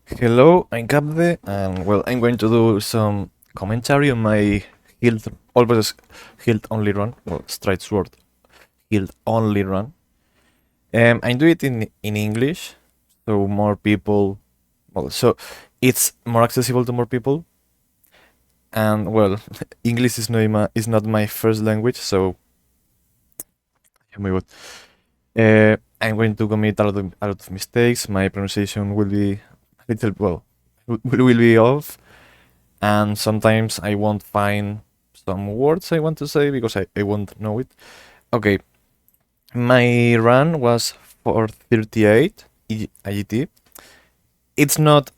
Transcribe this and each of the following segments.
Hello, I'm Capde, and well, I'm going to do some commentary on my hilt, always hilt only run, well, straight sword hilt only run. I do it in English, so more people, well, so it's more accessible to more people. And well, English is not my first language, so oh my God. I'm going to commit a lot of mistakes. My pronunciation will be a little well, will be off, and sometimes I won't find some words I want to say because I won't know it. Okay, my run was 438 IGT. It's not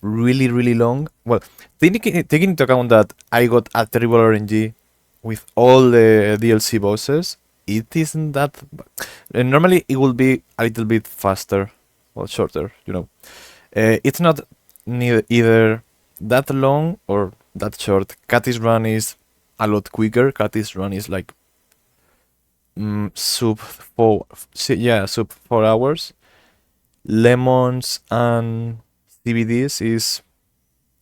really long. Well, taking into account that I got a terrible RNG with all the DLC bosses, it isn't that. Normally, it will be a little bit faster, well, shorter. It's not neither either that long or that short. Cathy's run is a lot quicker. Cathy's run is like sub four, yeah, sub 4 hours. Lemons and CBDs is,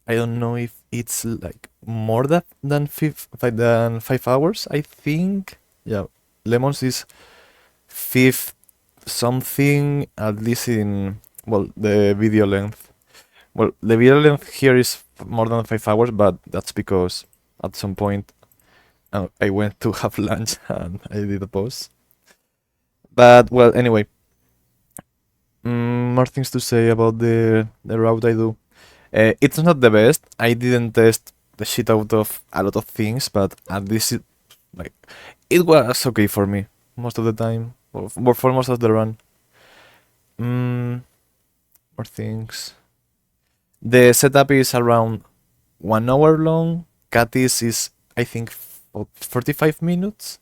I don't know if it's like more than 5 hours. I think, yeah, lemons is fifth something at least in, well, the video length. Well, the video length here is more than 5 hours, but that's because at some point I went to have lunch and I did a pause. But well, anyway, more things to say about the route I do. It's not the best. I didn't test the shit out of a lot of things, but at least like it was okay for me most of the time, or for most of the run. Mm, more things. The setup is around 1 hour long. Katis is, I think, 45 minutes.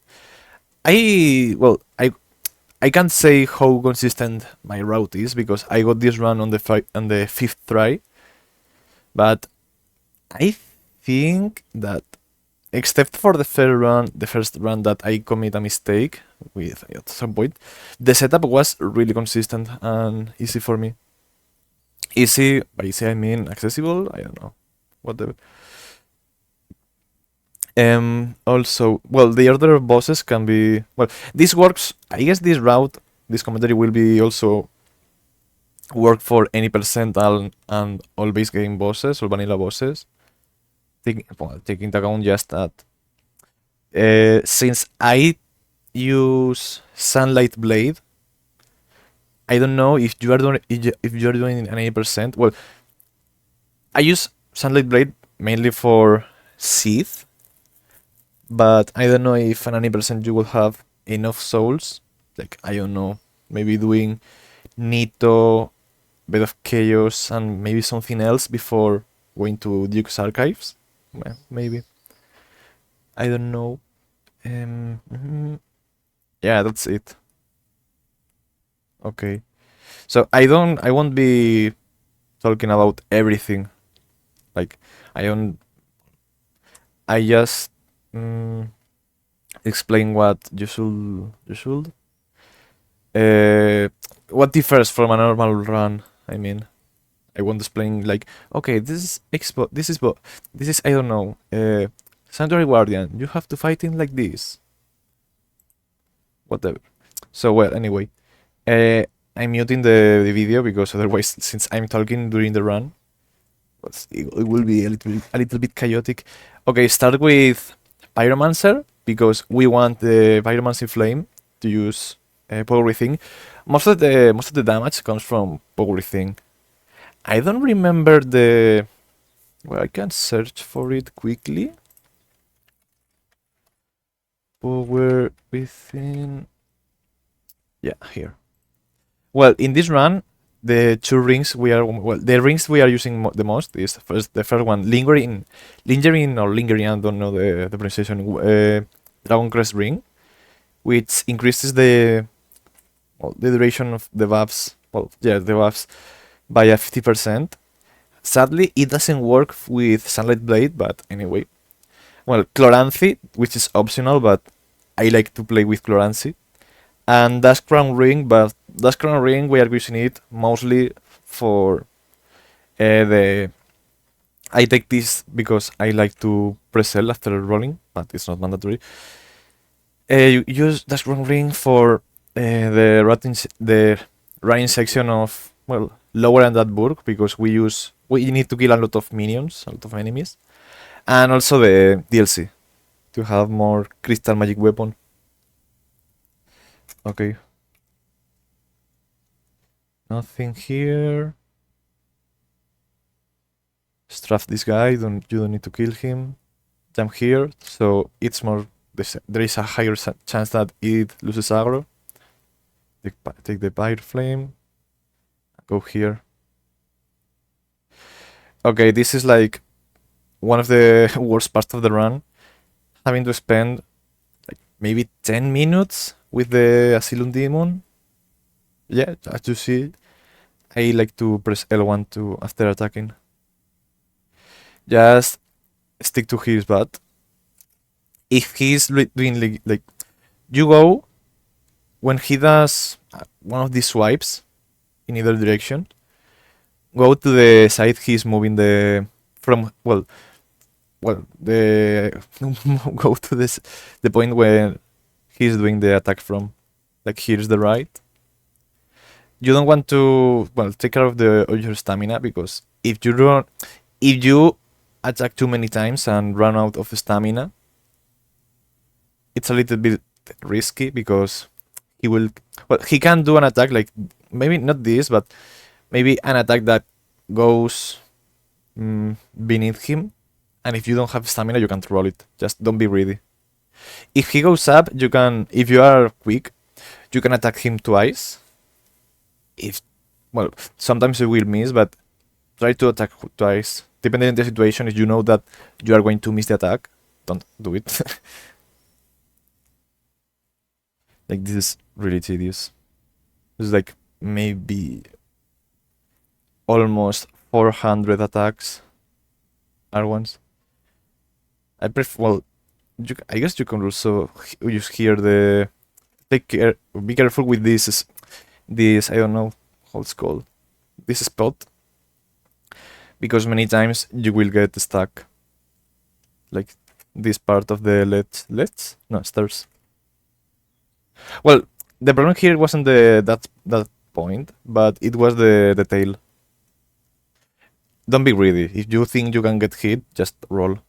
I can't say how consistent my route is because I got this run on the fifth try, but I think that except for the first run that I commit a mistake with at some point, the setup was really consistent and easy for me. Easy, by easy I mean accessible. I don't know, whatever. Also, well, the order of bosses can be, well, this works. I guess this commentary will be also work for any percentile and all base game bosses or vanilla bosses. Taking into account just that since I use Sunlight Blade, I don't know if you are doing an 80%. Well, I use Sunlight Blade mainly for Seath, but I don't know if an 80% you will have enough souls. Like, I don't know, maybe doing Nito, Bed of Chaos, and maybe something else before going to Duke's Archives. Well, maybe. I don't know. Yeah, that's it. Okay. So I won't be talking about everything. Like, I don't, I just mm, explain what you should. Uh, what differs from a normal run? I mean, I won't explain like, okay, this is expo, this is I don't know, Sanctuary Guardian. You have to fight him like this, whatever. So well, anyway, uh, I'm muting the video because otherwise, since I'm talking during the run, it will be a little bit chaotic. Okay, start with Pyromancer because we want the Pyromancy Flame to use Power Thing. Most of the damage comes from Power Thing. I don't remember the. Well, I can search for it quickly. Power within. Yeah, here. Well, in this run, the rings we are using the most is the first one, lingering. I don't know the pronunciation. Dragon Crest ring, which increases the duration of the buffs. Well, yeah, the buffs by a 50%. Sadly, it doesn't work with Sunlight Blade, but anyway. Well, Chloranthy, which is optional, but I like to play with Chloranthy. And Dusk Crown Ring, but Dusk Crown Ring we are using it mostly for The I take this because I like to press L after rolling, but it's not mandatory. You use dash one ring for the running section of, well, lower end that burg, because we need to kill a lot of minions, a lot of enemies, and also the DLC to have more crystal magic weapon. Okay. Nothing here. Strafe this guy. You don't need to kill him. Jump here, so it's more. There is a higher chance that it loses aggro. Take the Pyre Flame. Go here. Okay, this is like one of the worst parts of the run. Having to spend like maybe 10 minutes with the Asylum Demon. Yeah, as you see, I like to press L1 to after attacking. Just stick to his butt. If he's doing like you go when he does one of these swipes in either direction, go to the side he's moving the from the go to this the point where he's doing the attack from, like here's the right. You don't want to take care of your stamina, because if you attack too many times and run out of stamina, it's a little bit risky, because he can do an attack like maybe not this, but maybe an attack that goes beneath him, and if you don't have stamina you can't roll it. Just don't be greedy. If he goes up, if you are quick, you can attack him twice. Sometimes you will miss, but try to attack twice. Depending on the situation, if you know that you are going to miss the attack, don't do it. Like, this is really tedious. It's like maybe almost 400 attacks at once. I prefer, I guess you can also use here be careful with this, I don't know how it's called, this spot, because many times you will get stuck. Like this part of the stairs. Well, the problem here wasn't that point, but it was the tail. Don't be greedy. If you think you can get hit, just roll.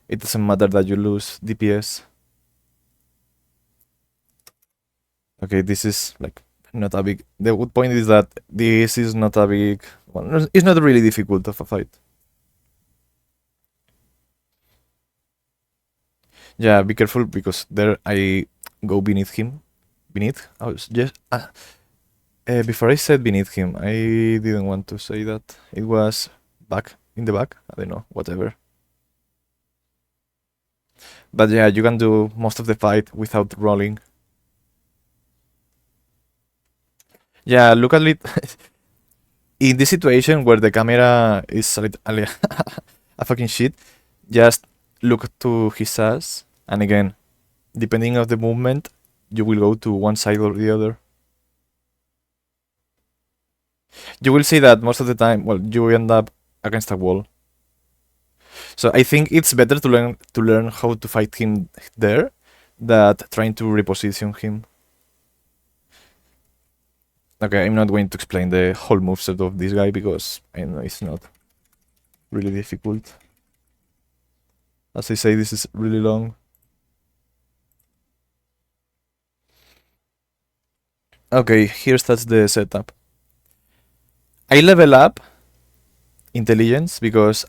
It doesn't matter that you lose DPS. Okay, this is like not a big. The good point is that this is not a big. Well, it's not really difficult of a fight. Yeah, be careful, because there I go beneath him. Beneath? I was just. Before I said beneath him, I didn't want to say that. It was back, in the back. I don't know, whatever. But yeah, you can do most of the fight without rolling. Yeah, look at it. In this situation where the camera is a fucking shit, just look to his ass, and again, depending on the movement, you will go to one side or the other. You will see that most of the time, you end up against a wall. So I think it's better to learn how to fight him there than trying to reposition him. Okay, I'm not going to explain the whole moveset of this guy, because I know it's not really difficult. As I say, this is really long. Okay, here starts the setup. I level up intelligence, because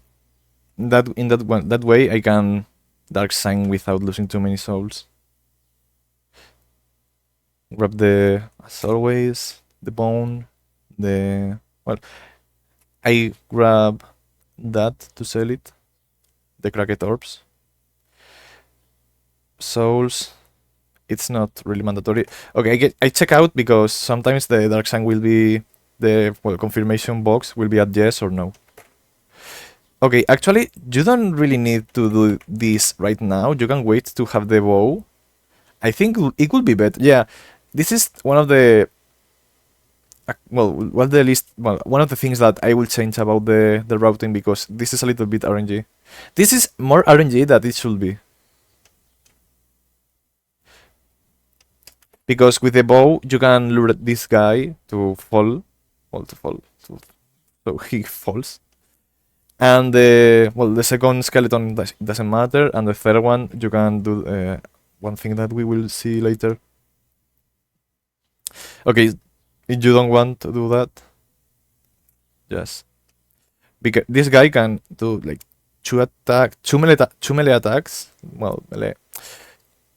that way I can dark sign without losing too many souls. Grab as always, the bone, I grab that to sell it, the cracked orbs. Souls, it's not really mandatory. Okay, I check out, because sometimes the dark sign will be, the confirmation box will be at yes or no. Okay, actually, you don't really need to do this right now. You can wait to have the bow. I think it would be better. Yeah, this is one of the well, what the least, well, one of the things that I will change about the routing, because this is a little bit RNG. This is more RNG than it should be. Because with the bow, you can lure this guy to fall, well, to fall, so he falls. And the second skeleton doesn't matter, and the third one you can do one thing that we will see later. Okay, if you don't want to do that, yes, because this guy can do like two melee attacks. Well, melee,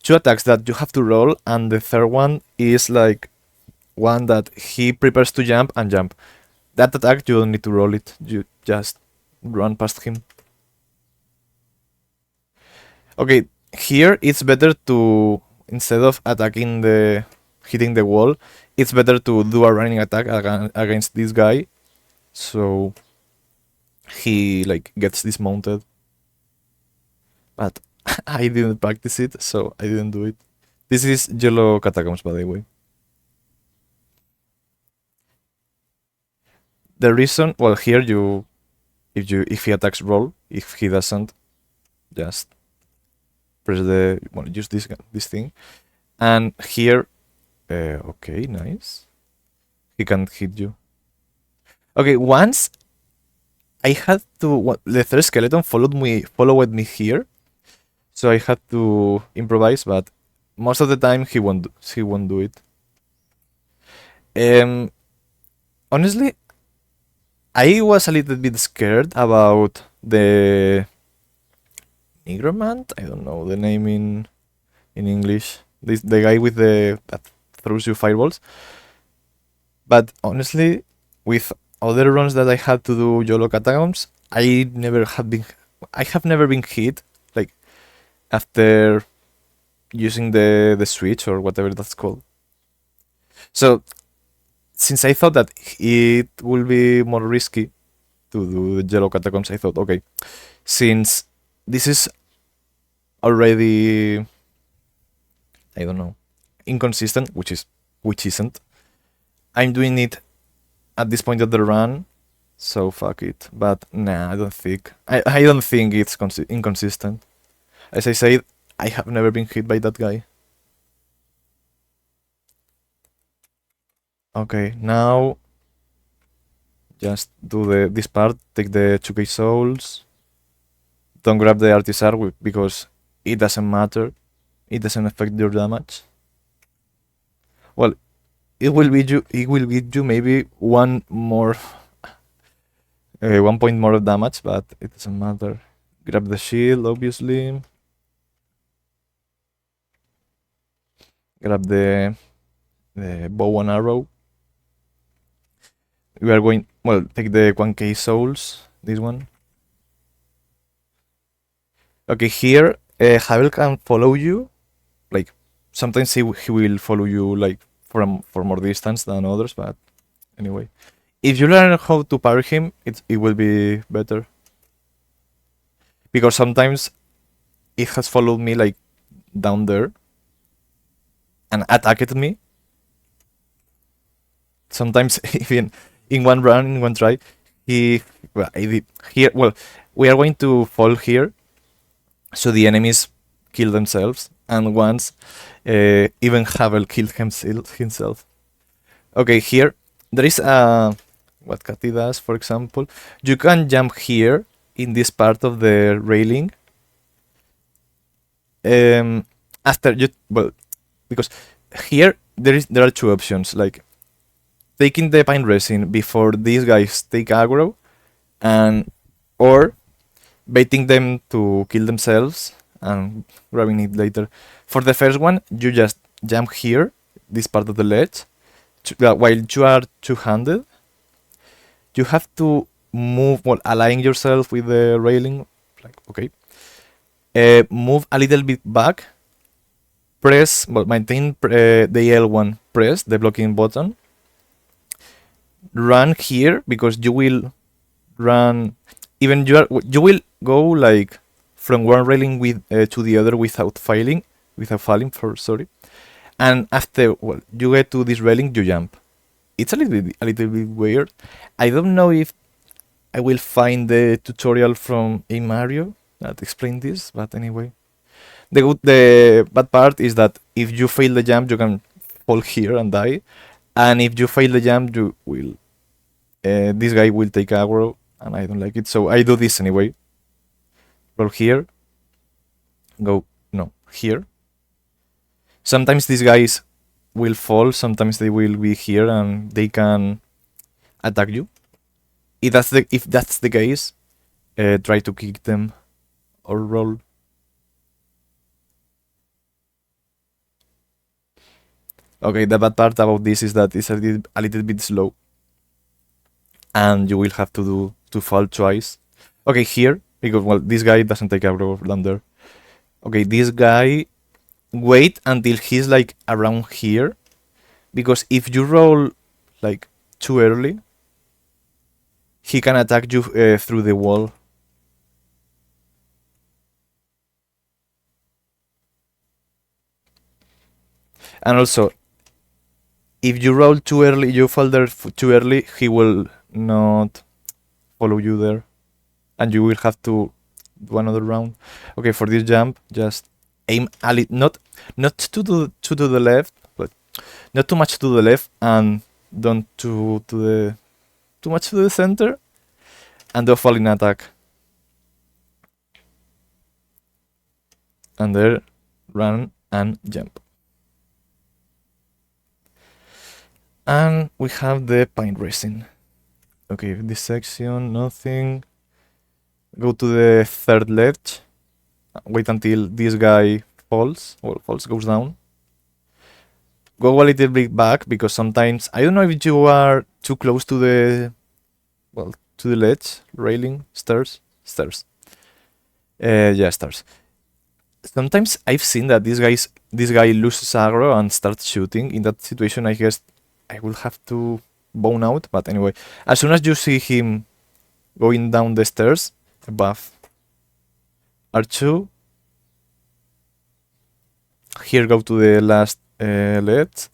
two attacks that you have to roll, and the third one is like one that he prepares to jump and jump. That attack you don't need to roll it; you just run past him. Okay, here it's better to, instead of attacking hitting the wall, it's better to do a running attack against this guy, so he like gets dismounted. But I didn't practice it, so I didn't do it. This is yellow catacombs, by the way. The reason, well, here if he attacks, roll. If he doesn't, just press use this thing. And here, okay, nice. He can't hit you. Okay, once I had to, the third skeleton followed me here, so I had to improvise. But most of the time he won't do it. Honestly, I was a little bit scared about the Nigromant. I don't know the name in English. The guy with that throws you fireballs. But honestly, with other runs that I had to do YOLO catacombs, I have never been hit like after using the switch or whatever that's called. So since I thought that it will be more risky to do the YOLO catacombs, I thought, okay, since this is already, I don't know, inconsistent, which isn't, I'm doing it at this point of the run, so fuck it. But nah, I don't think it's inconsistent. As I said, I have never been hit by that guy. Okay, now just do this part. Take the 2k souls. Don't grab the artisar because it doesn't matter. It doesn't affect your damage. Well, it will give you maybe one more 1 point more of damage, but it doesn't matter. Grab the shield, obviously. Grab the bow and arrow. We are going, well, take the 1k souls, this one. Okay, here Havel can follow you. Like sometimes he will follow you like for more distance than others, but anyway, if you learn how to parry him, it will be better. Because sometimes it has followed me like down there and attacked me. Sometimes even in one run, in one try, we are going to fall here, so the enemies kill themselves, and once even Havel killed himself. Okay, here there is what Katy does, for example. You can jump here in this part of the railing. After you, well, because here there are two options, like taking the pine resin before these guys take aggro, or baiting them to kill themselves and grabbing it later. For the first one, you just jump here, this part of the ledge. While you are two-handed, you have to move, well, align yourself with the railing, like, okay. Move a little bit back, press, well, maintain the L1, press the blocking button. Run here, because you will run, even you will go like from one railing to the other without falling, sorry. And after, well, you get to this railing, you jump. it's a little bit weird. I don't know if I will find the tutorial from a Mario that explain this, but anyway. The bad part is that if you fail the jump, you can fall here and die, and if you fail the jump, you will this guy will take aggro, and I don't like it, so I do this anyway. Roll here, go no here. Sometimes these guys will fall, sometimes they will be here and they can attack you. If that's the case, try to kick them or roll. Okay, the bad part about this is that it's a little bit slow, and you will have to fall twice. Okay, here because well, this guy doesn't take aggro down there. Okay, this guy wait until he's like around here, because if you roll like too early, he can attack you through the wall. And also, if you roll too early, you fall there too early, he will not follow you there, and you will have to do another round. Okay, for this jump, just aim a little, not to the left, but not too much to the left, and don't too much to the center, and don't fall in attack. And there, run and jump. And we have the pine resin. Okay, this section, nothing. Go to the third ledge. Wait until this guy falls, or goes down. Go a little bit back, because sometimes, I don't know if you are too close to the, well, to the ledge, railing, stairs. Yeah, stairs. Sometimes I've seen that this guy loses aggro and starts shooting. In that situation, I guess I will have to bone out. But anyway, as soon as you see him going down the stairs above R2, here go to the last ledge.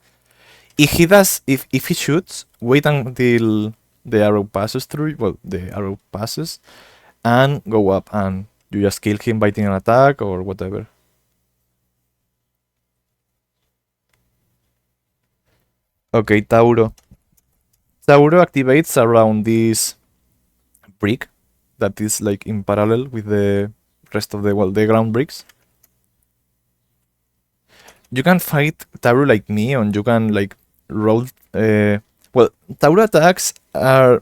If he shoots, wait until the arrow passes through. Well, the arrow passes, and go up, and you just kill him by taking an attack or whatever. Okay, Tauro. Tauro activates around this brick that is like in parallel with the rest of the ground bricks. You can fight Tauro like me, and you can like roll. Well, Tauro attacks are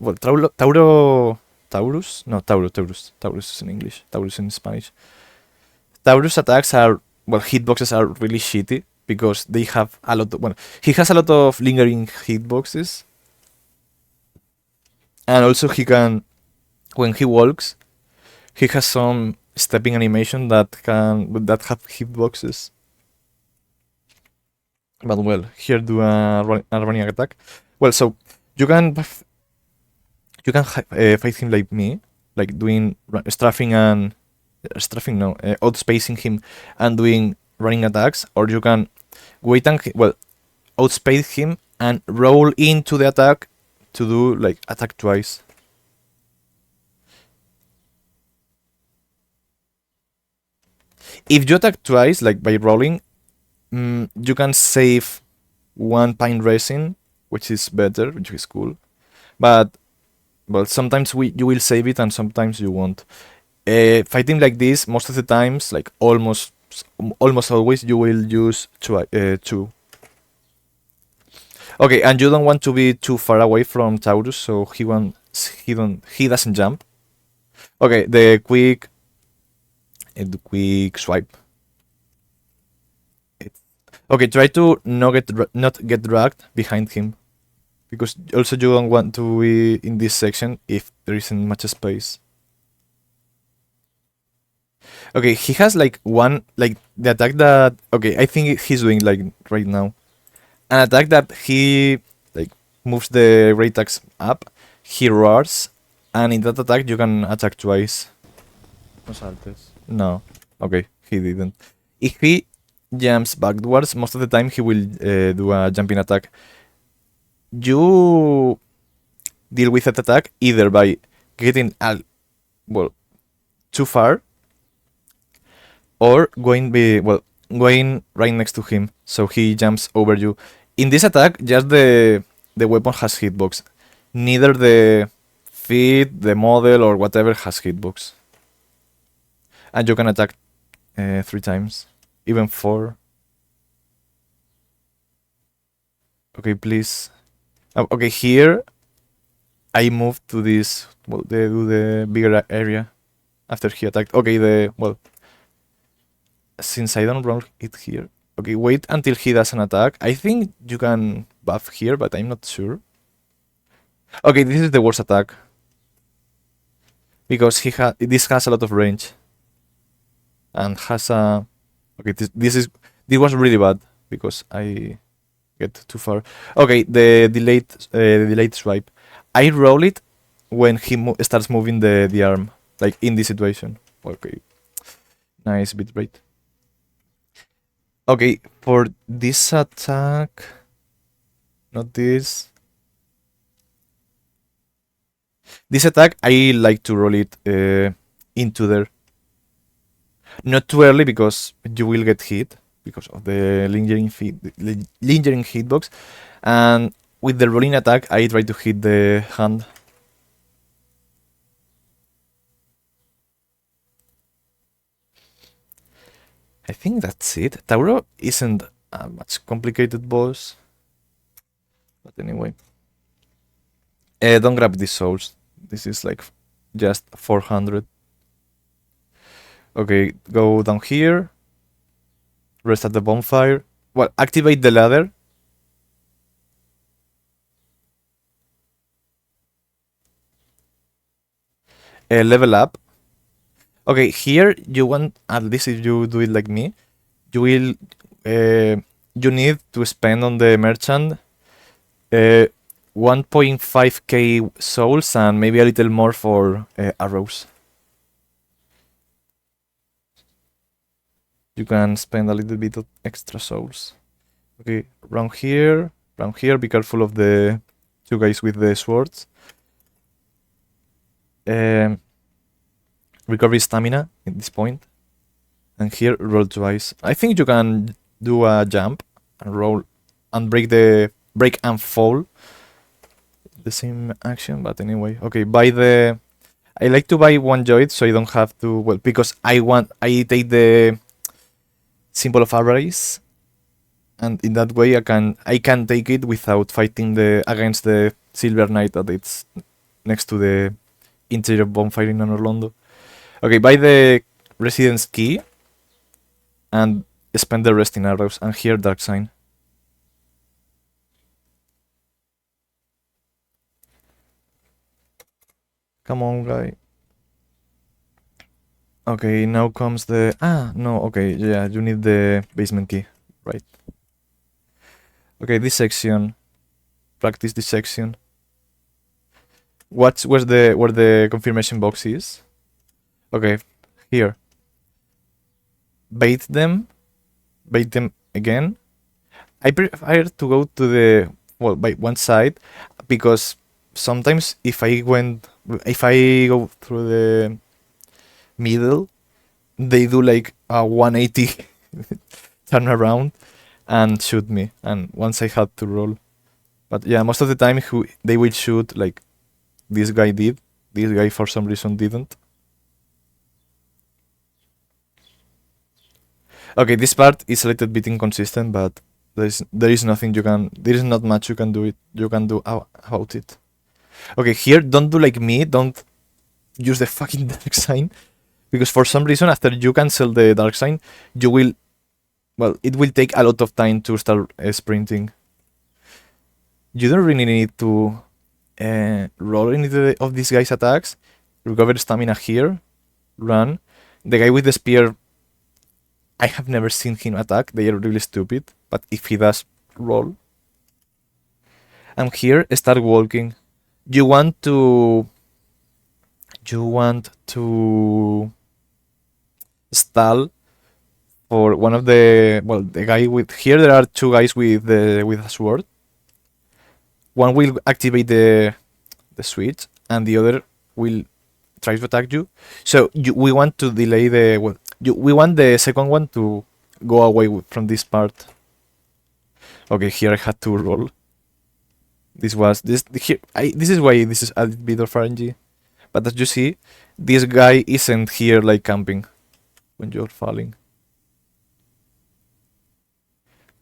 Taurus? No, Taurus. Taurus is in English. Taurus in Spanish. Taurus attacks are, well, hitboxes are really shitty because they have a lot of, well, he has a lot of lingering hitboxes. And also he can, when he walks, he has some stepping animation that have hitboxes. But well, here do a running attack. Well, so you can fight him like me, like doing strafing no, outspacing him and doing running attacks, or you can wait and outspace him and roll into the attack to do like attack twice. If you attack twice, like by rolling, you can save one pine resin, which is better, which is cool. But well, sometimes you will save it and sometimes you won't. Fighting like this, most of the times, like almost always, you will use two. Okay, and you don't want to be too far away from Taurus, so he doesn't jump. Okay, the quick swipe. Okay, try to not get dragged behind him, because also you don't want to be in this section if there isn't much space. Okay, he has like one, like the attack that, okay, I think he's doing like right now, an attack that he like moves the rate axe up, he roars, and in that attack you can attack twice. No saltes. No, okay, he didn't. If he jumps backwards, most of the time he will do a jumping attack. you deal with that attack either by getting well too far or going right next to him so he jumps over you. In this attack, just the weapon has hitbox. Neither the feet, the model, or whatever has hitbox. And you can attack 3 times, even 4. Okay, please. Okay, here I move to this. Well, they do the bigger area after he attacked. Okay, since I don't roll it here. Okay, wait until he does an attack. I think you can buff here, but I'm not sure. Okay, this is the worst attack because this has a lot of range and has a. Okay, this was really bad because I get too far. Okay, the delayed swipe. I roll it when he starts moving the arm, like in this situation. Okay, nice bit rate. Okay, for this attack, not this. This attack, I like to roll it into there. Not too early because you will get hit because of the lingering hitbox. And with the rolling attack, I try to hit the hand. I think that's it. Tauro isn't a much complicated boss. But anyway. Don't grab these souls. This is like just 400. Okay, go down here. Restart the bonfire. Well, activate the ladder. Level up. Okay, here you want, at least if you do it like me, you will, you need to spend on the merchant 1.5k souls and maybe a little more for arrows. You can spend a little bit of extra souls. Okay, round here, be careful of the 2 guys with the swords. Recovery stamina at this point. And here, roll twice. I think you can do a jump and roll and break and fall. The same action, but anyway. Okay, I like to buy 1 joint so I don't have to, well, because I take the symbol of avarice, and in that way I can take it without fighting against the Silver Knight that it's next to the interior bonfire in Orlando. Okay, buy the residence key and spend the rest in arrows, and here dark sign. Come on, guy. Okay, now comes no, okay, yeah, you need the basement key, right? Okay, this section. Practice this section. Where the confirmation box is? Okay, here. Bait them again. I prefer to go to by one side because sometimes if I go through the middle, they do like a 180 turn around and shoot me, and once I had to roll. But yeah, most of the time they will shoot like this guy did. This guy for some reason didn't. Okay, this part is a little bit inconsistent, but there is nothing there is not much you can do about it. Okay, here don't do like me, don't use the fucking dark sign, because for some reason after you cancel the dark sign, it will take a lot of time to start sprinting. You don't really need to roll any of these guys' attacks. Recover stamina here, run. The guy with the spear, I have never seen him attack. They are really stupid. But if he does, roll. And here, start walking. You want to stall for one of the guy with here. There are 2 guys with a sword. one will activate the switch, and the other will try to attack you. So we want to delay the we want the second one to go away from this part. Okay, here I had to roll. This was this here. This is why this is a bit of RNG. But as you see, this guy isn't here like camping when you're falling.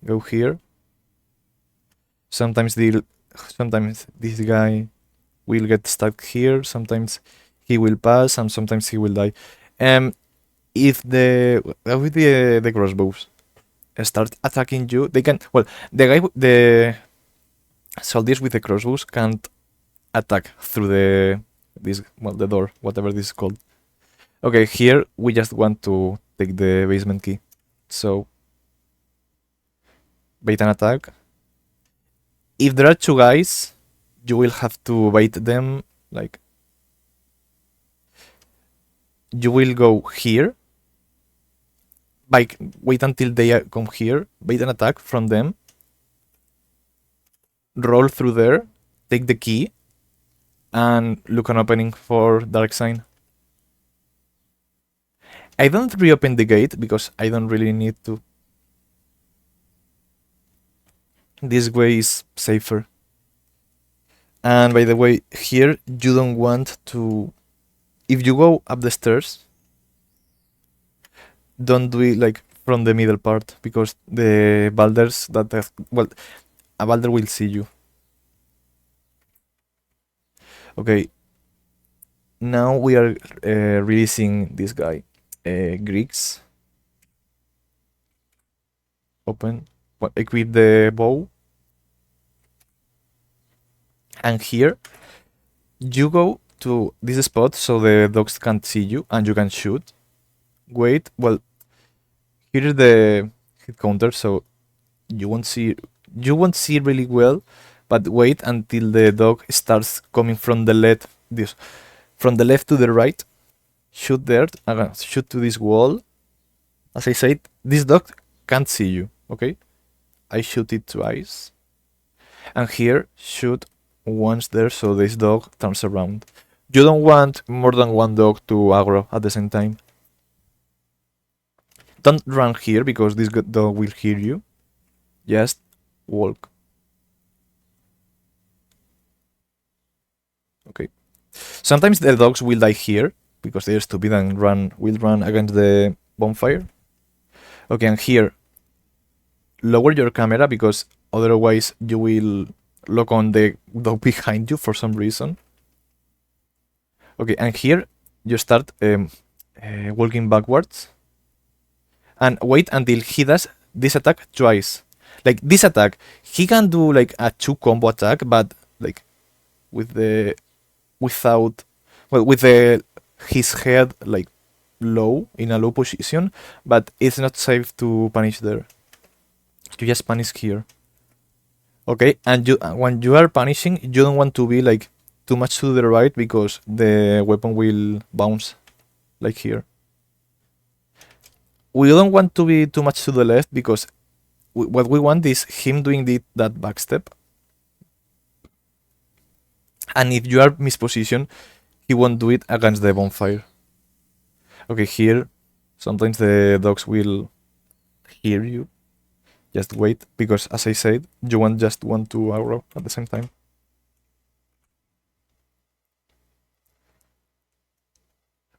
Go here. Sometimes this guy will get stuck here. Sometimes he will pass, and sometimes he will die. If the with the crossbows start attacking you, they can. Well, the soldiers with the crossbows can't attack through the door, whatever this is called. Okay, here we just want to take the basement key. So bait an attack. If there are two guys, you will have to bait them. Like you will go here. Wait until they come here. Bait an attack from them. Roll through there. Take the key. And look an opening for Dark Sign. I don't reopen the gate because I don't really need to. This way is safer. And by the way, here you don't want to. If you go up the stairs, don't do it like from the middle part because the balders that have, well, a balder will see you. Okay. Now we are releasing this guy, Greeks. Open. Equip the bow. And here, you go to this spot so the dogs can't see you and you can shoot. Wait, well, here is the hit counter, so you won't see really well, but wait until the dog starts coming from the left to the right. Shoot there, shoot to this wall. As I said, this dog can't see you, okay? I shoot it twice. And here, shoot once there so this dog turns around. You don't want more than one dog to aggro at the same time. Don't run here because this dog will hear you. Just walk. Okay. Sometimes the dogs will die here because they're stupid and will run against the bonfire. Okay, and here, lower your camera because otherwise you will lock on the dog behind you for some reason. Okay, and here you start walking backwards and wait until he does this attack twice. Like this attack, he can do like a 2 combo attack, but like with his head like low in a low position, but it's not safe to punish there. You just punish here. Okay, and when you are punishing, you don't want to be like too much to the right because the weapon will bounce like here. We don't want to be too much to the left because what we want is him doing that backstep. And if you are mispositioned, he won't do it against the bonfire. Okay, here, sometimes the dogs will hear you. Just wait, because as I said, you just want to aggro at the same time.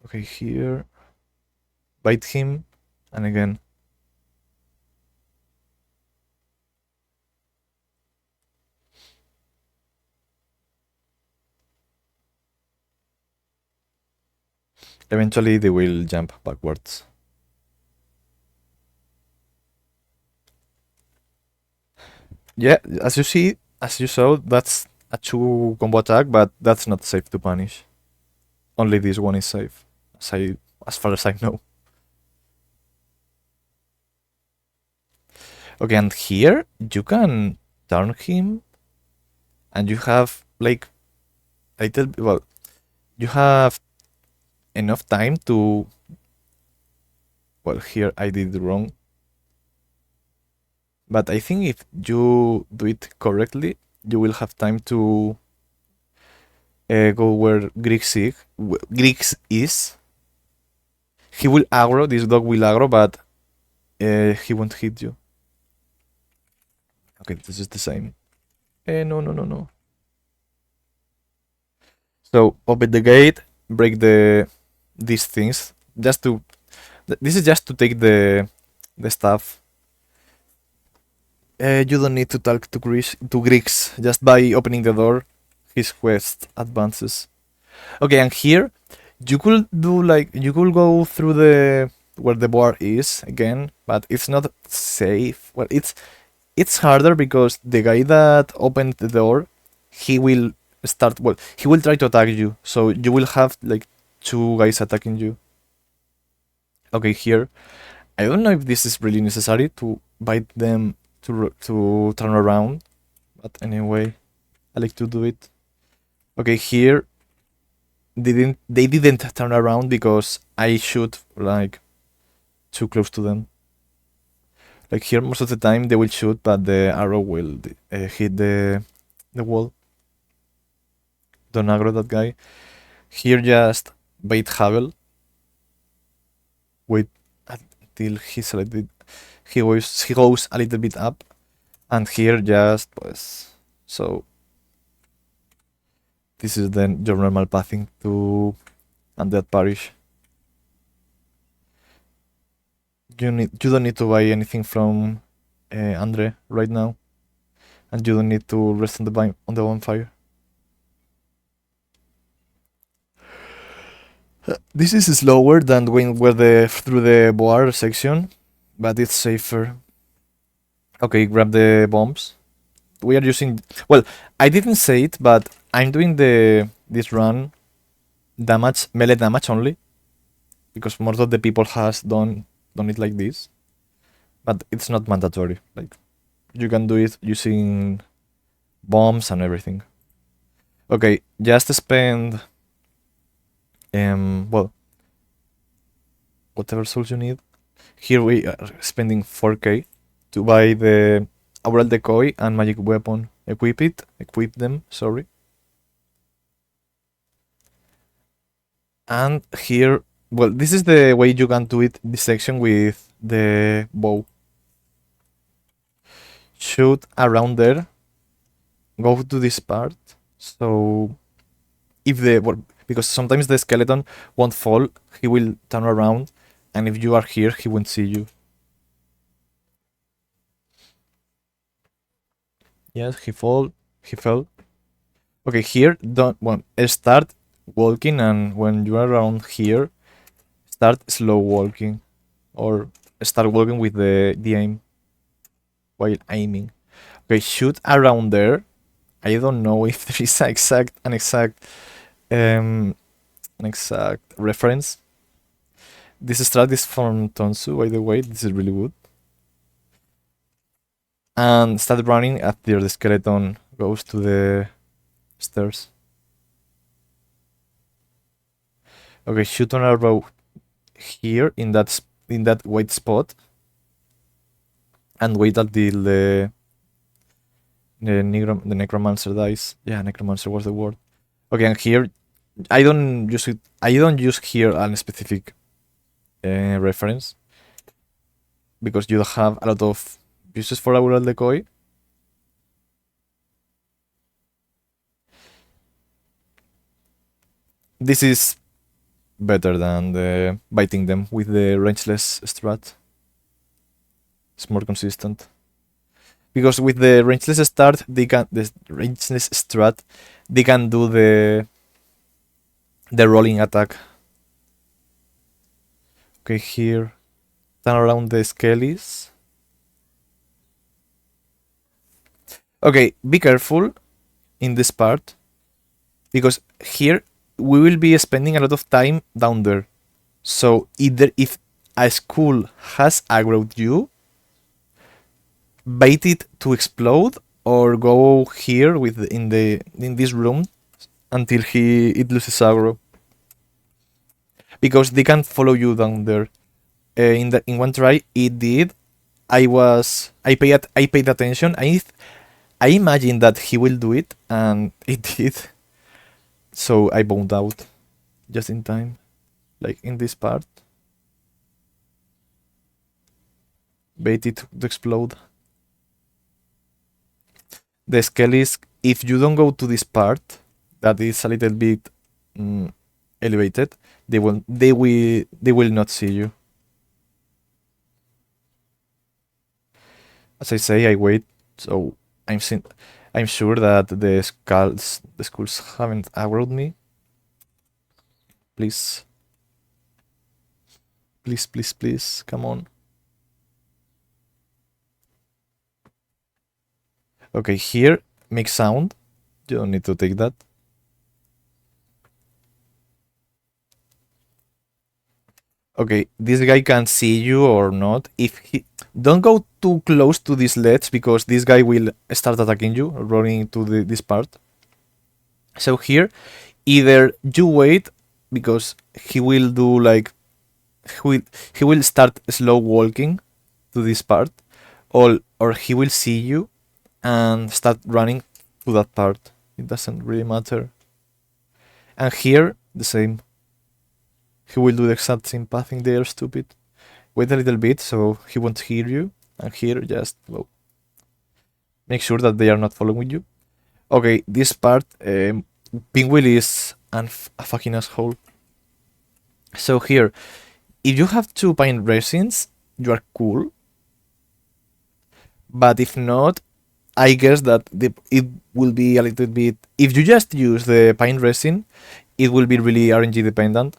Okay, here, bite him, and again. Eventually they will jump backwards. Yeah, as you saw, that's a 2 combo attack, but that's not safe to punish. Only this one is safe, as far as I know. Okay, and here you can turn him, and you have like you have enough time to. Well, here I did wrong. But I think if you do it correctly, you will have time to go where Griggs is. He will aggro, this dog will aggro, but he won't hit you. Okay, this is the same. No, no, no, no. So open the gate, break these things. Just to this is just to take the stuff. You don't need to talk to Griggs. Just by opening the door, his quest advances. Okay, and here you could do like you could go through the where the bar is again, but it's not safe. Well, it's harder because the guy that opened the door, he will start. Well, he will try to attack you, so you will have like two guys attacking you. Okay, here I don't know if this is really necessary to bite them to turn around, but anyway, I like to do it. Okay, here they didn't turn around because I shoot like too close to them. Like here, most of the time they will shoot, but the arrow will hit the wall. Don't aggro that guy. Here, just bait Hagel. Wait until he's a little bit. He goes a little bit up, and here just pues so. This is then your normal pathing to Undead Parish. You don't need to buy anything from Andre right now, and you don't need to rest on the bonfire. This is slower than going through the boar section, but it's safer. Okay, grab the bombs. We are using. Well, I didn't say it, but I'm doing this run melee damage only, because most of the people has done it like this, but it's not mandatory. Like you can do it using bombs and everything. Okay, just spend well, whatever souls you need. Here we are spending 4k to buy the Aural Decoy and Magic Weapon. Equip them, sorry. And here, well, this is the way you can do it, this section with the bow. Shoot around there. Go to this part. So, because sometimes the skeleton won't fall, he will turn around, and if you are here, he won't see you. Yes, he fell. Okay, here start walking, and when you are around here, start slow walking, or start walking with the aim while aiming. Okay, shoot around there. I don't know if there is an exact reference. This strat is from Tonsu, by the way. This is really good. And start running after the skeleton goes to the stairs. Okay, shoot an arrow here in that white spot, and wait until the necromancer dies. Yeah, necromancer was the word. Okay, and here I don't use here a specific reference, because you have a lot of uses for Aural Decoy. This is better than biting them with the rangeless strat. It's more consistent. Because with the rangeless strat, they can do the rolling attack. Okay, here, turn around the skellies. Okay, be careful in this part, because here we will be spending a lot of time down there. So either if a skull has aggroed you, bait it to explode, or go here in this room until it loses aggro, because they can follow you down there. In one try it did. I paid attention. I imagine that he will do it, and it did. So I bound out just in time, like in this part. Bait it to explode. The scale is, if you don't go to this part, that is a little bit elevated, they will not see you. As I say, I wait, so I'm sure that the skulls haven't aggroed me. Please, please, please, please, come on. Okay, here, make sound. You don't need to take that. Okay, this guy can see you or not. If he don't go too close to this ledge, because this guy will start attacking you, running to this part. So here, either you wait, because he will do like he will start slow walking to this part, or he will see you and start running to that part. It doesn't really matter. And here, the same. He will do the exact same pathing. They are stupid. Wait a little bit so he won't hear you. And here, just well, make sure that they are not following you. Okay, this part, Pinwheel is a fucking asshole. So here, if you have 2 pine resins, you are cool. But if not, I guess that it will be a little bit. If you just use the pine resin, it will be really RNG dependent.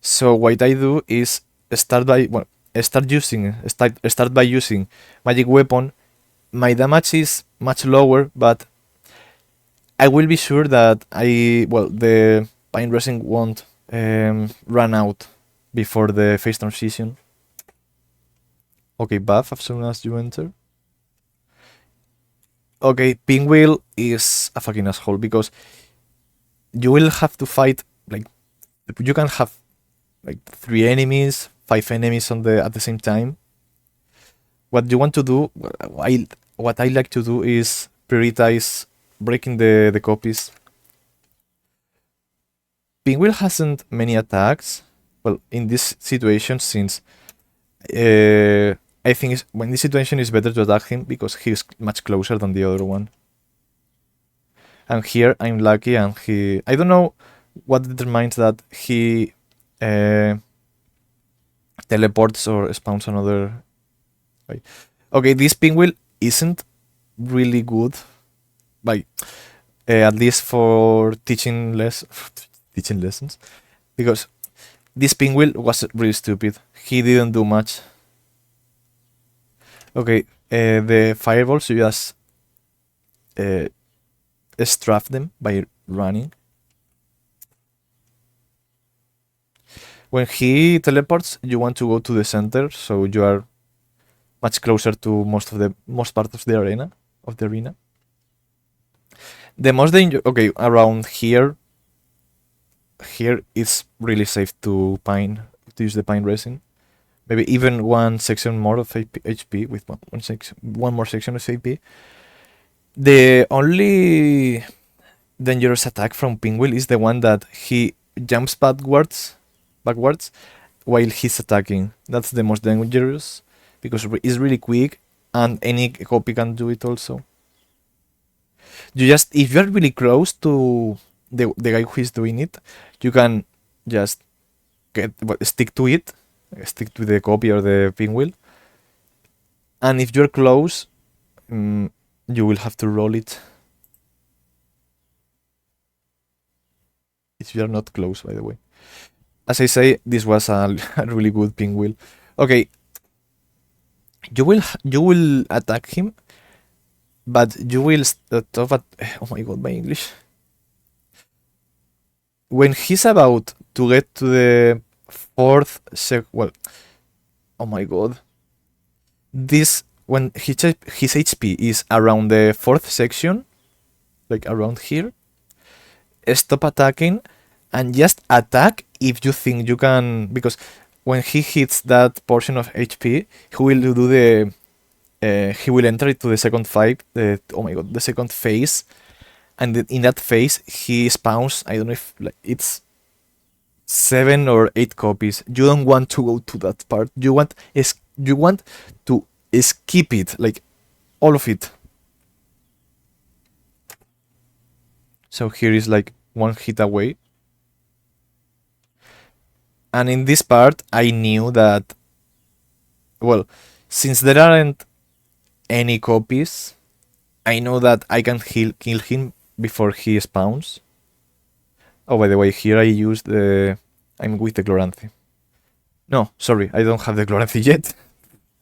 So what I do is start by using magic weapon. My damage is much lower, but I will be sure that the pine resin won't run out before the phase transition. Okay, buff as soon as you enter. Okay, Pinwheel is a fucking asshole, because you will have to fight, like, you can have like 3 enemies, 5 enemies at the same time. What you want to do, what I like to do is prioritize breaking the copies. Pinwheel hasn't many attacks. Well, in this situation, since I think when this situation is better to attack him, because he's much closer than the other one. And here I'm lucky, and I don't know what determines that he teleports or spawns another. Okay, this Pinwheel isn't really good, like at least for teaching lessons, because this Pinwheel was really stupid. He didn't do much. Okay, the fireballs, you just strafe them by running. When he teleports, you want to go to the center, so you are much closer to most part of the arena. The most danger. Okay, around here. Here it's really safe to use the pine resin. Maybe even one section more of HP with one more section of AP. The only dangerous attack from Pinwheel is the one that he jumps backwards while he's attacking. That's the most dangerous, because it's really quick, and any copy can do it also. If you're really close to the guy who is doing it, you can just stick to the copy or the Pinwheel. And if you're close, you will have to roll it. If you're not close, by the way. As I say, this was a really good Pinwheel. Okay, you will attack him, but you will stop at. Oh my god, my English. When he's about to get to the 4th oh my god. When his HP is around the 4th section, like around here, stop attacking and just attack if you think you can, because when he hits that portion of HP, he will do he will enter into the second fight. Oh my god, the second phase, and in that phase he spawns. I don't know if like, it's 7 or 8 copies. You don't want to go to that part. You want to skip it, like all of it. So here is like one hit away. And in this part, I knew that, well, since there aren't any copies, I know that I can kill him before he spawns. Oh, by the way, here I use the. I'm with the Gloranthy. No, sorry, I don't have the Gloranthy yet.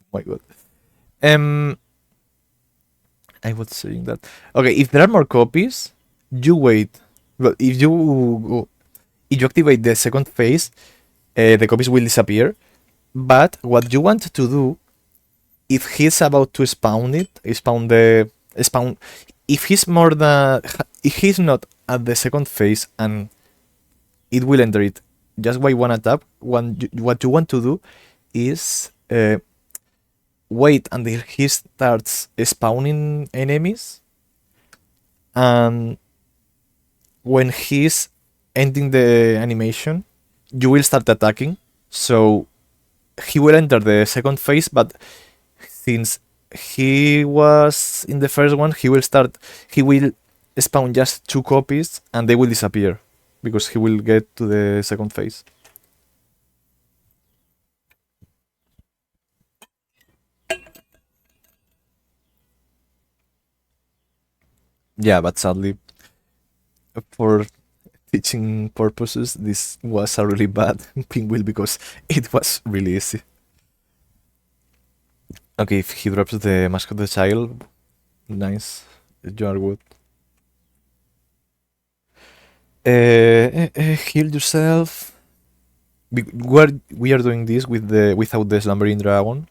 Oh my god. Um, I was saying that. Okay, if there are more copies, you wait. Well, if you activate the second phase, the copies will disappear. But what you want to do, if he's about to spawn, if he's more than, if he's not at the second phase and it will enter it just by one attack, what you want to do is wait until he starts spawning enemies, and when he's ending the animation, you will start attacking. So he will enter the second phase, but since he was in the first one, he will spawn just 2 copies and they will disappear because he will get to the second phase. Yeah, but sadly, for teaching purposes, this was a really bad pinwheel because it was really easy. Okay, if he drops the Mask of the Child, nice. You are good. Heal yourself. We are doing this without the Slumbering Dragon.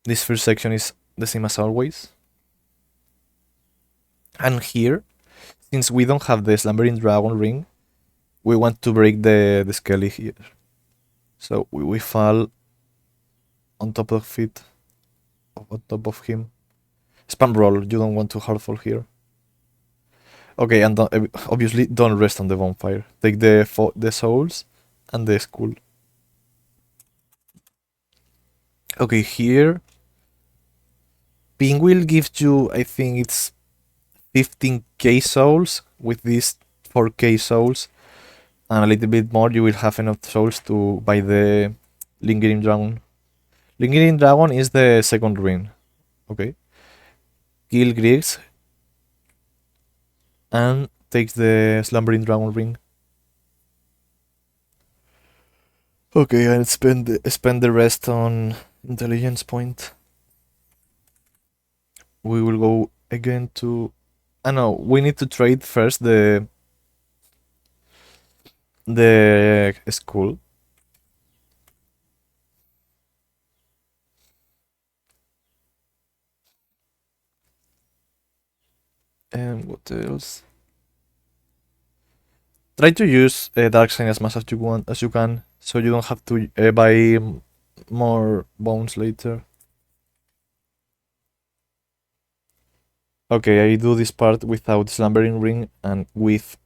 This first section is the same as always. And here, since we don't have the Slumbering Dragon ring, we want to break the Skelly here. So we fall on top of it, on top of him. Spam roll, you don't want to hardfall here. Okay, and obviously don't rest on the bonfire. Take the souls and the skull. Okay, here Pinwheel gives you, I think it's 15k souls. With these 4k souls and a little bit more, you will have enough souls to buy the Lingering Dragon. Lingering Dragon is the second ring. Okay. Kill Griggs and takes the Slumbering Dragon ring. Okay, I'll spend the rest on intelligence point. We will go again to. I know we need to trade first the school. And what else? Try to use Dark Sign as much as you can, so you don't have to buy more bones later. Okay, I do this part without Slumbering Ring and with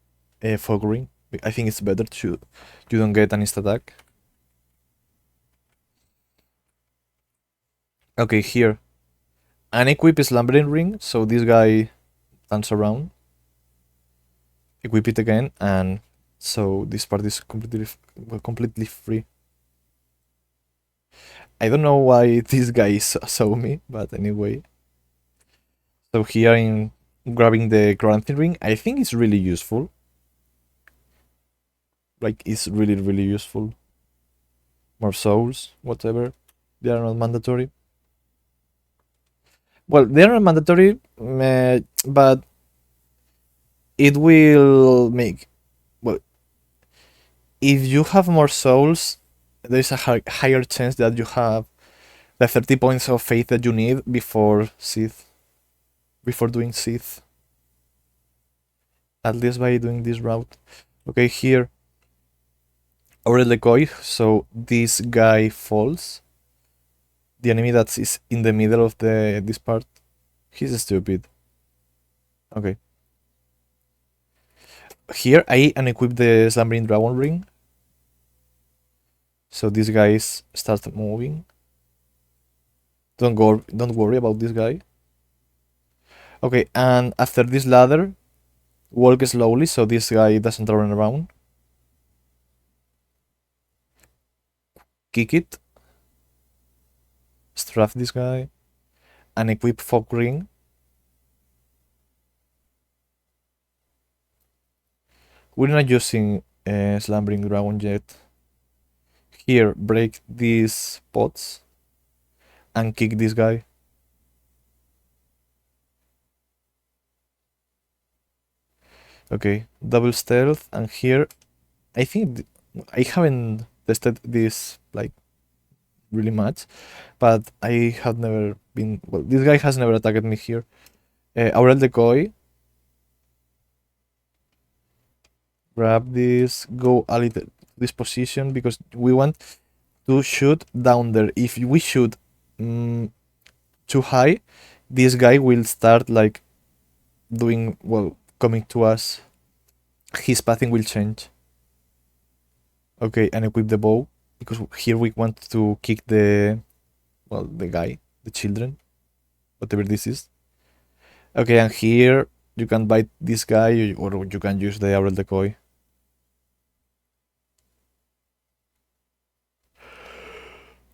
Fog Ring. I think it's better to you don't get an insta attack. Okay, here. Unequip Slumbering Ring, so this guy turns around. Equip it again, and so this part is completely free. I don't know why this guy saw me, but anyway. So here in grabbing the Gloranthy ring, I think it's really useful. Like, it's really, really useful. More souls, whatever. They are not mandatory. Well, they are not mandatory, but it will make. Well, if you have more souls, there is a higher chance that you have the 30 points of faith that you need before Sith. Before doing Sith. At least by doing this route. Okay, here. Over the decoy, so this guy falls. the enemy that is in the middle of this part, he's stupid. Okay. Here I unequip the Slumbering Dragon Ring. So these guys start moving. Don't worry about this guy. Okay, and after this ladder, walk slowly so this guy doesn't run around. Kick it. Strafe this guy. And equip Fog Ring. We're not using Slumbering Dragon yet. Here, break these pots. And kick this guy. Okay, double stealth. And here, I think I haven't tested this like really much, but I have never been. Well, this guy has never attacked me here. Aurel Decoy. Grab this. Go a little this position because we want to shoot down there. If we shoot too high, this guy will start like doing well, coming to us. His pathing will change. Okay, and equip the bow because here we want to kick the guy, the children, whatever this is. Okay, and here you can bite this guy or you can use the Aurel Decoy.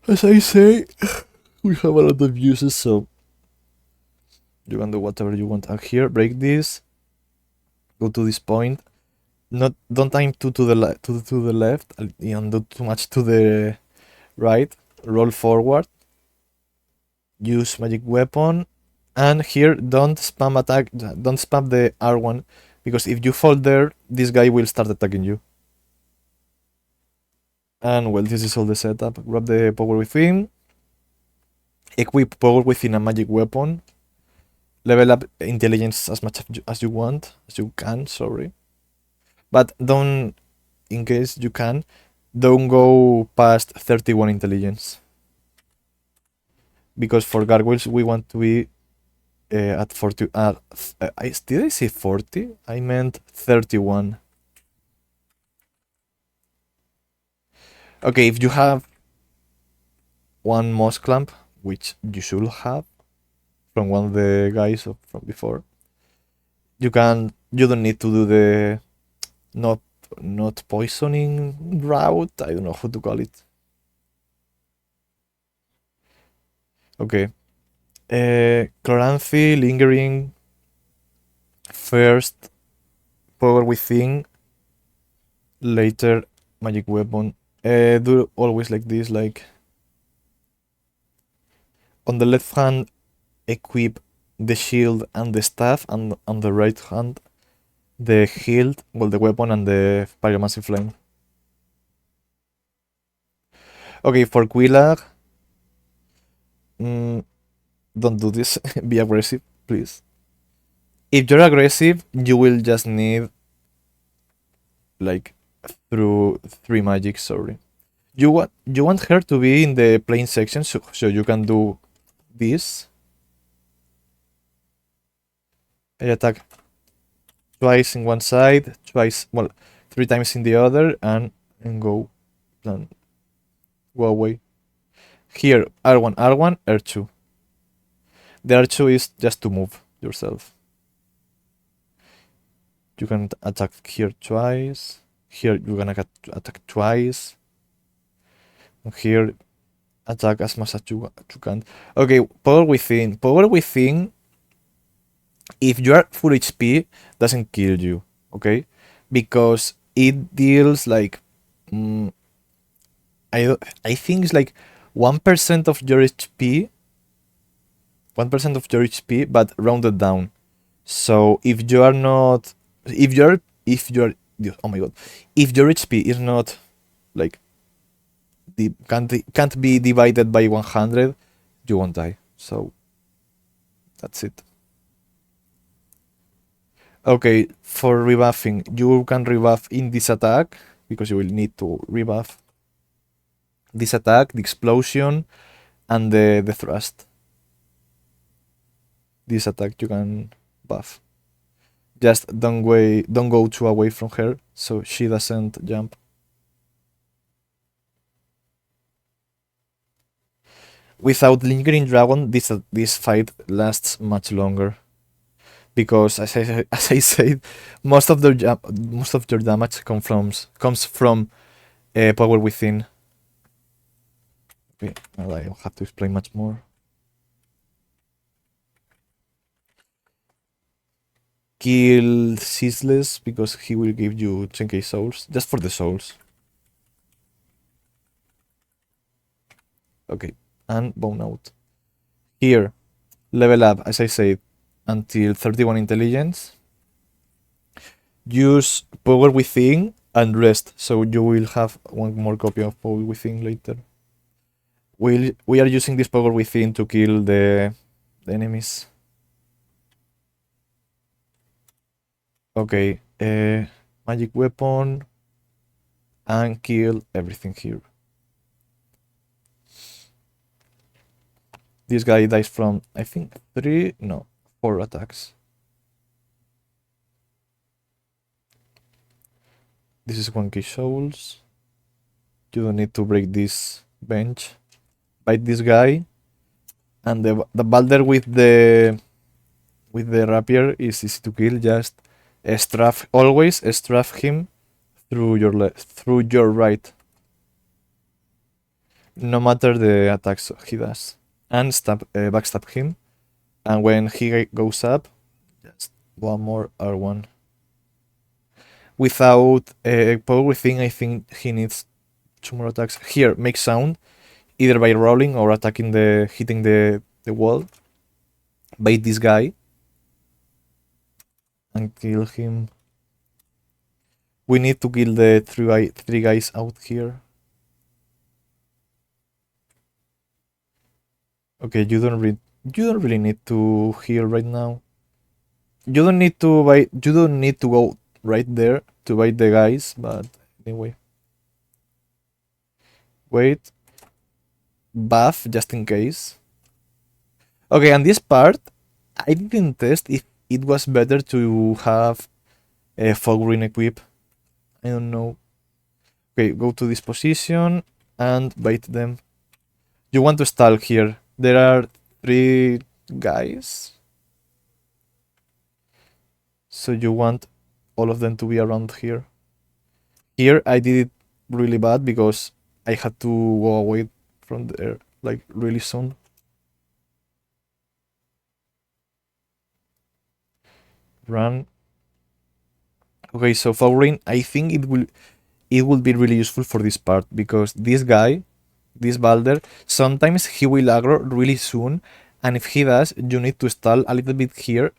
As I say, we have a lot of uses, so you can do whatever you want. And here, break this. Go to this point. Don't aim to the left and do too much to the right. Roll forward. Use magic weapon. And here, don't spam attack. Don't spam the R1 because if you fall there, this guy will start attacking you. And well, this is all the setup. Grab the power within. Equip power within a magic weapon. Level up intelligence as much as you can, sorry. But don't, in case you can, don't go past 31 intelligence. Because for gargoyles, we want to be at 40. Did I say 40? I meant 31. Okay, if you have one moss clamp, which you should have from one of the guys from before, you don't need to do the not poisoning route. I don't know how to call it. Okay. Chloranthy, lingering. First, power within. Later, magic weapon. Do always like this, like on the left hand, equip the shield and the staff, and on the right hand, the hilt, well, the weapon and the pyromancy flame. Okay, for Quillag, don't do this. Be aggressive, please. If you're aggressive, you will just need like through 3 magic. Sorry, you want her to be in the plain section, so you can do this. I attack twice in one side, twice, well, 3 times in the other, and go away. Here, R1, R1, R2. The R2 is just to move yourself. You can attack here twice. Here you're gonna attack twice. And here, attack as much as you can. Okay, power within. Power within, if you are full HP, doesn't kill you. Okay, because it deals like I think it's like 1% of your HP. 1% of your HP, but rounded down. So if you are not, if you're, oh my god, if your HP is not like can't be divided by 100, you won't die. So that's it. Okay, for rebuffing, you can rebuff in this attack because you will need to rebuff this attack, the explosion, and the thrust. This attack you can buff. Just don't go too away from her so she doesn't jump. Without Lingering Dragon, this fight lasts much longer because, as I said, most of your damage comes from Power Within. Okay, well, I don't have to explain much more. Kill Ceaseless because he will give you 10k souls just for the souls. Okay, and Bone Out. Here, level up, as I said, until 31 intelligence. Use Power Within and rest, so you will have one more copy of Power Within later. We are using this Power Within to kill the enemies. Okay, magic weapon and kill everything here. This guy dies from, I think, 4 attacks. This is 1k souls. You don't need to break this bench. Bite this guy. And the Balder with the rapier is easy to kill. Just always strafe him through your right. No matter the attacks he does. And backstab him. And when he goes up, just one more R1. Without Power Within, I think he needs 2 more attacks. Here, make sound, either by rolling or hitting the wall. Bait this guy and kill him. We need to kill the three guys out here. Okay, you don't really need to heal right now. You don't need to go right there to bite the guys, but anyway. Wait. Buff just in case. Okay, and this part I didn't test if it was better to have a fog ring equip. I don't know. Okay, go to this position and bait them. You want to stall here. There are 3 guys. So you want all of them to be around here. Here I did it really bad because I had to go away from there like really soon. Run. Okay, so Fowling, I think it will be really useful for this part because this guy, this Balder, sometimes he will aggro really soon, and if he does, you need to stall a little bit here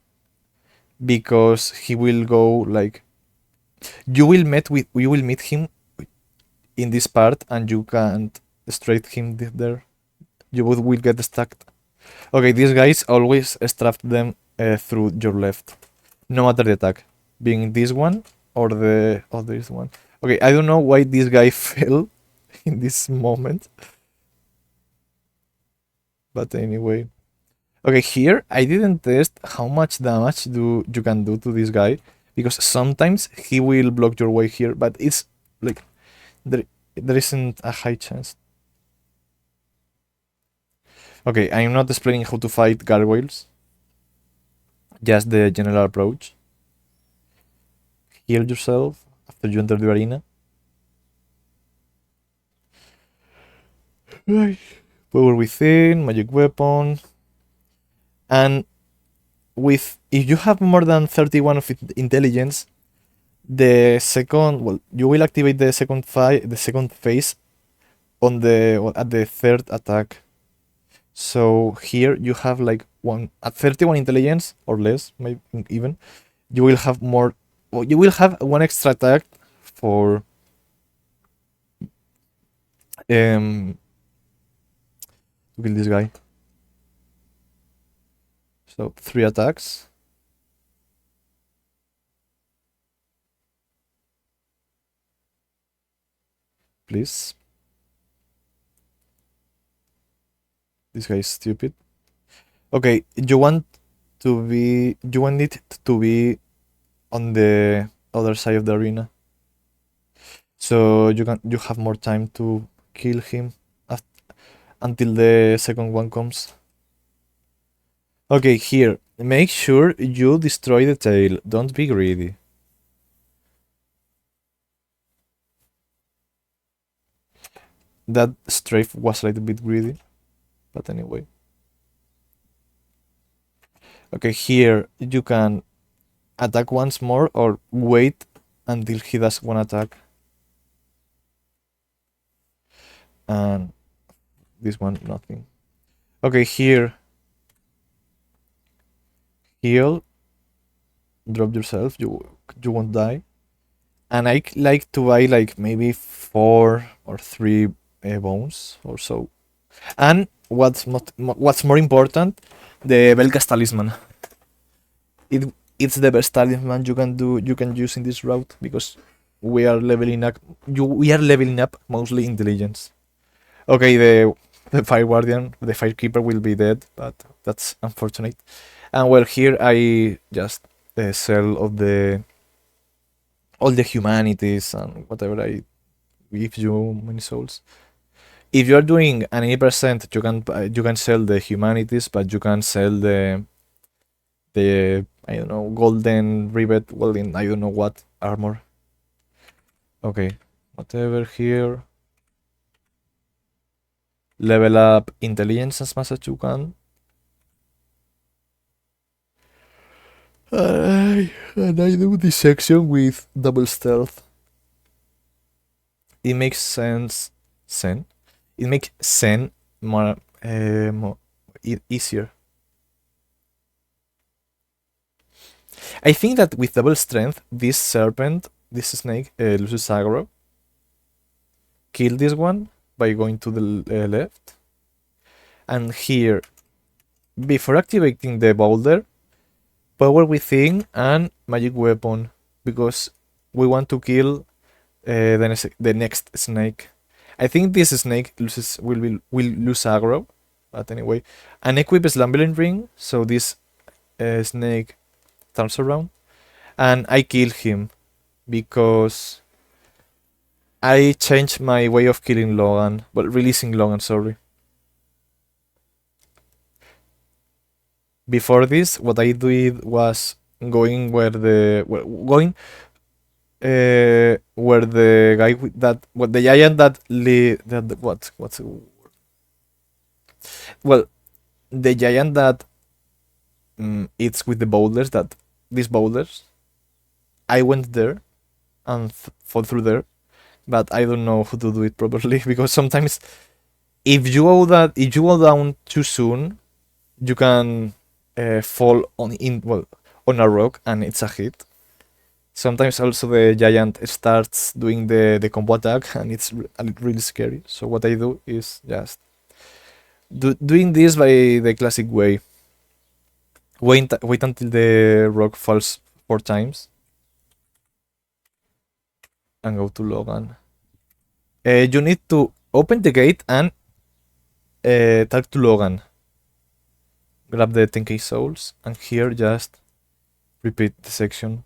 because he will go like you will meet him in this part and you can't straight him there. You will get stuck. Okay, these guys always strafe them through your left, no matter the attack, being this one or the other one. Okay, I don't know why this guy fell in this moment, but anyway. Okay, here I didn't test how much damage you can do to this guy because sometimes he will block your way here, but it's like there isn't a high chance. Okay, I'm not explaining how to fight gargoyles, just the general approach. Heal yourself after you enter the arena. Power Within, magic weapon, and if you have more than 31 of intelligence, you will activate the second phase at the 3rd attack. So here you have like at 31 intelligence or less, maybe even you will have more. Well, you will have 1 extra attack for to kill this guy. So 3 attacks. Please. This guy is stupid. Okay, you want it to be on the other side of the arena, so you have more time to kill him until the second one comes. Okay, here, make sure you destroy the tail. Don't be greedy. That strafe was a little bit greedy, but anyway. Okay, here you can attack once more or wait until he does one attack. And this one, nothing. Okay, here, heal, drop yourself, you won't die. And I like to buy like maybe 4 or 3 bones or so. And what's more important, the Belgas talisman. It's the best talisman you can use in this route because we are leveling up. We are leveling up mostly intelligence. Okay, the fire guardian, the firekeeper will be dead, but that's unfortunate. And well, here I just sell all the humanities and whatever I give you many souls. If you are doing an 80%, you can sell the humanities, but you can sell the I don't know golden rivet, well in I don't know what armor. Okay, whatever here. Level up intelligence as much as you can. And I do this section with double stealth. It makes sense. Sen. It makes Sen more easier. I think that with double strength, this serpent, this snake, loses aggro. Kill this one by going to the left. And here, before activating the boulder, power within and magic weapon, because we want to kill the next snake. I think this snake will lose aggro, but anyway. And equip slumbering ring, so this snake turns around, and I kill him because I changed my way of killing Logan, well, releasing Logan, sorry. Before this, what I did was going where the guy with that what the giant that what's well the giant that it's with the boulders that these boulders. I went there and fought through there, but I don't know how to do it properly because sometimes if you go down too soon, you can fall on a rock and it's a hit. Sometimes also the giant starts doing the combo attack and it's really scary. So what I do is just doing this by the classic way. Wait until the rock falls 4 times and go to Logan. You need to open the gate and talk to Logan. Grab the 10k souls and here just repeat the section.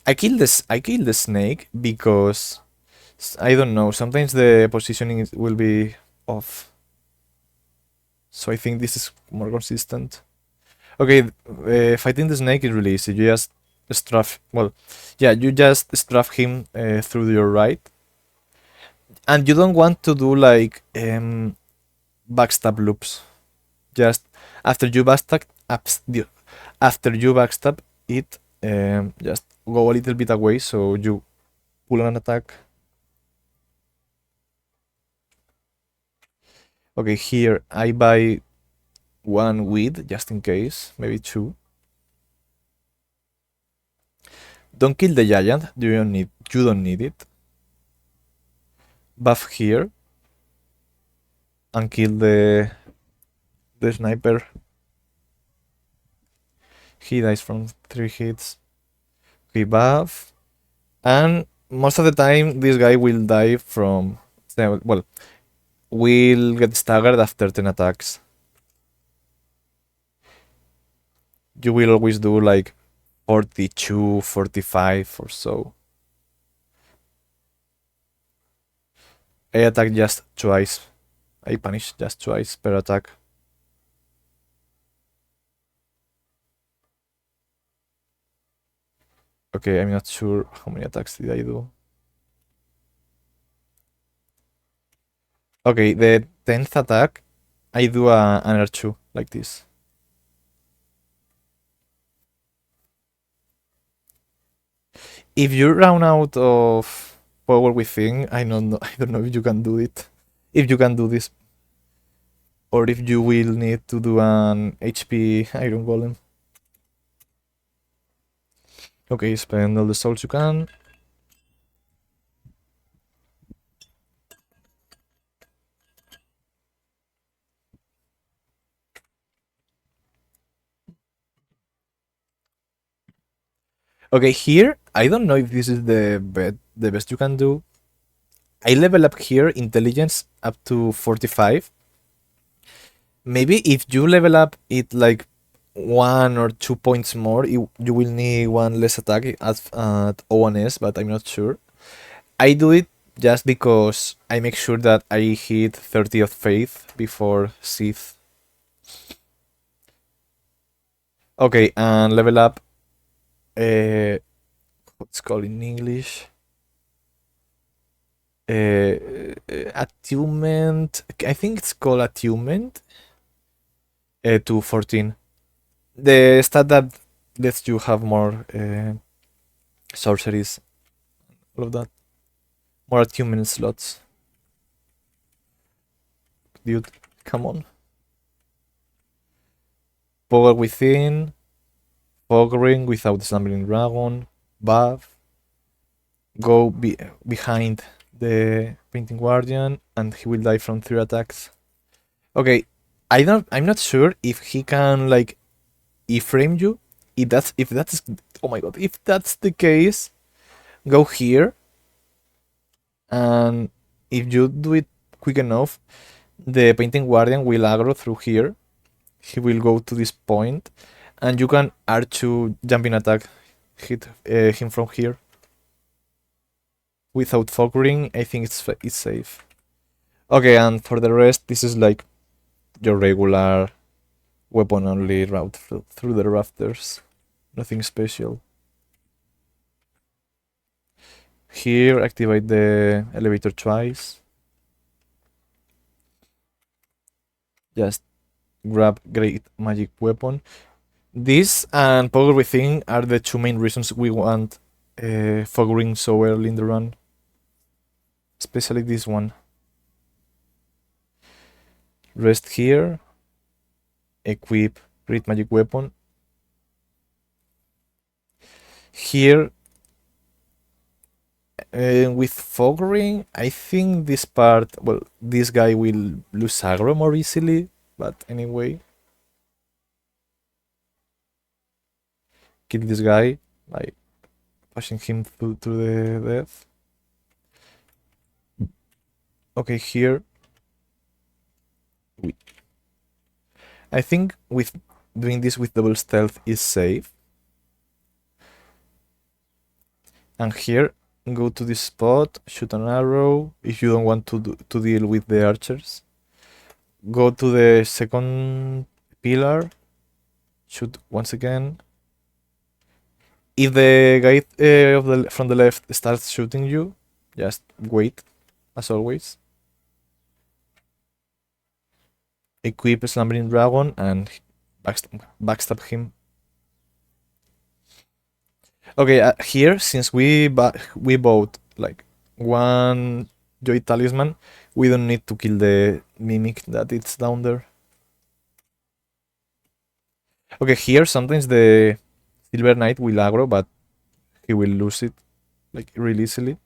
I killed the snake because I don't know. Sometimes the positioning will be off, so I think this is more consistent. Okay, fighting the snake is really easy. You just strafe. Well, yeah, you just strafe him through your right, and you don't want to do like backstab loops. Just after you backstab it, just go a little bit away so you pull an attack. Okay, here I buy 1 weed just in case, maybe 2. Don't kill the giant. You don't need it. Buff here and kill the sniper. He dies from 3 hits. Okay, buff. And most of the time this guy will die from, well, will get staggered after 10 attacks. You will always do like 42, 45 or so. I attack just twice. I punish just twice per attack. Okay, I'm not sure how many attacks did I do. Okay, the 10th attack, I do an R2 like this. If you run out of power within, I don't know. I don't know if you can do it. If you can do this, or if you will need to do an HP Iron Golem. Okay, spend all the souls you can. Okay, here I don't know if this is the best you can do. I level up here intelligence up to 45. Maybe if you level up it like 1 or 2 points more, you will need one less attack at O1S, but I'm not sure. I do it just because I make sure that I hit 30 of faith before Sith. Okay, and level up. What's called in English? Attunement. I think it's called attunement. To 14. The stat that lets you have more sorceries. All of that. More attunement slots. Dude, come on. Power within. Fog ring without slumbering dragon. Buff. Go behind the painting guardian, and he will die from 3 attacks. Okay, I'm not sure if he can like E-frame you. If that's oh my god, if that's the case, go here, and if you do it quick enough, the painting guardian will aggro through here. He will go to this point, and you can R2 jumping attack hit him from here. Without fog ring, I think it's safe. Okay, and for the rest, this is like your regular weapon only route through the rafters. Nothing special. Here, activate the elevator twice. Just grab great magic weapon. This and power within are the two main reasons we want fog ring so early in the run. Especially this one. Rest here. Equip great magic weapon. Here, with fog ring, I think this part, well, this guy will lose aggro more easily, but anyway. Kill this guy by pushing him to the death. Okay, here. I think with doing this with double stealth is safe. And here, go to this spot, shoot an arrow if you don't want to deal with the archers. Go to the second pillar, shoot once again. If the guy from the left starts shooting you, just wait, as always. Equip Slumbering Dragon and backstab him. Okay, here, since we bought like one Joy Talisman, we don't need to kill the Mimic that it's down there. Okay, here sometimes the Silver Knight will aggro, but he will lose it like really easily.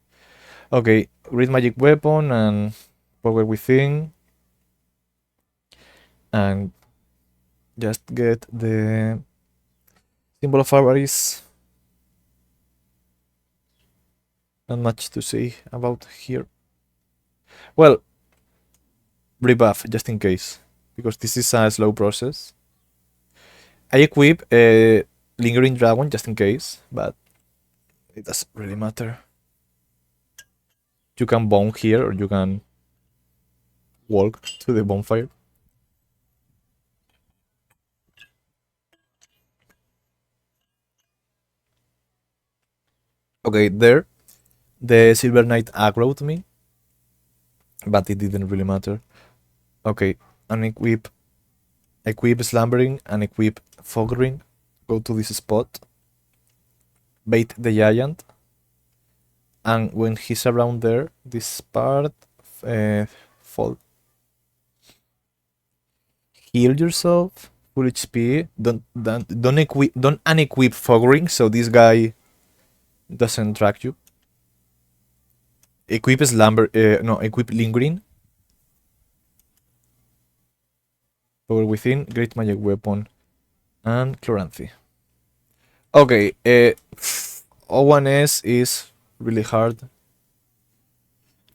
Okay, Great Magic Weapon and Power Within. And just get the Symbol of Avarice. Not much to say about here. Well, rebuff just in case, because this is a slow process. I equip a Lingering Dragon just in case, but it doesn't really matter. You can bomb here or you can walk to the bonfire. Okay, there the Silver Knight aggroed me, but it didn't really matter. Okay, equip Slumbering and equip Fog Ring. Go to this spot, bait the giant, and when he's around there, this part, fall. Heal yourself, full HP. Don't unequip Fog Ring, so this guy doesn't track you. Equip equip Lingering. Power Within, Great Magic Weapon, and Chloranthy. Okay, O1S is really hard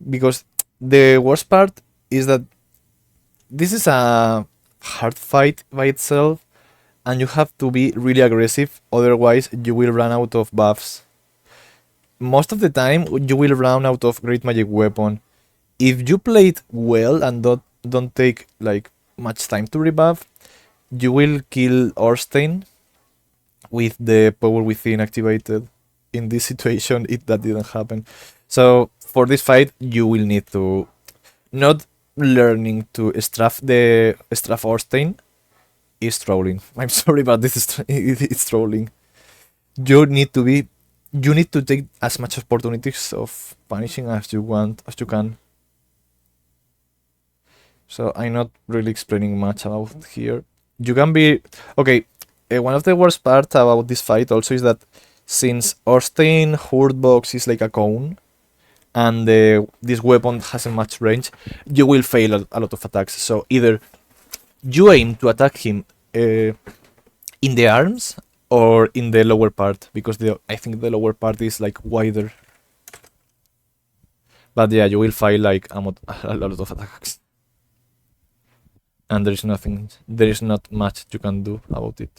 because the worst part is that this is a hard fight by itself and you have to be really aggressive, otherwise you will run out of buffs. Most of the time you will run out of Great Magic Weapon. If you play it well and don't take like much time to rebuff, you will kill Orstein with the Power Within activated. In this situation, that didn't happen. So for this fight, you will need to not learning to straff Orstein is trolling. I'm sorry, but this is it's trolling. You need to take as much opportunities of punishing as you can. So I'm not really explaining much about here. You can be okay. One of the worst parts about this fight also is that since Orstein Hurt Box is like a cone, and this weapon hasn't much range, you will fail a lot of attacks. So either you aim to attack him in the arms or in the lower part, because I think the lower part is like wider. But yeah, you will fail like a lot of attacks. And there is not much you can do about it.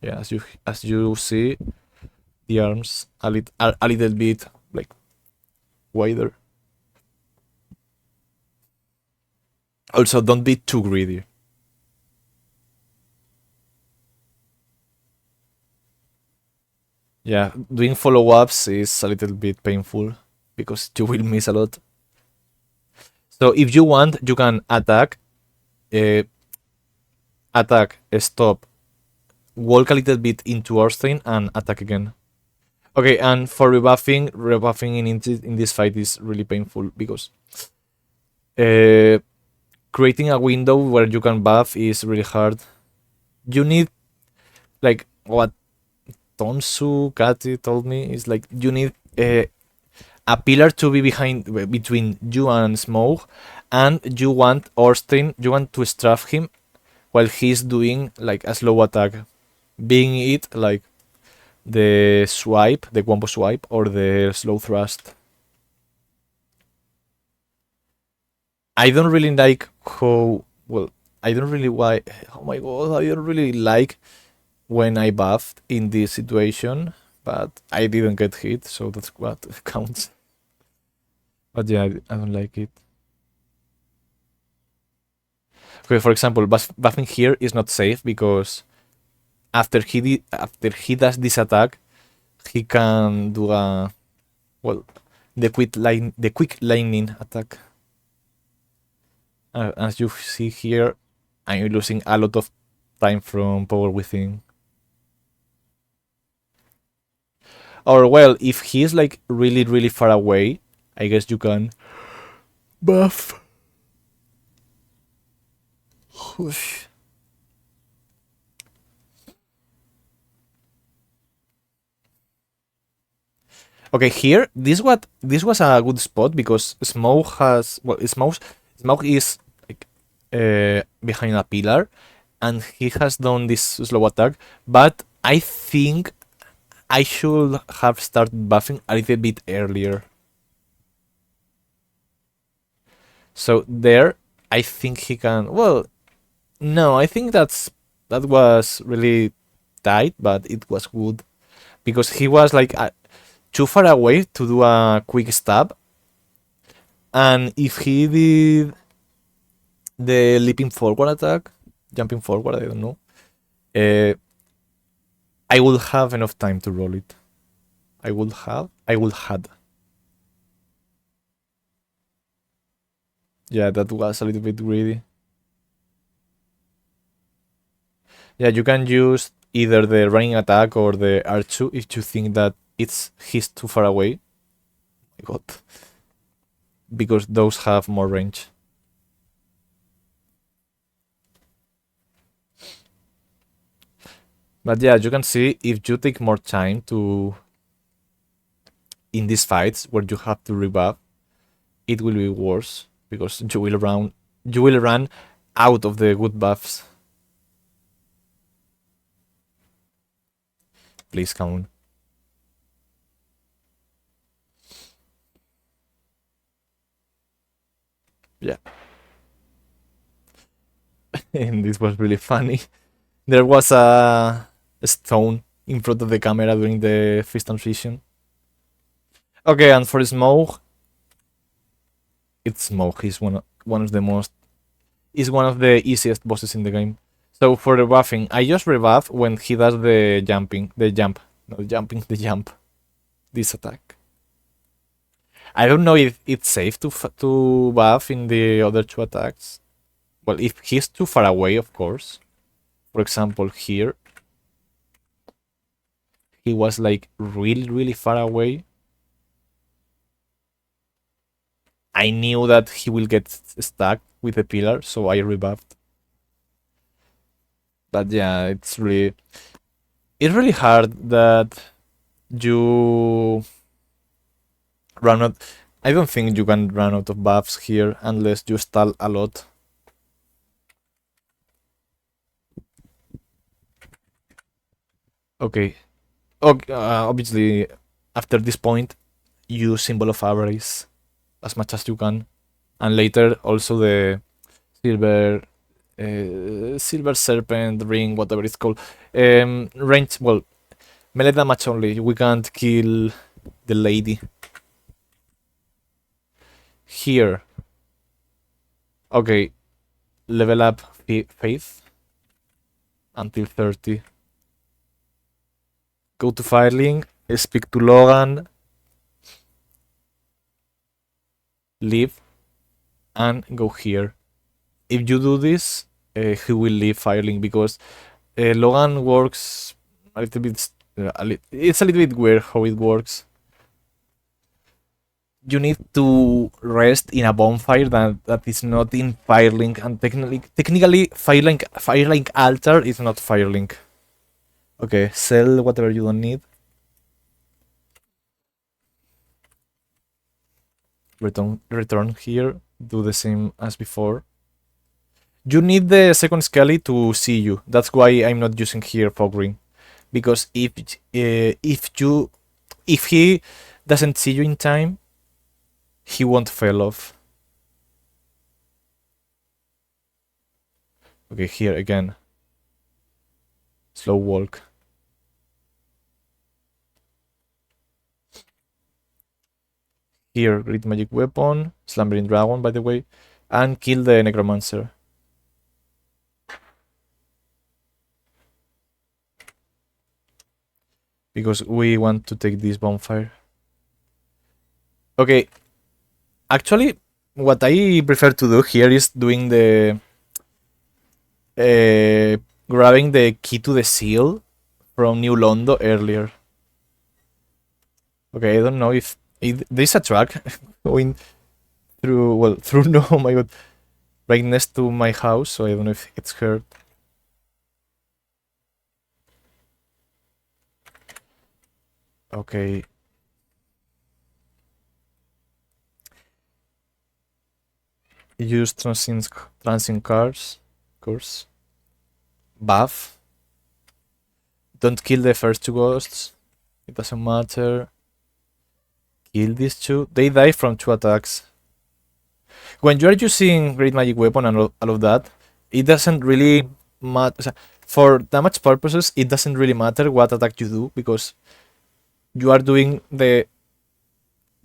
Yeah, as you see, the arms are a little bit like wider. Also, don't be too greedy. Yeah, doing follow-ups is a little bit painful because you will miss a lot. So if you want, you can attack, stop, walk a little bit into Orstein and attack again. Okay, and for rebuffing in this fight is really painful because creating a window where you can buff is really hard. You need, like, what Tonsu Kati told me is like you need a pillar to be between you and Smoke, and you want to strafe him while he's doing like a slow attack, being it like the combo swipe, or the slow thrust. I don't really like how well. I don't really why. Oh my god! I don't really like when I buffed in this situation, but I didn't get hit, so that's what counts. But yeah, I don't like it. Okay, for example, buffing here is not safe because after he does this attack, he can do the quick lightning attack. As you see here, I'm losing a lot of time from Power Within. Or well, if he's like really really far away, I guess you can buff. Whoosh. Okay, here this was a good spot because Smoke is like behind a pillar, and he has done this slow attack. But I think I should have started buffing a little bit earlier. So there, I think he can. Well, no, I think that was really tight, but it was good because he was like too far away to do a quick stab, and if he did the leaping forward attack, jumping forward, I don't know, I would have enough time to roll it. I would had. Yeah, that was a little bit greedy. Yeah, you can use either the running attack or the R2 if you think that he's too far away. My God, because those have more range. But yeah, you can see if you take more time to in these fights where you have to rebuff, it will be worse because you will run out of the good buffs. Please come on. Yeah. And this was really funny. There was a stone in front of the camera during the fist transition. Okay, and for Smoke, it's Smoke. He's one of the most. Is one of the easiest bosses in the game. So for rebuffing, I just rebuff when he does the jump, not jumping, the jump. This attack. I don't know if it's safe to buff in the other two attacks. Well, if he's too far away, of course. For example, here, he was like really, really far away. I knew that he will get stuck with the pillar, so I rebuffed. But yeah, it's really hard that you run out. I don't think you can run out of buffs here unless you stall a lot. Okay. Obviously, after this point, use Symbol of Avarice as much as you can, and later also the silver, silver serpent ring, whatever it's called. Range. Well, melee damage only. We can't kill the lady. Here. Okay. Level up faith until 30. Go to Firelink, speak to Logan, leave, and go here. If you do this, he will leave Firelink because Logan works a little bit. It's a little bit weird how it works. You need to rest in a bonfire that is not in Firelink, and technically Firelink altar is not Firelink. Okay, sell whatever you don't need. Return here. Do the same as before. You need the second skelly to see you. That's why I'm not using here fog ring, because if he doesn't see you in time, he won't fall off. Okay, here again. Slow walk. Here, great magic weapon, slumbering dragon, by the way, and kill the necromancer. Because we want to take this bonfire. Okay. Actually, what I prefer to do here is doing the grabbing the key to the seal from New Londo earlier. Okay, I don't know if there's a track going through. Well, through no, oh my God, right next to my house. So I don't know if it's heard. Okay. Use transient cards. Course. Buff. Don't kill the first two ghosts. It doesn't matter. Kill these two. They die from 2 attacks. When you are using Great Magic Weapon and all of that, it doesn't really matter. For damage purposes, it doesn't really matter what attack you do because you are doing the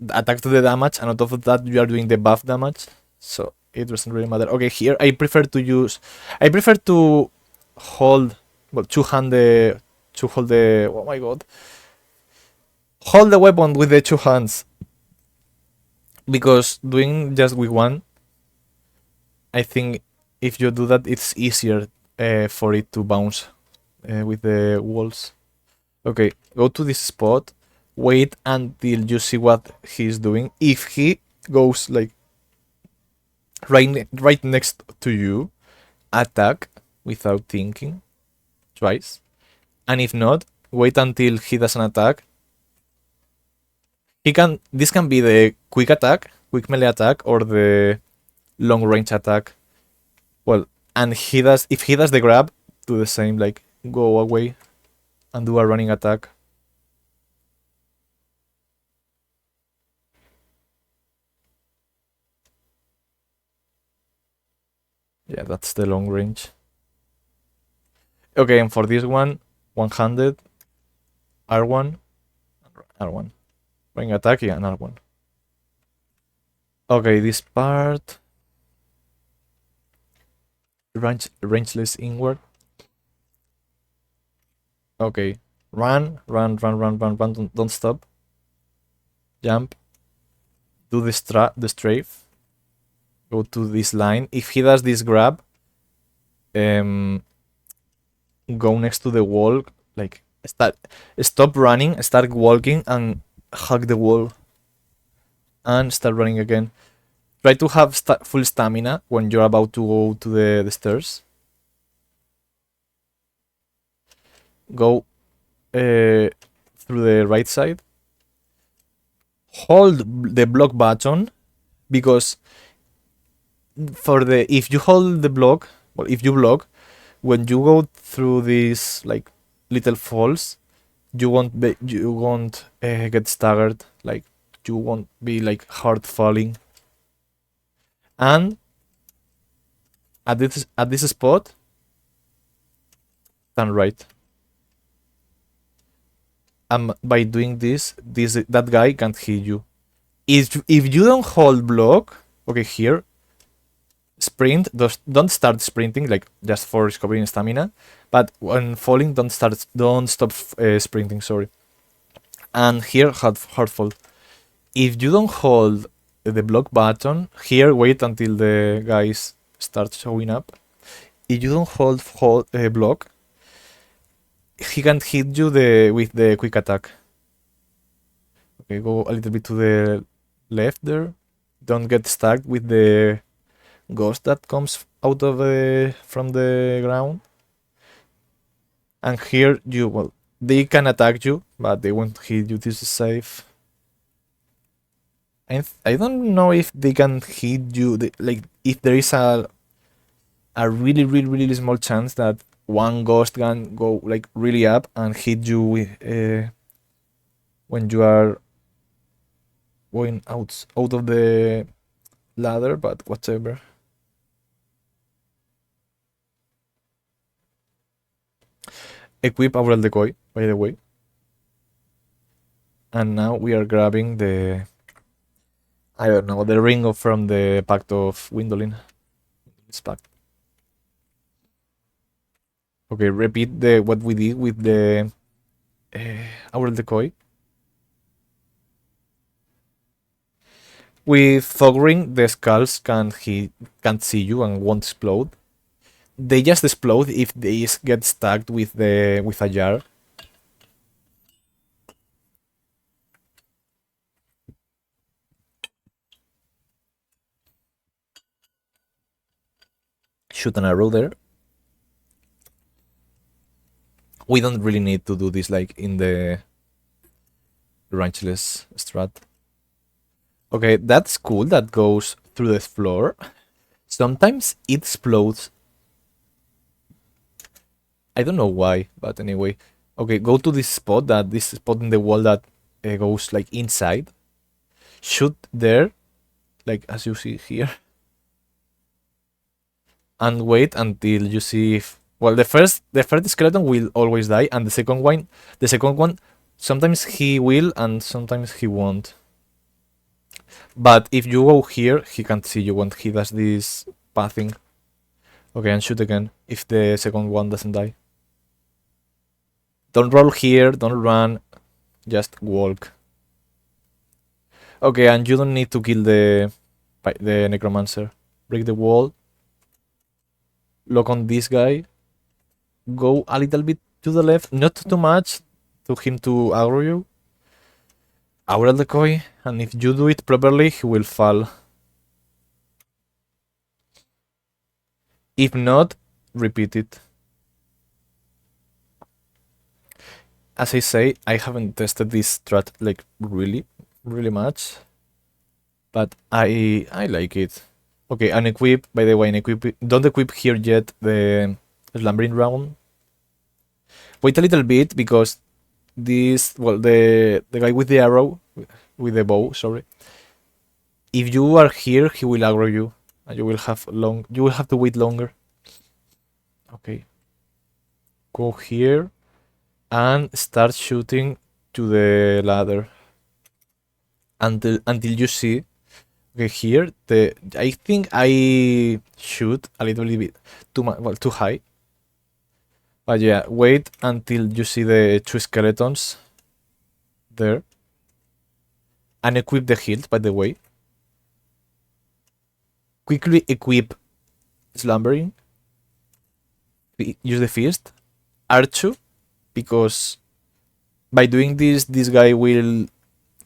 attack to the damage, and on top of that, you are doing the buff damage. So it doesn't really matter. Okay, here I prefer to use. I prefer to hold. Well, two-hand the. To hold the. Oh my god. Hold the weapon with the 2 hands. Because doing just with one, I think if you do that, it's easier for it to bounce with the walls. Okay, go to this spot. Wait until you see what he's doing. If he goes like right next to you, attack without thinking twice. And if not, wait until he doesn't attack. He can. This can be the quick attack, quick melee attack, or the long range attack. Well, and he does. If he does the grab, do the same. Like go away and do a running attack. Yeah, that's the long range. Okay, and for this one-handed, R1, R1. Running attack, yeah, and R1. Okay, this part. Rangeless inward. Okay, run, run, run, run, run, run, don't stop. Jump. Do the strafe. Go to this line. If he does this grab, go next to the wall, like stop running, start walking, and hug the wall, and start running again. Try to have full stamina when you're about to go to the stairs. Go through the right side. Hold the block button because if you hold the block, well, if you block, when you go through these like little falls, you won't get staggered. Like you won't be like hard falling. And at this spot, turn right. And by doing that guy can't hit you. If you don't hold block, okay, here, sprint. Don't start sprinting like just for recovering stamina. But when falling, don't stop sprinting. Sorry. And here, hard fall. If you don't hold the block button, here wait until the guys start showing up. If you don't hold block, he can't hit you with the quick attack. Okay, go a little bit to the left there. Don't get stuck with the ghost that comes out of from the ground. And here they can attack you, but they won't hit you. This is safe. I don't know if they can hit you. Like if there is a really really really small chance that one ghost can go like really up and hit you when you are going out of the ladder, but whatever. Equip our decoy, by the way. And now we are grabbing I don't know, the ring from the Pact of Windolin. This pact. Okay, repeat what we did with the our decoy. With Thogring, the skulls can't see you and won't explode. They just explode if they get stuck with a jar. Shoot an arrow there. We don't really need to do this like in the branchless strat. Okay, that's cool. That goes through the floor. Sometimes it explodes. I don't know why, but anyway. Okay, go to this spot in the wall that goes like inside. Shoot there, like as you see here, and wait until you see if well the first skeleton will always die, and the second one sometimes he will and sometimes he won't. But if you go here, he can't see you when he does this pathing. Okay, and shoot again if the second one doesn't die. Don't roll here, don't run, just walk. Okay, and you don't need to kill the necromancer. Break the wall, lock on this guy, go a little bit to the left, not too much to him to aggro you. Aura decoy, and if you do it properly, he will fall. If not, repeat it. As I say, I haven't tested this strat like really much, but I like it. Okay, and equip. By the way, don't equip here yet the slumbering round. Wait a little bit because the guy with the arrow with the bow, sorry. If you are here, he will aggro you, and you will have to wait longer. Okay, go here and start shooting to the ladder until you see. Okay, here I think I shoot a little bit too high. But yeah, wait until you see the two skeletons there. And equip the hilt, by the way. Quickly equip slumbering. Use the fist. R2, because by doing this guy will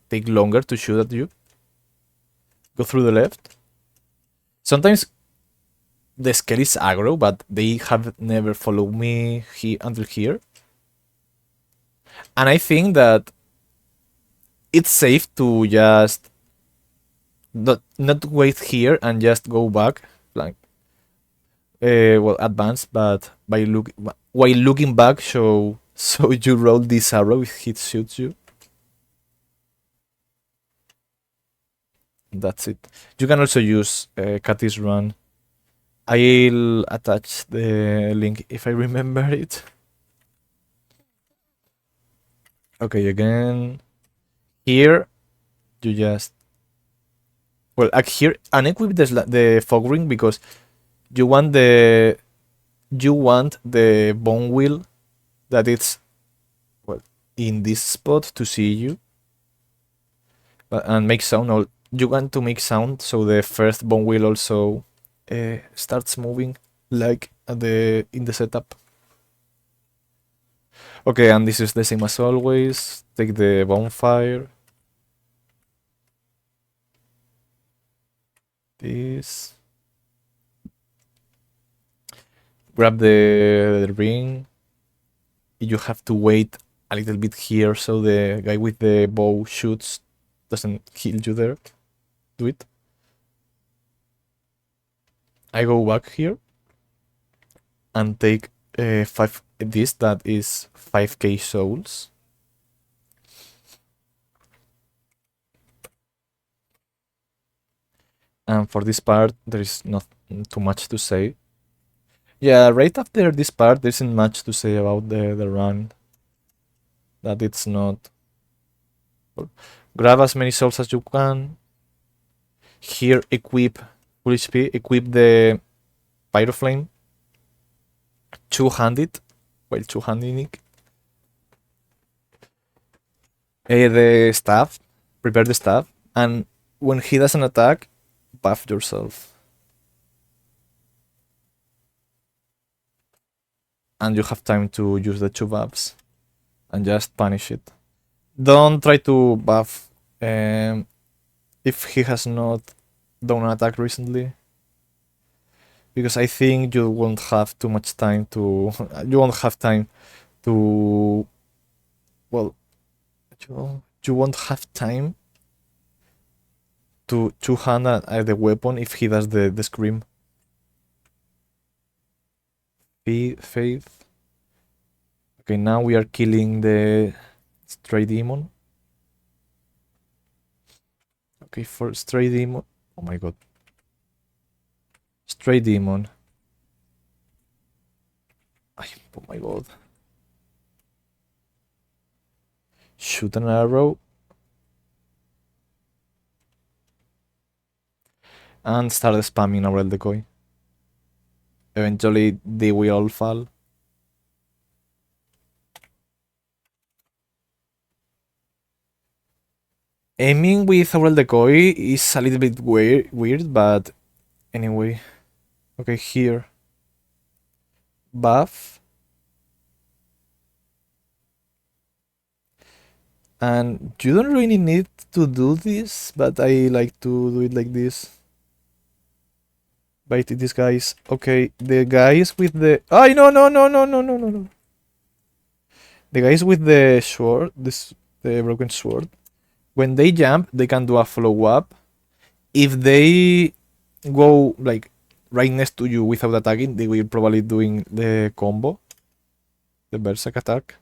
take longer to shoot at you. Go through the left. Sometimes the scale is aggro, but they have never followed me until here. And I think that it's safe to just not wait here and just go back, like advance, but while looking back, so you roll this arrow if it shoots you. That's it. You can also use Cathy's run. I'll attach the link if I remember it. Okay, again. Here, you just here unequip the fog ring because you want the bone wheel that it's in this spot to see you and make sound. You want to make sound so the first bone wheel also starts moving like in the setup. Okay, and this is the same as always. Take the bonfire. This. Grab the ring. You have to wait a little bit here so the guy with the bow shoots doesn't kill you there. Do it. I go back here and take this that is 5k souls. And for this part, there is not too much to say. Yeah, right after this part, there isn't much to say about the run. That it's not. Grab as many souls as you can. Here, equip full HP. Equip the Pyroflame. Two-handed. While two-handing. The staff. Prepare the staff. And when he does an attack, buff yourself. And you have time to use the two buffs and just punish it. Don't try to buff if he has not done an attack recently, because I think you won't have too much time to. You won't have time to. Well, you won't have time to two-hand the weapon if he does the scream. Faith. Okay, now we are killing the stray demon. Okay, for stray demon. Oh my god. Stray demon. Oh my god. Shoot an arrow. And start spamming our decoy. Eventually, they will all fall. Aiming with our decoy is a little bit weird, but anyway. Okay, here. Buff. And you don't really need to do this, but I like to do it like this. Bait these guys. Okay, the guys with the... Oh, no. The guys with the sword, the broken sword, when they jump, they can do a follow up. If they go like right next to you without attacking, they will probably doing the combo, the berserk attack.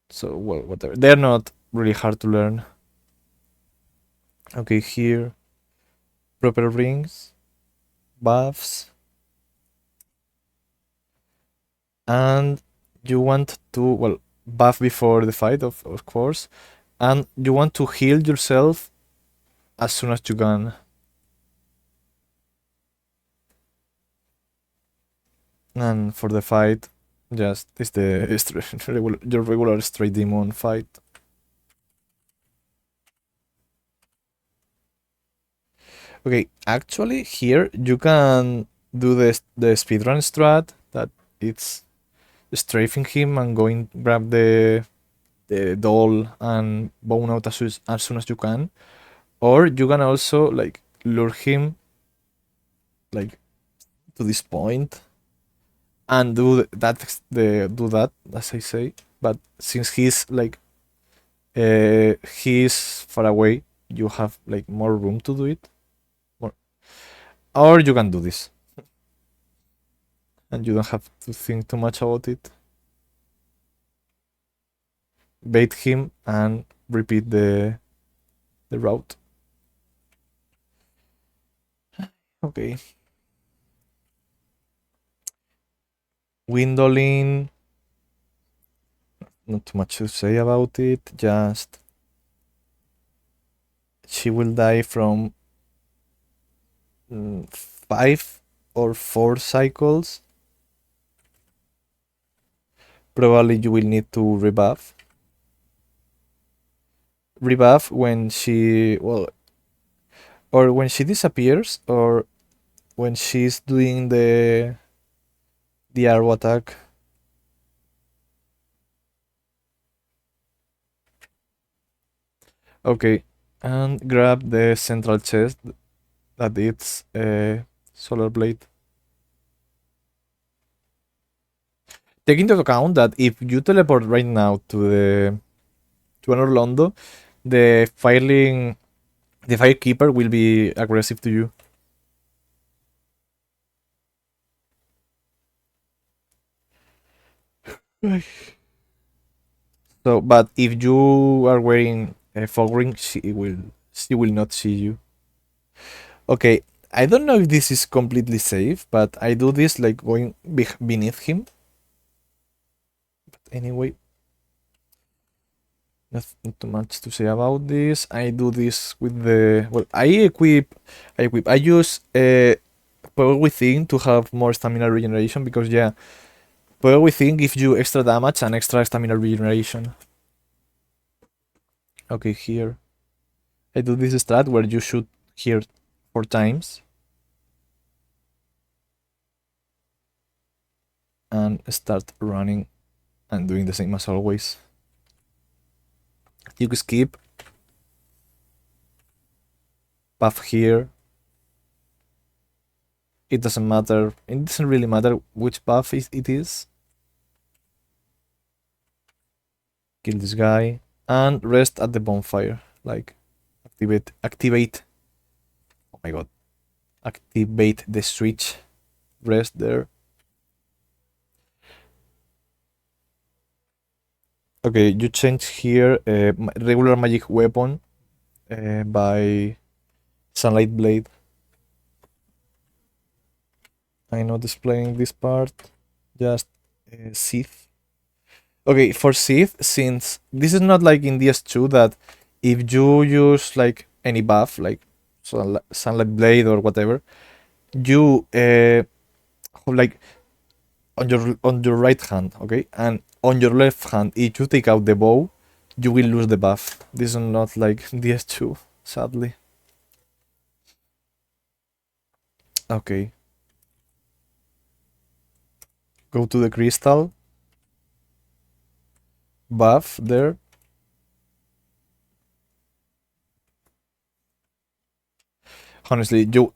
So well, whatever. They're not really hard to learn. Okay, here, proper rings, buffs, and you want to well buff before the fight, of course, and you want to heal yourself as soon as you can. And for the fight, just it's the your regular straight demon fight. Okay, actually here you can do the speedrun strat that it's strafing him and going grab the doll and bone out as soon as you can, or you can also like lure him like to this point and do that as I say. But since he's far away, you have like more room to do it. More. Or you can do this and you don't have to think too much about it. Bait him and repeat the route. Okay. Windowing. Not too much to say about it. Just she will die from 5 or 4 cycles. Probably you will need to rebuff when she well or when she disappears or when she's doing the arrow attack. Okay, and grab the central chest that it's a solar blade. Take into account that if you teleport right now to an Orlando, the firekeeper will be aggressive to you. So, but if you are wearing a fog ring, she will not see you. Okay, I don't know if this is completely safe, but I do this like going beneath him. But anyway, not too much to say about this. I do this with the well. I use power within to have more stamina regeneration because yeah, power within gives you extra damage and extra stamina regeneration. Okay, here I do this strat where you shoot here 4 times and start running and doing the same as always. You can skip, buff here. It doesn't matter. It doesn't really matter which buff it is. Kill this guy and rest at the bonfire. Like activate. Oh my god. Activate the switch. Rest there. Okay, you change here regular magic weapon by sunlight blade. I'm not displaying this part, just Sith. Okay, for Sith, since this is not like in DS2 that if you use like any buff, like sunlight blade or whatever, you like on your right hand, okay, and on your left hand, if you take out the bow, you will lose the buff. This is not like DS2, sadly. Okay, go to the crystal buff there. Honestly, you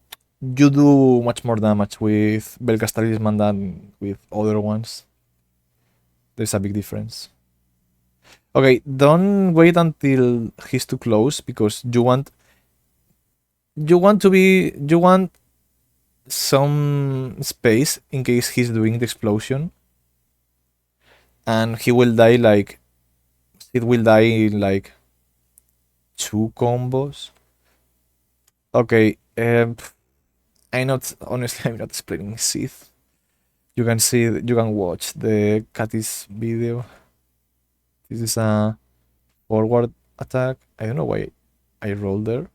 do much more damage with Belga's Talisman than with other ones. There's a big difference. Okay, don't wait until he's too close because you want some space in case he's doing the explosion, and he will die like it will die in like 2 combos. Okay, I'm not honestly I'm not explaining Sith. You can watch the Katis video. This is a forward attack. I don't know why I rolled there.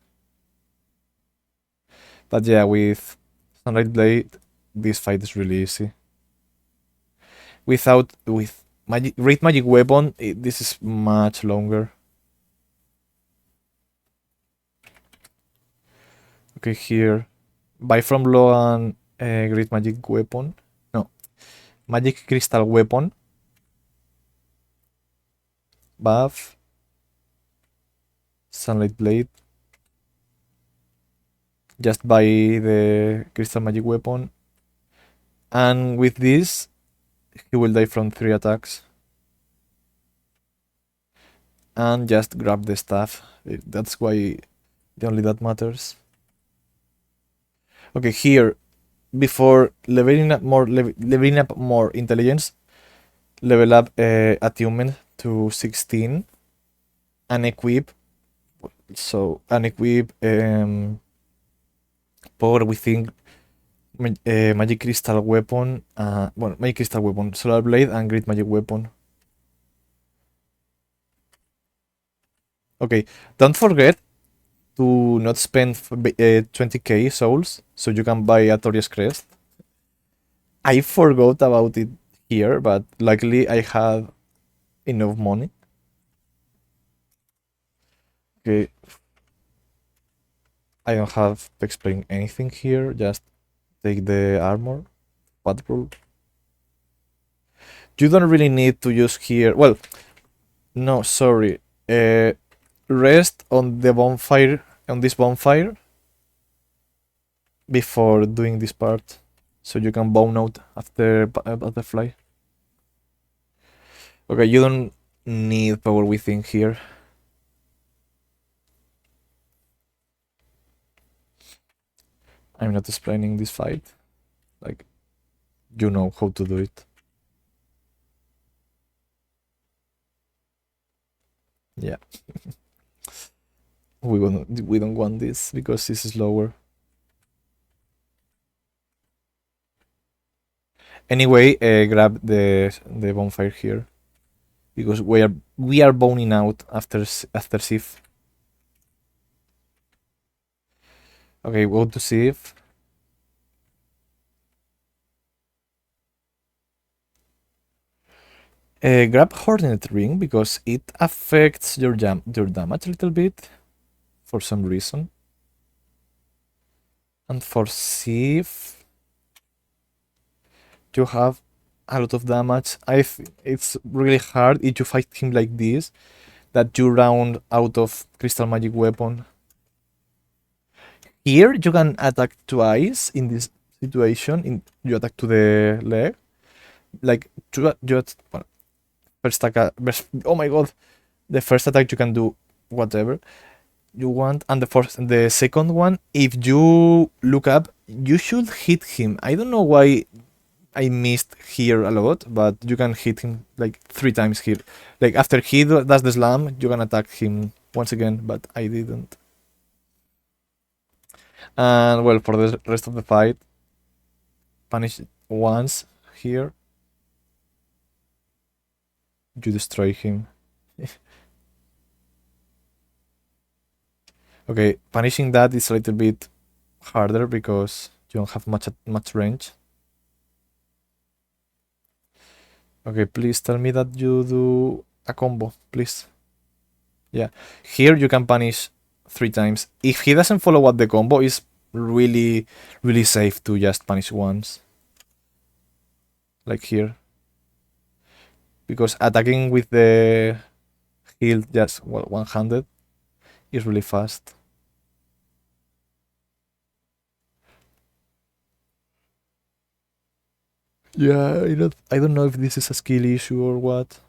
But yeah, with Sunlight Blade, this fight is really easy. With Great Magic Weapon, this is much longer. Okay, here. Buy from Loan Great Magic Weapon. No. Magic Crystal Weapon. Buff. Sunlight Blade. Just buy the Crystal Magic Weapon. And with this, he will die from 3 attacks. And just grab the staff. That's why the only that matters. Okay, here, before leveling up more intelligence, level up attunement to 16 and equip. So, and equip power within magic crystal weapon. Well, magic crystal weapon, solar blade, and great magic weapon. Okay, don't forget to not spend 20k souls so you can buy a Toria's Crest. I forgot about it here, but luckily I had enough money. Okay. I don't have to explain anything here, just take the armor, patrol. You don't really need to use here. Well, no, sorry. Rest on the bonfire, on this bonfire, before doing this part, so you can bone out after butterfly. Okay, you don't need power within here. I'm not explaining this fight. Like, you know how to do it. Yeah. We don't want this because this is lower. Anyway, grab the bonfire here because we are boning out after Sif. Okay, go to Sif. Grab Hornet Ring because it affects your damage a little bit for some reason. And for Sif, you have a lot of damage. It's really hard if you fight him like this that you round out of Crystal Magic Weapon. Here you can attack twice in this situation. You attack to the leg, like well, first attack. Oh my god! The first attack you can do whatever you want, and the second one, if you look up, you should hit him. I don't know why I missed here a lot, but you can hit him like 3 times here. Like after he does the slam, you can attack him once again, but I didn't. And well, for the rest of the fight, punish once here. You destroy him. Okay, punishing that is a little bit harder because you don't have much range. Okay, please tell me that you do a combo, please. Yeah, here you can punish 3 times. If he doesn't follow up the combo, it's really safe to just punish once. Like here. Because attacking with the hilt just one-handed is really fast. Yeah, I don't know if this is a skill issue or what.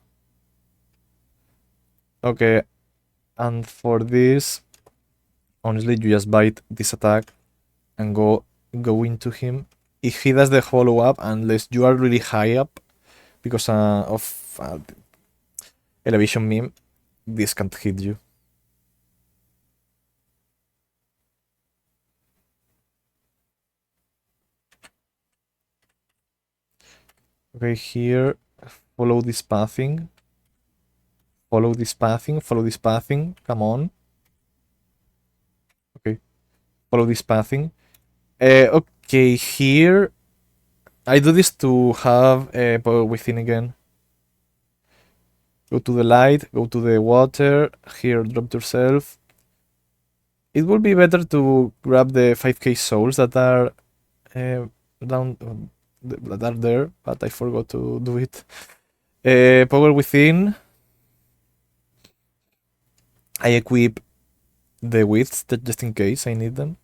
Okay, and for this, honestly, you just bite this attack and go into him. If he does the follow up, unless you are really high up because of elevation meme, this can't hit you. Okay, here, follow this pathing. Follow this pathing. Follow this pathing. Come on. Okay, follow this pathing. Okay, here I do this to have power within again. Go to the light, go to the water, here drop yourself. It would be better to grab the 5k souls that are down, that are there, but I forgot to do it. Power within. I equip the widths just in case I need them.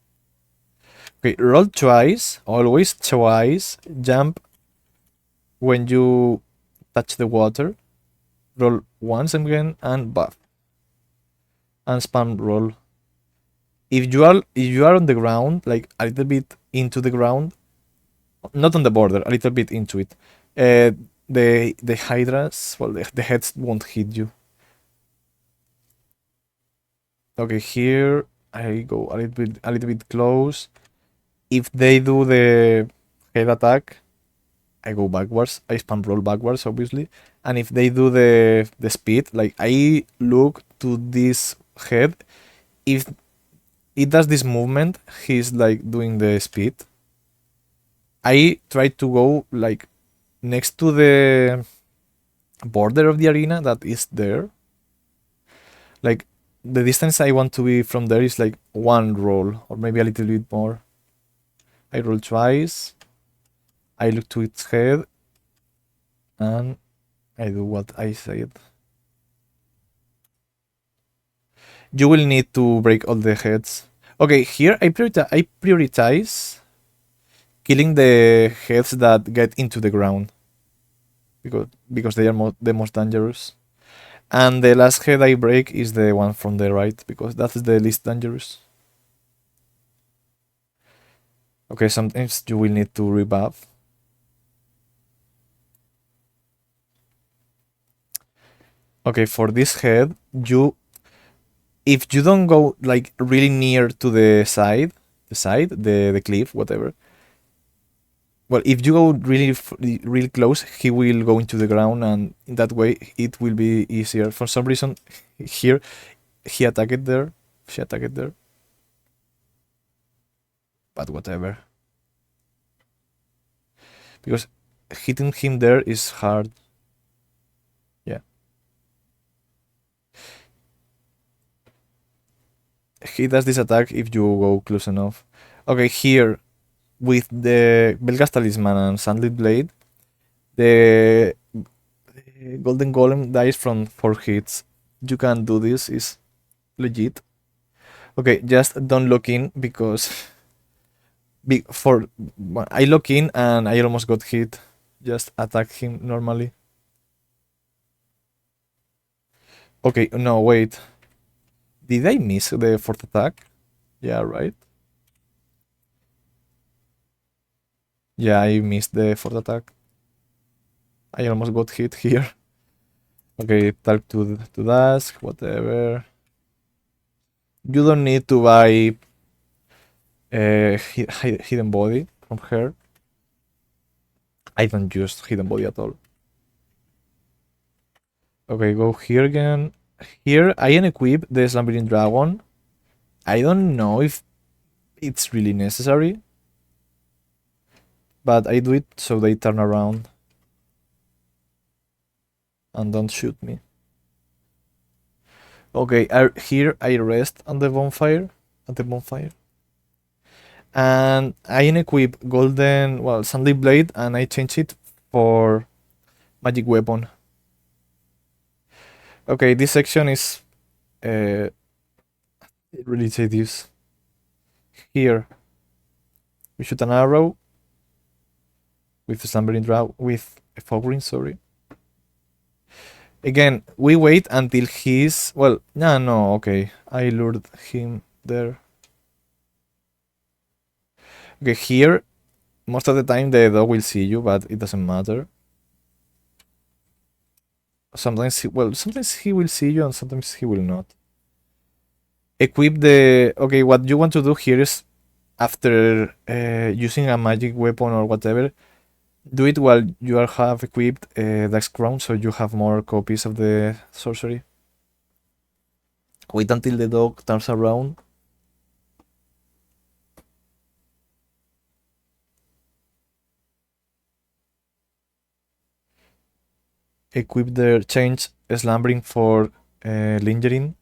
Okay, roll twice, always twice. Jump when you touch the water. Roll once again and buff. And spam roll. If you are on the ground, like a little bit into the ground, not on the border, a little bit into it, the hydras, well, the heads won't hit you. Okay, here I go a little bit close. If they do the head attack, I go backwards. I spam roll backwards, obviously. And if they do the speed, like I look to this head. If it does this movement, he's like doing the speed. I try to go like next to the border of the arena that is there. Like the distance I want to be from there is like one roll or maybe a little bit more. I roll twice. I look to its head and I do what I said. You will need to break all the heads. Okay, here I prioritize killing the heads that get into the ground because they are the most dangerous. And the last head I break is the one from the right because that is the least dangerous. Okay, sometimes you will need to rebuff. Okay, for this head, if you don't go like really near to the cliff, whatever. Well, if you go really close, he will go into the ground, and in that way it will be easier. For some reason, here he attacked there, she attacked there, but whatever. Because hitting him there is hard. Yeah. He does this attack if you go close enough. Okay, here with the Belgas Talisman and Sandlit Blade, the Golden Golem dies from 4 hits. You can do this, is legit. Okay, just don't lock in because I lock in and I almost got hit. Just attack him normally. Okay, no, wait. Did I miss the fourth attack? Yeah, right. Yeah, I missed the fourth attack. I almost got hit here. Okay, talk to Dusk, whatever. You don't need to buy hidden body from her. I don't use hidden body at all. Okay, go here again. Here I unequip the Slumbering Dragon. I don't know if it's really necessary, but I do it so they turn around and don't shoot me. Okay, here I rest on the bonfire, at the bonfire. And I unequip golden, well, Sunday Blade, and I change it for magic weapon. Okay, this section is really tedious. Here, we shoot an arrow with a slumbering draw with a fog ring, sorry. Again, we wait until he's well. No, okay. I lured him there. Okay, here, most of the time the dog will see you, but it doesn't matter. Sometimes he will see you and sometimes he will not. Equip the. Okay, what you want to do here is after using a magic weapon or whatever, do it while you have equipped Dex Crown so you have more copies of the sorcery. Wait until the dog turns around. Equip the change slumbering for lingering.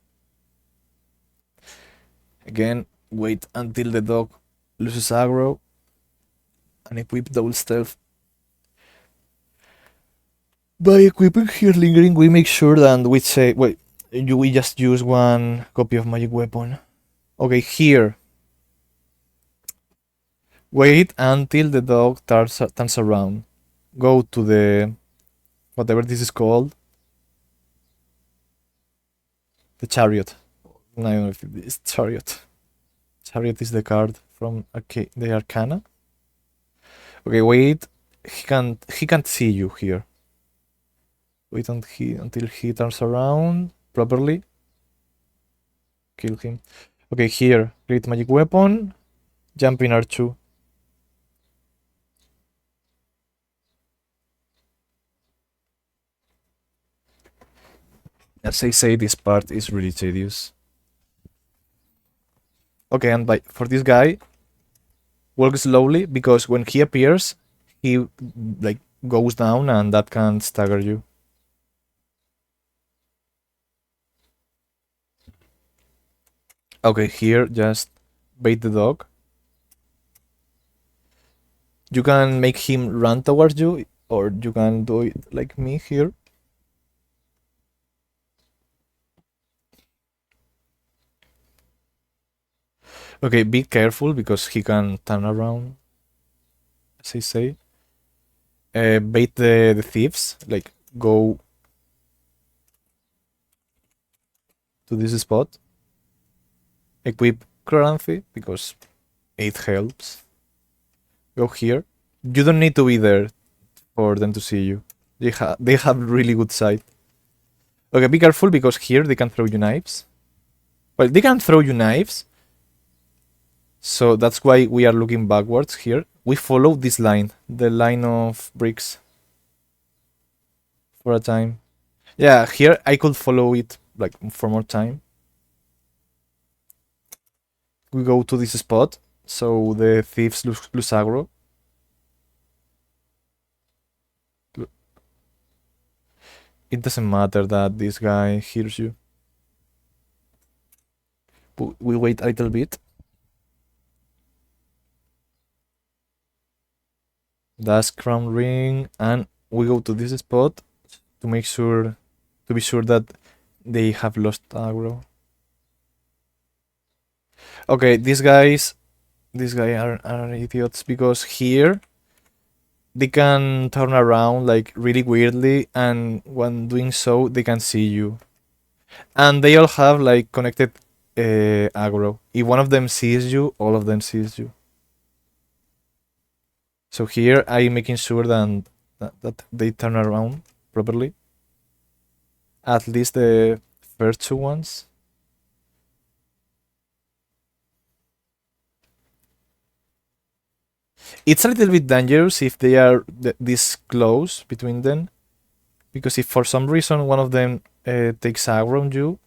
Again, wait until the dog loses aggro and equip double stealth. By equipping here lingering, we make sure that we say, wait, we just use one copy of magic weapon. Okay, here. Wait until the dog turns around. Go to the whatever this is called. The chariot. I don't know if it's chariot. Chariot is the card from the Arcana. Okay, wait. He can't see you here. Wait until he turns around properly. Kill him. Okay, here. Great magic weapon. Jump in R2. As I say, this part is really tedious. Okay, and for this guy, walk slowly because when he appears, he like goes down and that can stagger you. Okay, here just bait the dog. You can make him run towards you, or you can do it like me here. Okay, be careful because he can turn around, as I say. Bait the thieves, like go to this spot. Equip Chloranthy because it helps. Go here. You don't need to be there for them to see you. They have really good sight. Okay, be careful because here they can throw you knives. Well, they can throw you knives. So that's why we are looking backwards here. We follow this line, the line of bricks. For a time. Yeah, here I could follow it like for more time. We go to this spot, so the thieves lose aggro. It doesn't matter that this guy hears you. We wait a little bit. That's crown ring, and we go to this spot to make sure, to be sure that they have lost aggro. Okay, these guy are idiots because here they can turn around like really weirdly, and when doing so, they can see you. And they all have like connected aggro. If one of them sees you, all of them sees you. So here I'm making sure that they turn around properly. At least the first two ones. It's a little bit dangerous if they are this close between them, because if for some reason one of them takes aggro on you,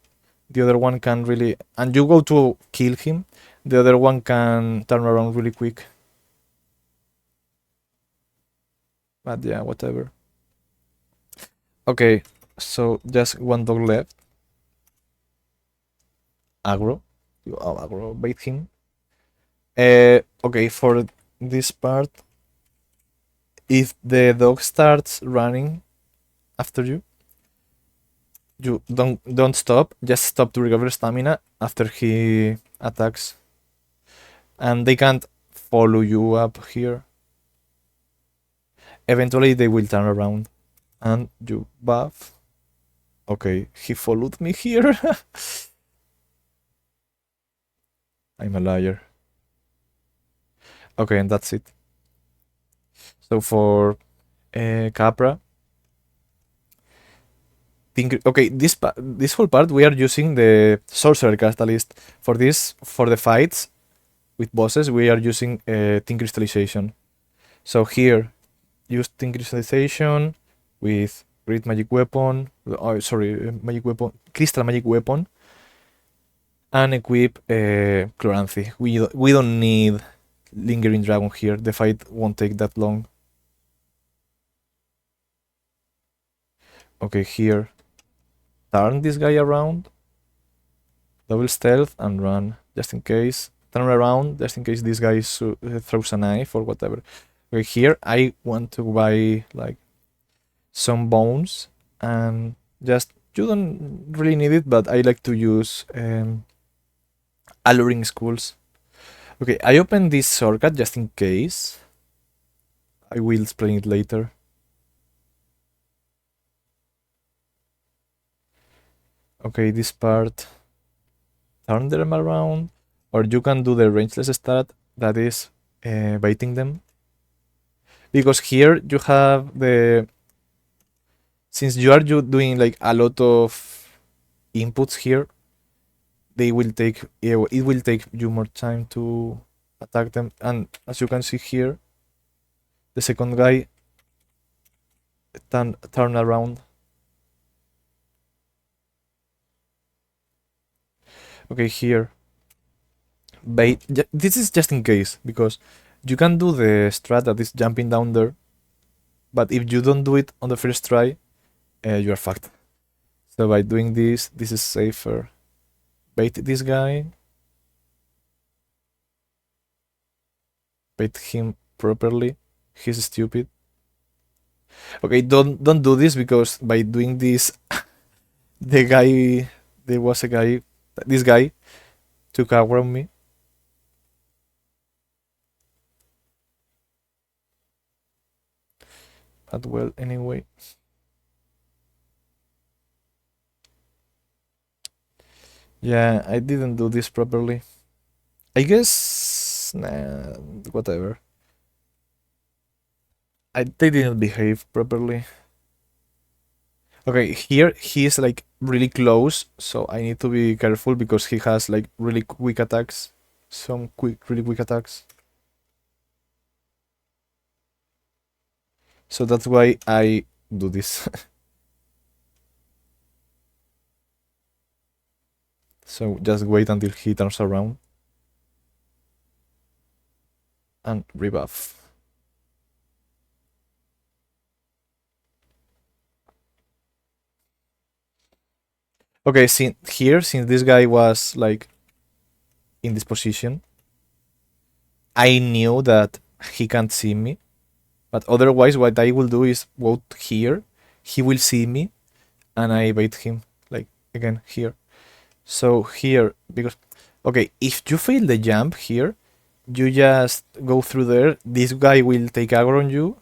the other one can really, and you go to kill him, the other one can turn around really quick. But yeah, whatever. Okay, so just one dog left. Aggro. Oh, aggro, bait him. Okay, for this part, if the dog starts running after you, you don't stop. Just stop to recover stamina after he attacks, and they can't follow you up here. Eventually, they will turn around, and you buff. Okay, he followed me here. I'm a liar. Okay, and that's it. So for Capra, okay, this whole part we are using the sorcerer catalyst. For this, for the fights with bosses, we are using tin crystallization. So here, use tin crystallization with great magic weapon. Oh, sorry, magic weapon, crystal magic weapon, and equip Chloranthy. We don't need lingering dragon here. The fight won't take that long. Okay, here, turn this guy around, double stealth and run just in case. Turn around just in case this guy throws a knife or whatever. Okay, here I want to buy like some bones, and just, you don't really need it, but I like to use alluring schools. Okay, I open this shortcut just in case. I will explain it later. Okay, this part, turn them around, or you can do the rangeless stat, that is baiting them. Because here you have the, since you are doing like a lot of inputs here, they will take, it will take you more time to attack them. And as you can see here, the second guy turn around. Okay, here, bait. This is just in case, because you can do the strat that is jumping down there, but if you don't do it on the first try, you are fucked. So by doing this is safer. Bait this guy. Bait him properly. He's stupid. Okay, don't do this, because by doing this, the guy, there was a guy, this guy took aggro on me. But well, anyway. Yeah, I didn't do this properly. I guess, nah, whatever. They didn't behave properly. Okay, here he is like really close, so I need to be careful because he has like really quick attacks. Some really quick attacks. So that's why I do this. So just wait until he turns around. And rebuff. Okay, since this guy was like in this position, I knew that he can't see me. But otherwise, what I will do is vote here. He will see me, and I bait him like again here. So here, because okay, if you fail the jump here, you just go through there. This guy will take aggro on you,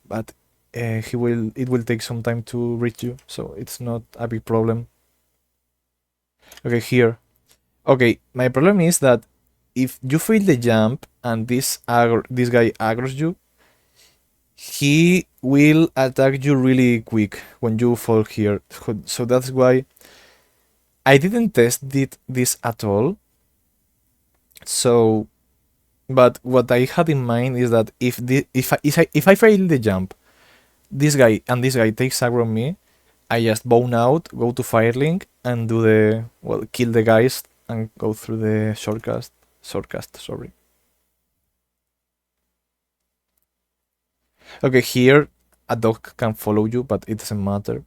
but it will take some time to reach you, so it's not a big problem. Okay, here. Okay, my problem is that if you fail the jump and this guy aggroes you, he will attack you really quick when you fall here. So that's why I didn't test this at all. So, but what I had in mind is that if I fail the jump, this guy takes aggro on me, I just bone out, go to Firelink, and do the kill the guys and go through the shortcast. Shortcast, sorry. Okay, here a dog can follow you, but it doesn't matter.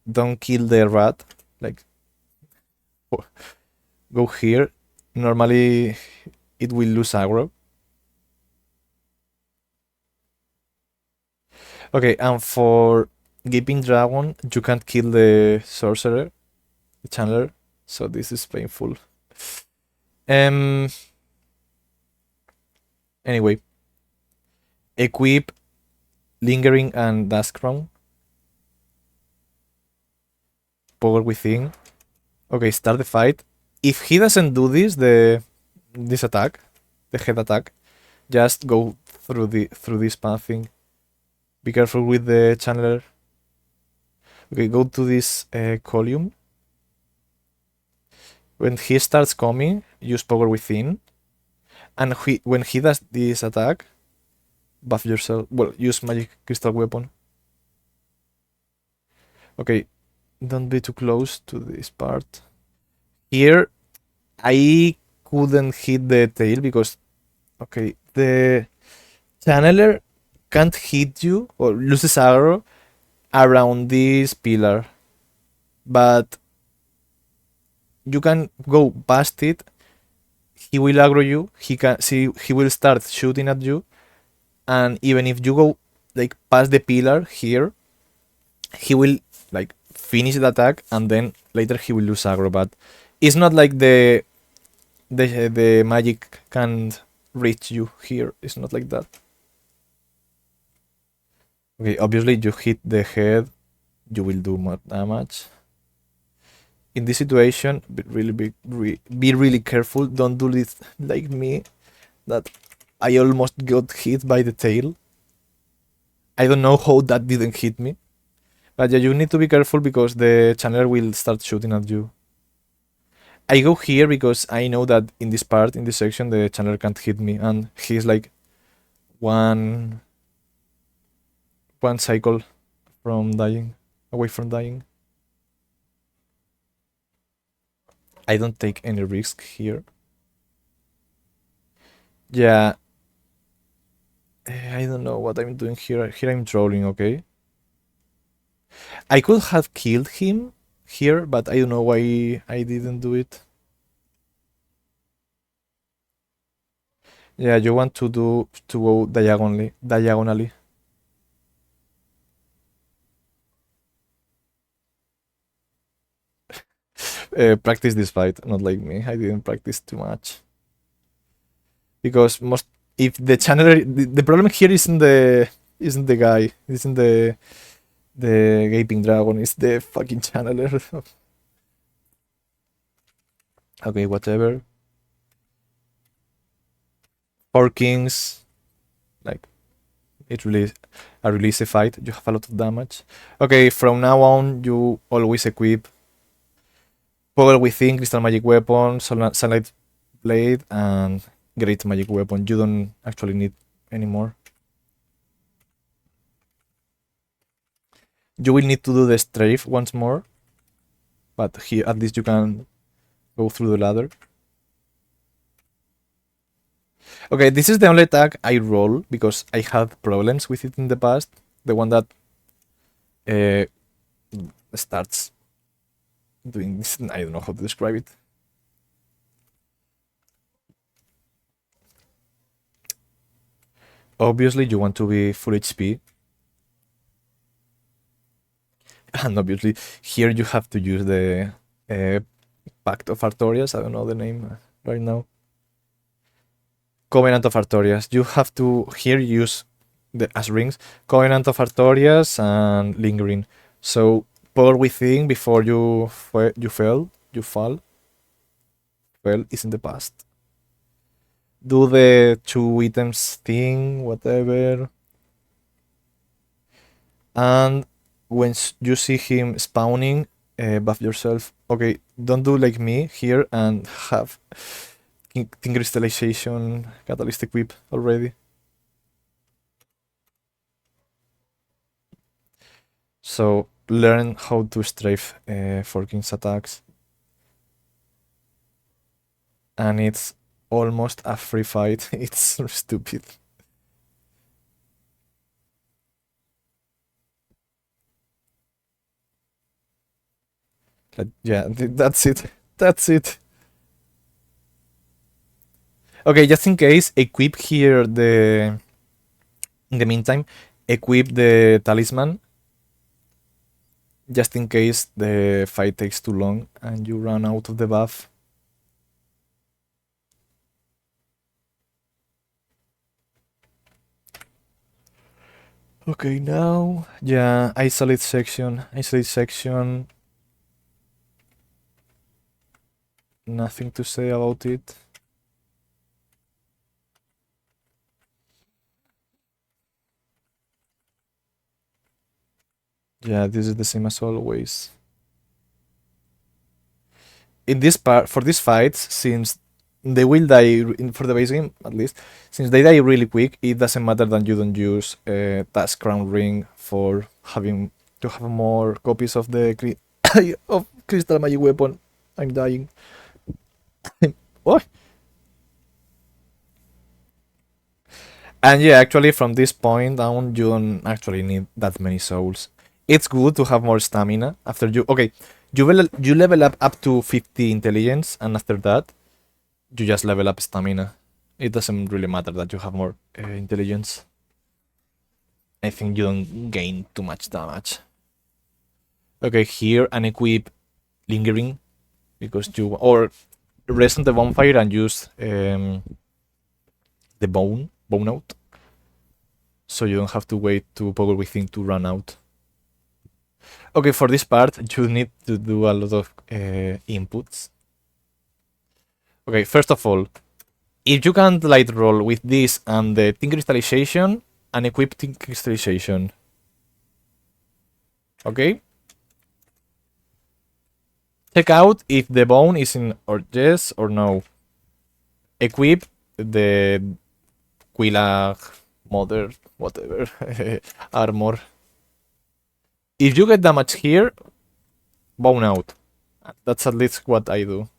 Don't kill the rat. Like, go here. Normally, it will lose aggro. Okay, and for Gaping Dragon, you can't kill the sorcerer, the channeler. So this is painful. Um. Anyway, equip Lingering and Dusk Crown. Power Within. Okay, start the fight. If he doesn't do this attack, the head attack, just go through this pathing. Be careful with the channeler. Okay, go to this column. When he starts coming, use Power Within. And when he does this attack, buff yourself. Well, use Magic Crystal Weapon. Okay, don't be too close to this part. Here, I couldn't hit the tail because, okay, the channeler can't hit you or loses aggro around this pillar, but you can go past it. He will aggro you. He will start shooting at you, and even if you go like past the pillar here, he will like finish the attack, and then later he will lose aggro. But it's not like the magic can't reach you here. It's not like that. Okay, obviously you hit the head, you will do more damage. In this situation, be really careful. Don't do this like me, that I almost got hit by the tail. I don't know how that didn't hit me. But yeah, you need to be careful because the channeler will start shooting at you. I go here because I know that in this part, in this section, the channeler can't hit me, and he's like one cycle from dying, away from dying. I don't take any risk here. Yeah. I don't know what I'm doing here. Here I'm trolling, okay? I could have killed him here, but I don't know why I didn't do it. Yeah, you want to go diagonally. Practice this fight, not like me. I didn't practice too much because most if the channeler, the problem here isn't the guy, isn't the gaping dragon, it's the fucking channeler. Okay, whatever. 4 kings, like it really a really easy fight. You have a lot of damage. Okay, from now on you always equip Power Within, Crystal Magic Weapon, Sunlight Blade, and Great Magic Weapon. You don't actually need any more. You will need to do the strafe once more, but here at least you can go through the ladder. Okay, this is the only attack I roll because I had problems with it in the past. The one that uh, starts doing this. I don't know how to describe it. Obviously, you want to be full HP. And obviously, here you have to use the Pact of Artorias. I don't know the name right now. Covenant of Artorias. You have to here use the as rings. Covenant of Artorias and Lingering. So Power Within before you fall. Fell is in the past. Well, is in the past. do the 2 items thing, whatever. And when you see him spawning, buff yourself. Okay, don't do like me here and have Thing Crystallization Catalyst equip already. So learn how to strafe for King's attacks. And it's almost a free fight. It's stupid. But yeah, that's it. That's it. Okay, just in case, equip here the... In the meantime, equip the talisman. Just in case the fight takes too long and you run out of the buff. Okay, now, yeah, isolate section. Nothing to say about it. Yeah, this is the same as always. In this part, for these fights, since they will die for the base game at least, since they die really quick, it doesn't matter that you don't use Task Crown Ring for having to have more copies of the of Crystal Magic Weapon. I'm dying. What? And yeah, actually, from this point down, you don't actually need that many souls. It's good to have more stamina after you. Okay, you level up to 50 intelligence, and after that, you just level up stamina. It doesn't really matter that you have more intelligence. I think you don't gain too much damage. Okay, here and equip lingering because you or rest on the bonfire and use the bone out, so you don't have to wait to power within to run out. Okay, for this part you need to do a lot of inputs. Okay, first of all, if you can light roll with this and the Tin Crystallization and equip Tin Crystallization. Okay? Check out if the bone is in or yes or no. Equip the Quilag Mother, whatever, armor. If you get damage here, bone out. That's at least what I do.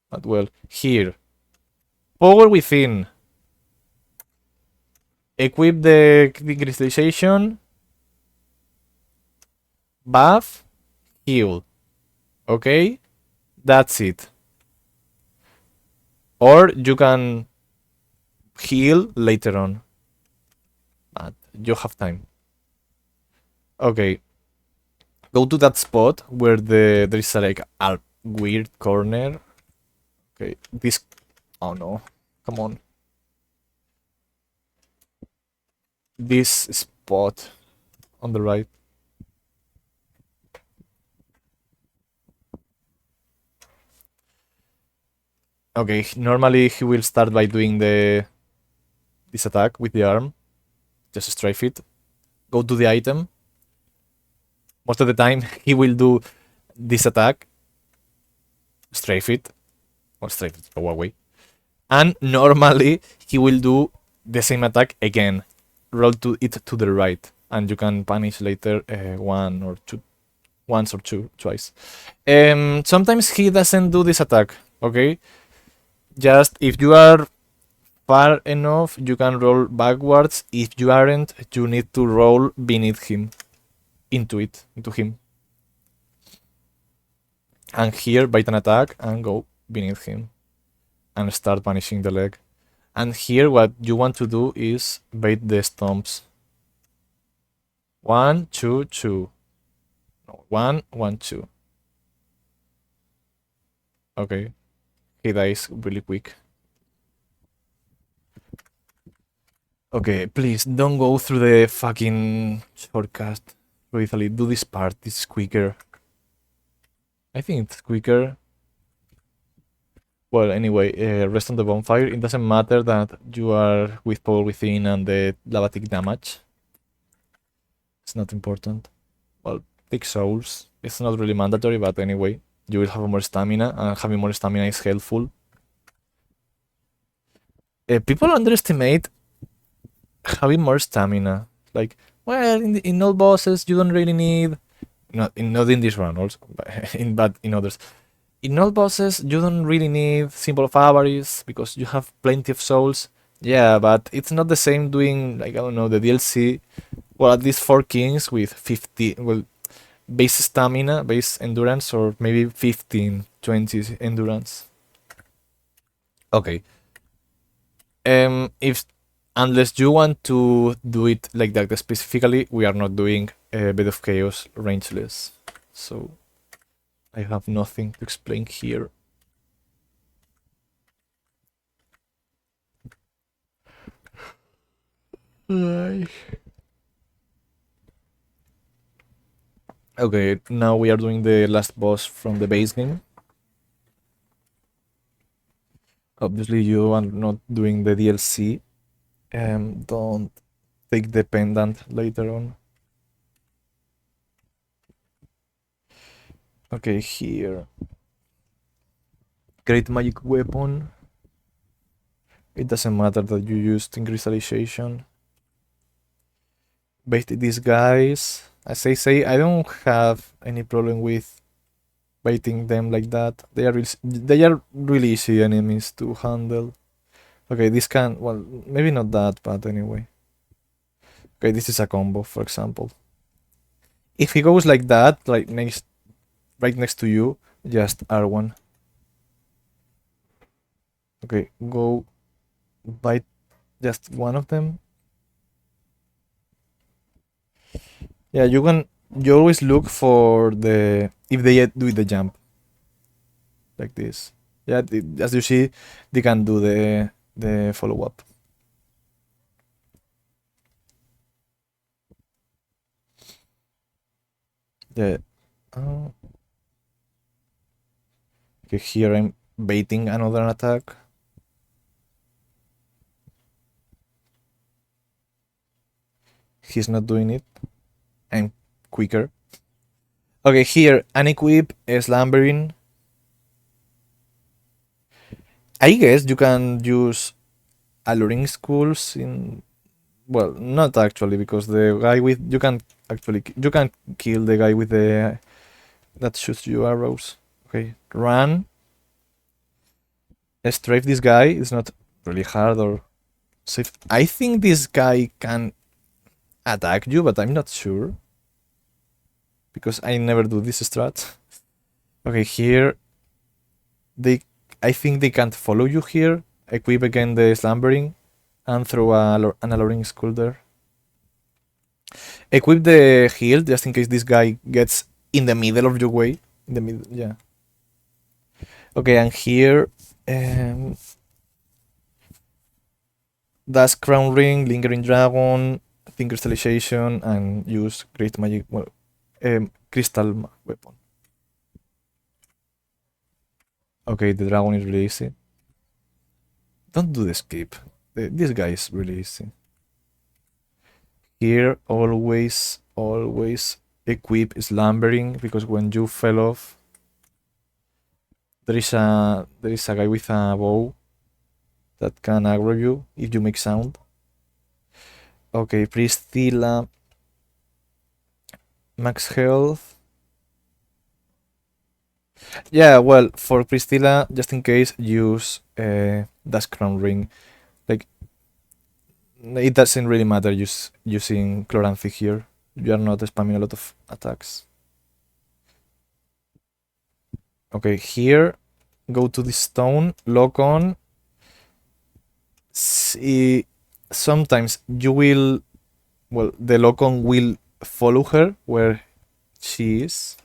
But well, here. Power within. Equip the crystallization. Buff. Heal. Okay? That's it. Or you can heal later on. But you have time. Okay. Go to that spot where there is like a weird corner. Okay, this... Oh no. Come on. This spot on the right. Okay, normally he will start by doing this attack with the arm. Just strafe it. Go to the item. Most of the time he will do this attack. Strafe it. Or strafe it, go away. And normally he will do the same attack again. Roll it to the right. And you can punish later once or twice. Sometimes he doesn't do this attack, okay? Just if you are far enough, you can roll backwards. If you aren't, you need to roll beneath him. Into him. And here, bite an attack and go beneath him. And start punishing the leg. And here, what you want to do is bait the stomps. 1, 2, 2. No, 1, 1, 2. Okay. He dies really quick. Okay, please don't go through the fucking shortcut. Really, do this part. This is quicker. I think it's quicker. Well, anyway, rest on the bonfire. It doesn't matter that you are with power within and the lava tick damage. It's not important. Well, take souls. It's not really mandatory, but anyway, you will have more stamina, and having more stamina is helpful. People underestimate having more stamina. Like, well, in all bosses, you don't really need. Not in this run, also, but in others. In all bosses, you don't really need Symbol of Avarice because you have plenty of souls. Yeah, but it's not the same doing, like, I don't know, the DLC. Well, at least 4 kings with 50, well, base stamina, base endurance, or maybe 15, 20 endurance. Okay. If unless you want to do it like that specifically, we are not doing a Bed of Chaos rangeless. So I have nothing to explain here. Okay, now we are doing the last boss from the base game. Obviously, you are not doing the DLC. Don't take the pendant later on. Okay, here. Great magic weapon. It doesn't matter that you used crystallization. Bait these guys. As I say, I don't have any problem with baiting them like that. They are really easy enemies to handle. Okay, this can, well, maybe not that, but anyway. Okay, this is a combo, for example. If he goes like that, like right next to you, just R1. Okay, go bite just one of them. Yeah, you always look for the if they do the jump like this. Yeah, as you see, they can do the follow up. Yeah. Oh. Okay, here I'm baiting another attack. He's not doing it. I'm quicker. Okay, here unequip slumbering. I guess you can use alluring schools in, well, not actually, because the guy with you can kill the guy with the that shoots you arrows. Okay, run, strafe this guy. It's not really hard or safe. I think this guy can attack you, but I'm not sure because I never do this strat. Okay, here they, I think they can't follow you here. Equip again the slumbering and throw an alluring school there. Equip the heal just in case this guy gets in the middle of your way. In the middle, yeah. Okay, and here, Dash Crown Ring, Lingering Dragon, Think Crystallization, and use Great Magic, well, Crystal Weapon. Okay, the dragon is really easy. Don't do the skip. This guy is really easy. Here, always equip slumbering because when you fell off, there is a guy with a bow that can aggro you if you make sound. Okay, Priscilla, max health. Yeah, well, for Priscilla, just in case, use Dash Crown Ring. Like, it doesn't really matter using Chloranthy here. You are not spamming a lot of attacks. Okay, here, go to the stone, lock on. See, sometimes you will, well, the lock on will follow her where she is,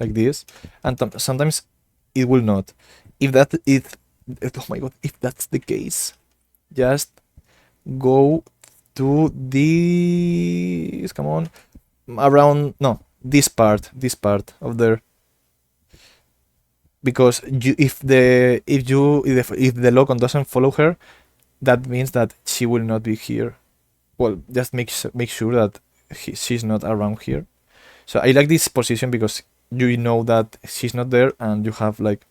like this, and sometimes it will not. If that is, oh my god, if that's the case, just go to this, come on, around, no, this part of there. because if the lock on doesn't follow her, that means that she will not be here. Well, just make sure that she's not around here. So I like this position because you know that she's not there, and you have like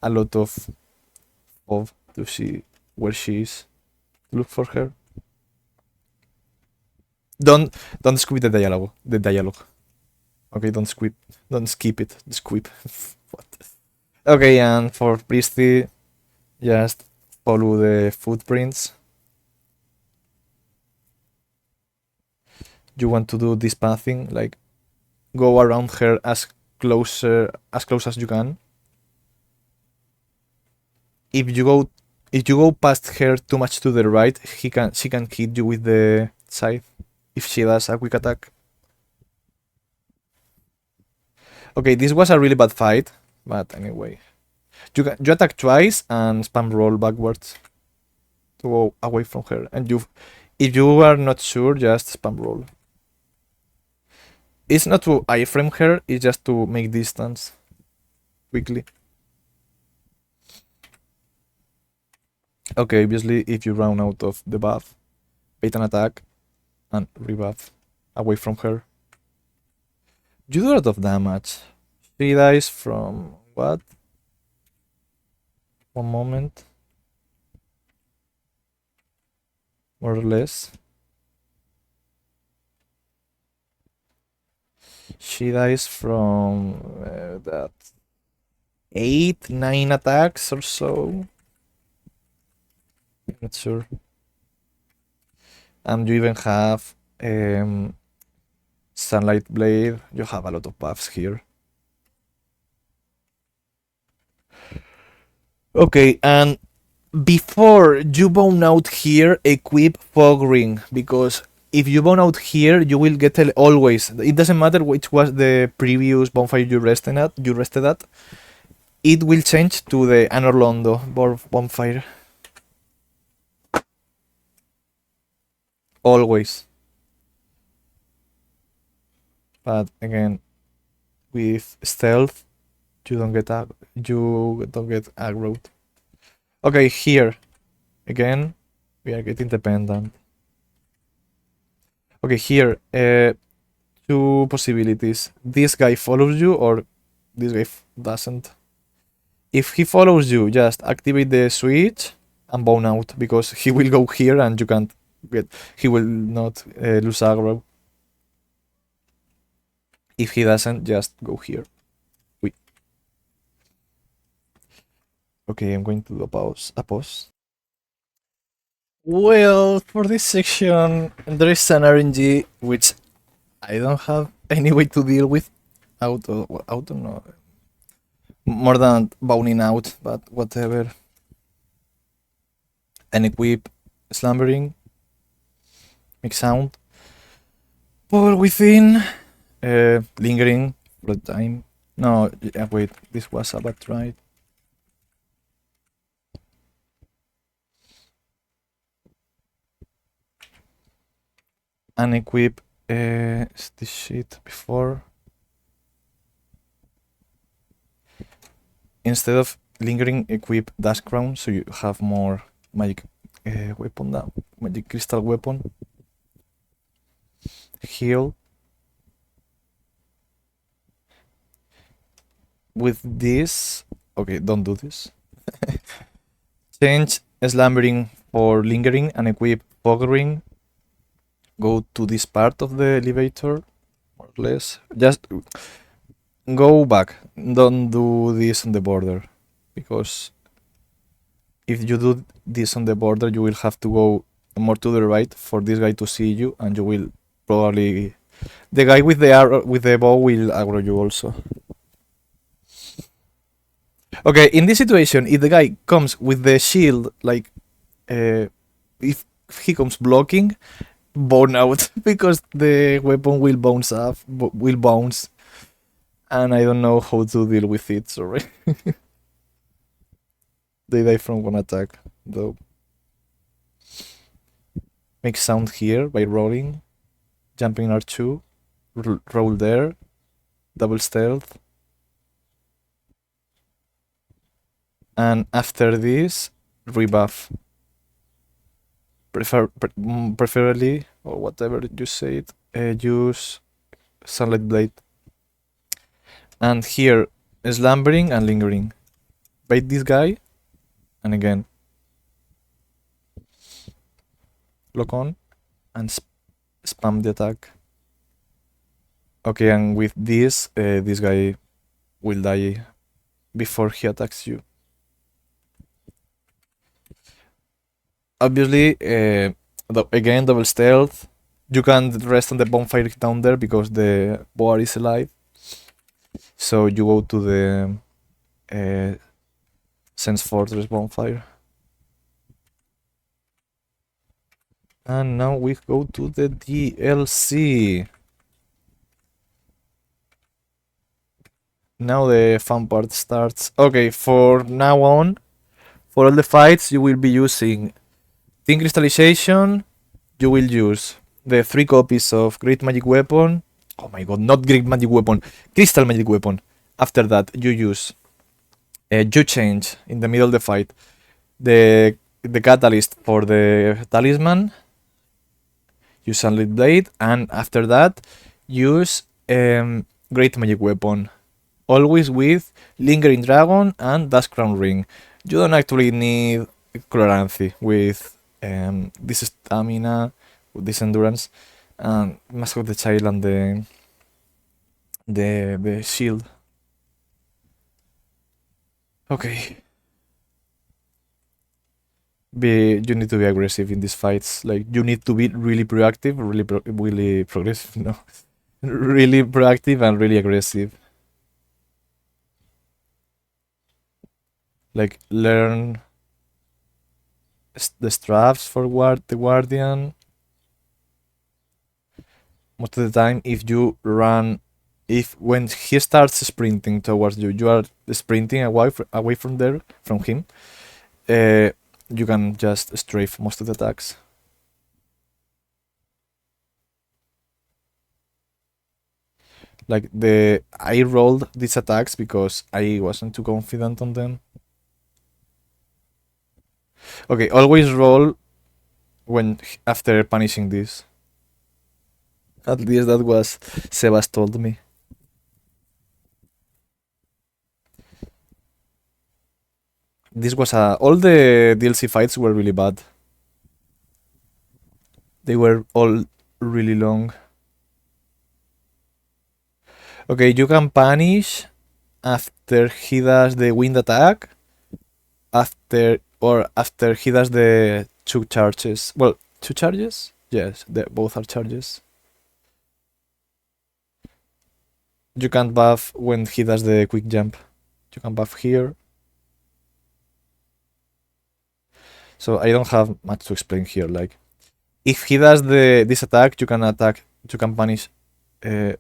a lot of to see where she is. Look for her. Don't don't skip the dialogue. The dialogue. Okay, don't skip it. Skip. What? Okay, and for Priesty, just follow the footprints. You want to do this pathing, like go around her as close as you can. If you go if you go past her too much to the right, she can hit you with the scythe if she does a quick attack. Okay, this was a really bad fight, but anyway. You attack twice and spam roll backwards to go away from her. And if you are not sure, just spam roll. It's not to iframe her, it's just to make distance quickly. Okay, obviously if you run out of the buff, bait an attack and rebuff away from her. You do a lot of damage. She dies from what? One moment. More or less. She dies from that 8-9 attacks or so. Not sure. And you even have Sunlight Blade. You have a lot of buffs here. Okay, and before you bone out here, equip Fog Ring, because if you bone out here, you will get always. It doesn't matter which was the previous bonfire you rested at. It will change to the Anorlondo bonfire. Always. But again, with stealth, you don't get aggroed. Okay, here again we are getting dependent. Okay, here two possibilities. This guy follows you or this guy doesn't. If he follows you, just activate the switch and bone out because he will go here and you can't get. He will not lose aggro. If he doesn't, just go here. Wait. Okay, I'm going to do a pause. Well, for this section, there is an RNG which I don't have any way to deal with. Auto no. More than boning out, but whatever. And equip slumbering. Make sound. Pour within. Lingering for the time. No, yeah, wait, this was a bad try. And equip this shit before. Instead of lingering, equip Dash Crown so you have more magic weapon now. Magic crystal weapon. Heal. With this, okay, don't do this. Change slumbering for lingering and equip fog ring. Go to this part of the elevator, more or less. Just go back. Don't do this on the border, because if you do this on the border, you will have to go more to the right for this guy to see you, and you will probably the guy with the arrow with the bow will aggro you also. Okay, in this situation, if the guy comes with the shield, like if he comes blocking, bone out because the weapon will bounce, and I don't know how to deal with it. Sorry, they die from one attack though. Make sound here by rolling, jumping R2, roll there, double stealth. And after this, rebuff. Preferably, or whatever you say it, use Sunlight Blade. And here, slumbering and lingering. Bait this guy, and again, lock on, and spam the attack. Okay, and with this, this guy will die before he attacks you. Obviously, again, double stealth. You can rest on the bonfire down there because the boar is alive. So you go to the Sense Fortress bonfire. And now we go to the DLC. Now the fun part starts. Okay, for now on, for all the fights, you will be using Thin Crystallization. You will use the 3 copies of Great Magic Weapon. Oh my god, not Great Magic Weapon, Crystal Magic Weapon. After that, you use you change in the middle of the fight the catalyst for the talisman. Use Sunlit Blade, and after that, use Great Magic Weapon. Always with Lingering Dragon and Dusk Crown Ring. You don't actually need Coloranthi with this stamina, with this endurance, and Mask of the Child and the shield. Okay. You need to be aggressive in these fights. Like, you need to be really proactive, really progressive, no, really proactive and really aggressive. Like, learn the straps for the guardian. Most of the time, if you run, when he starts sprinting towards you, you are sprinting away from him. You can just strafe most of the attacks. Like, I rolled these attacks because I wasn't too confident on them. Okay, always roll after punishing this. At least that was Sebas told me. This was all the DLC fights were really bad. They were all really long. Okay, you can punish after he does the wind attack. After he does the 2 charges. Well, 2 charges? Yes, both are charges. You can buff when he does the quick jump. You can buff here. So I don't have much to explain here. Like, if he does this attack, you can punish 3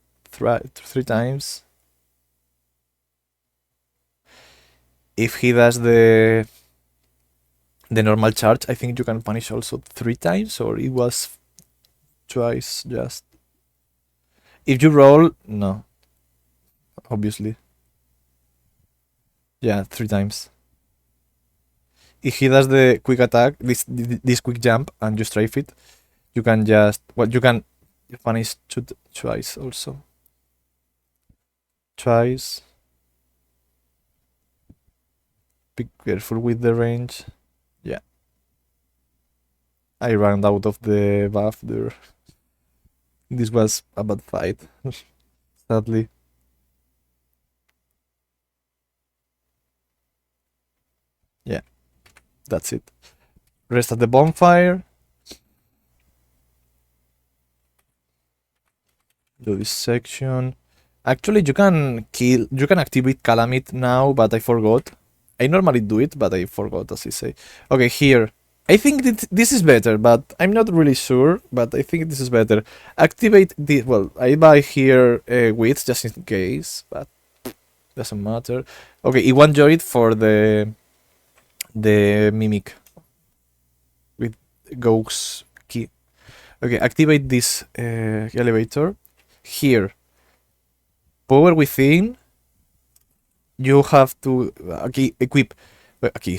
times. If he does the normal charge, I think you can punish also 3 times, or it was twice just. If you roll, no. Obviously. Yeah, 3 times. If he does the quick attack, this quick jump, and you strafe it, you can you can punish twice also. Twice. Be careful with the range. Yeah. I ran out of the buff there. This was a bad fight, sadly. Yeah, that's it. Rest at the bonfire. Do this section. Actually, you can activate Calamit now, but I forgot. I normally do it, but I forgot, as I say. Okay, here. I think this is better, but I'm not really sure, but I think this is better. Activate the, well, I buy here width just in case, but doesn't matter. Okay, it won't join it for the mimic with Ghost key. Okay, activate this elevator. Here, power within, you have to equip Aquí,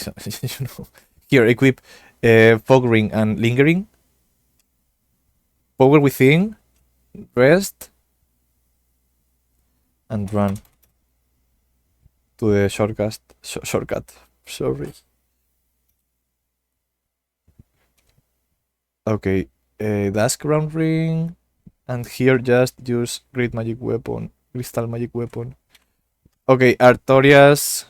you know. Here, equip Fog Ring and Lingering. Power Within, rest, and run to the shortcut. Sorry. Okay, Dusk Round Ring, and here just use Great Magic Weapon, Crystal Magic Weapon. Okay, Artorias,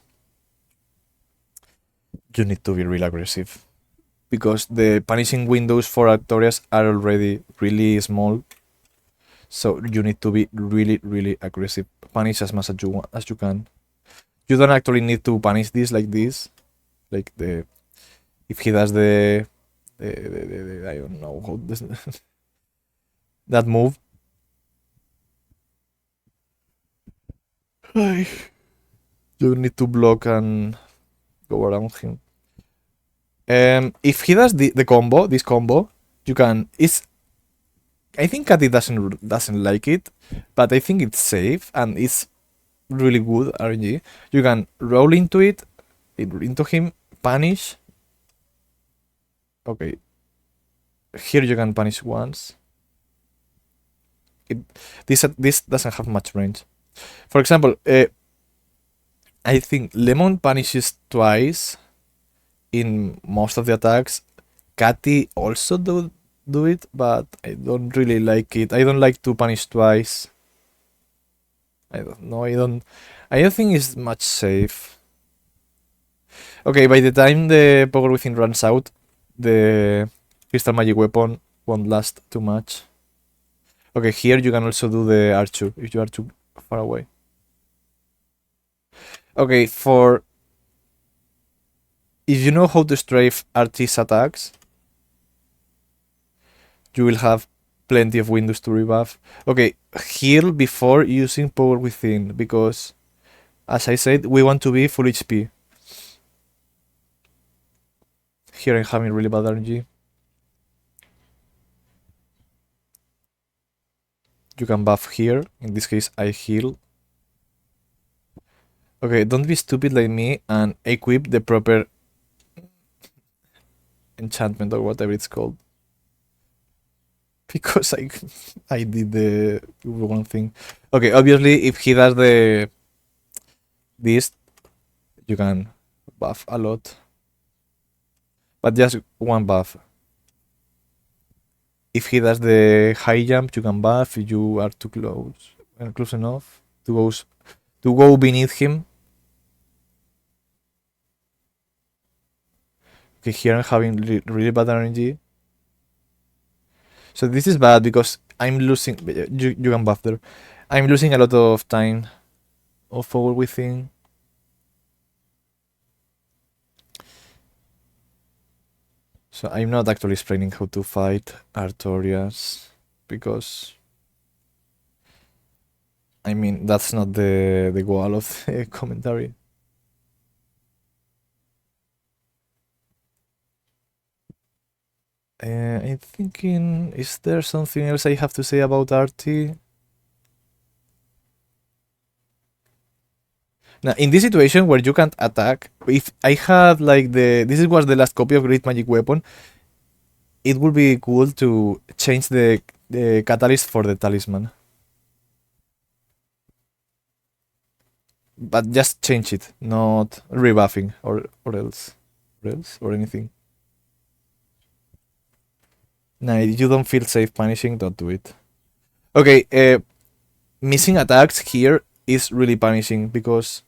you need to be real aggressive because the punishing windows for Artorias are already really small. So you need to be really aggressive. Punish as much as you want, as you can. You don't actually need to punish this like this, like the if he does the I don't know how this that move. You need to block and go around him. If he does the combo, this combo, you can. It's I think Katy doesn't like it, but I think it's safe and it's really good RNG. You can roll into it, into him, punish. Okay, here you can punish once. It, this doesn't have much range. For example, I think Lemon punishes twice in most of the attacks. Katy also do it, but I don't really like it. I don't like to punish twice. I don't know. I don't think it's much safe. Okay, by the time the Power Within runs out, the Crystal Magic Weapon won't last too much. Okay, here you can also do the Archer if you are too far away. Okay, for if you know how to strafe Archie's attacks, you will have plenty of windows to rebuff. Okay, heal before using Power Within because, as I said, we want to be full HP. Here I'm having really bad RNG. You can buff here. In this case, I heal. Okay, don't be stupid like me and equip the proper enchantment or whatever it's called. Because I did the wrong thing. Okay, obviously if he does this, you can buff a lot. But just one buff. If he does the high jump, you can buff if you are too close enough to go beneath him. Okay, here I'm having really bad RNG. So this is bad because I'm losing. You can buff there. I'm losing a lot of time of Power Within. So I'm not actually explaining how to fight Artorias because I mean that's not the goal of the commentary. I'm thinking, is there something else I have to say about Artie? Now, in this situation where you can't attack, if I had like this was the last copy of Great Magic Weapon, it would be cool to change the catalyst for the talisman. But just change it, not rebuffing or else. Or anything. Nah, if you don't feel safe punishing, don't do it. Okay, missing attacks here is really punishing because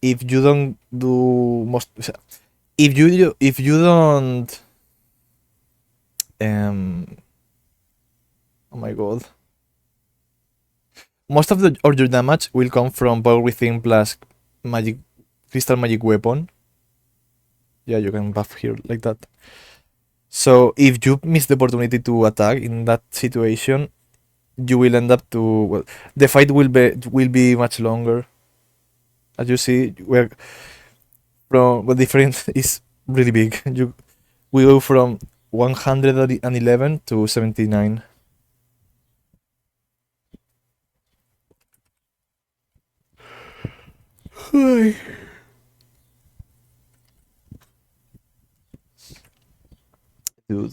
if you don't do most, if you don't, oh my god, most of your damage will come from Power Within plus magic, Crystal Magic Weapon. Yeah, you can buff here like that. So if you miss the opportunity to attack in that situation, you will end up to well, the fight will be much longer. As you see, we're from the difference is really big. We go from 111 to 79.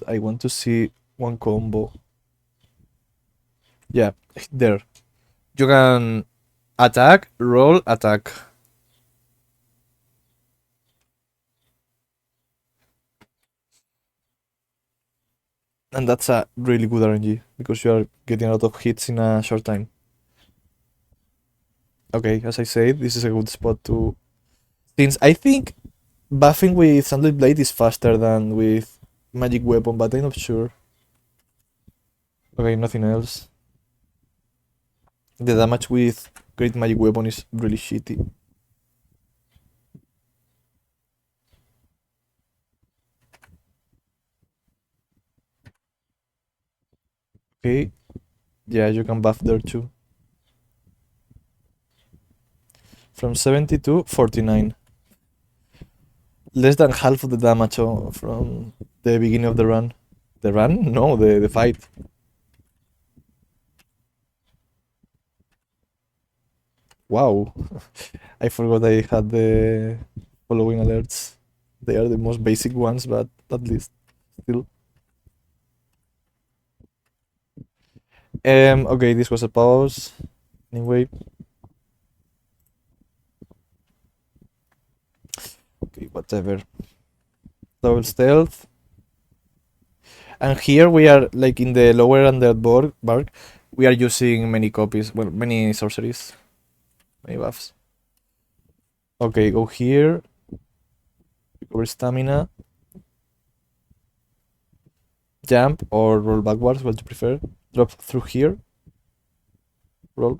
I want to see one combo. Yeah, there. You can attack, roll, attack. And that's a really good RNG because you are getting a lot of hits in a short time. Okay, as I said, this is a good spot to. Since I think buffing with Sunlight Blade is faster than with Magic Weapon, but I'm not sure. Okay, nothing else. The damage with Great Magic Weapon is really shitty. Okay, yeah, you can buff there too. From 70 to 49. Less than half of the damage from the beginning of the run. The run? No, the fight. Wow. I forgot I had the following alerts. They are the most basic ones, but at least still. Okay, this was a pause. Anyway. Okay, whatever. Double stealth. And here we are like in the lower underboard bark. We are using many copies, well, many sorceries, many buffs. Okay, go here. Recover stamina. Jump or roll backwards, what you prefer. Drop through here. Roll.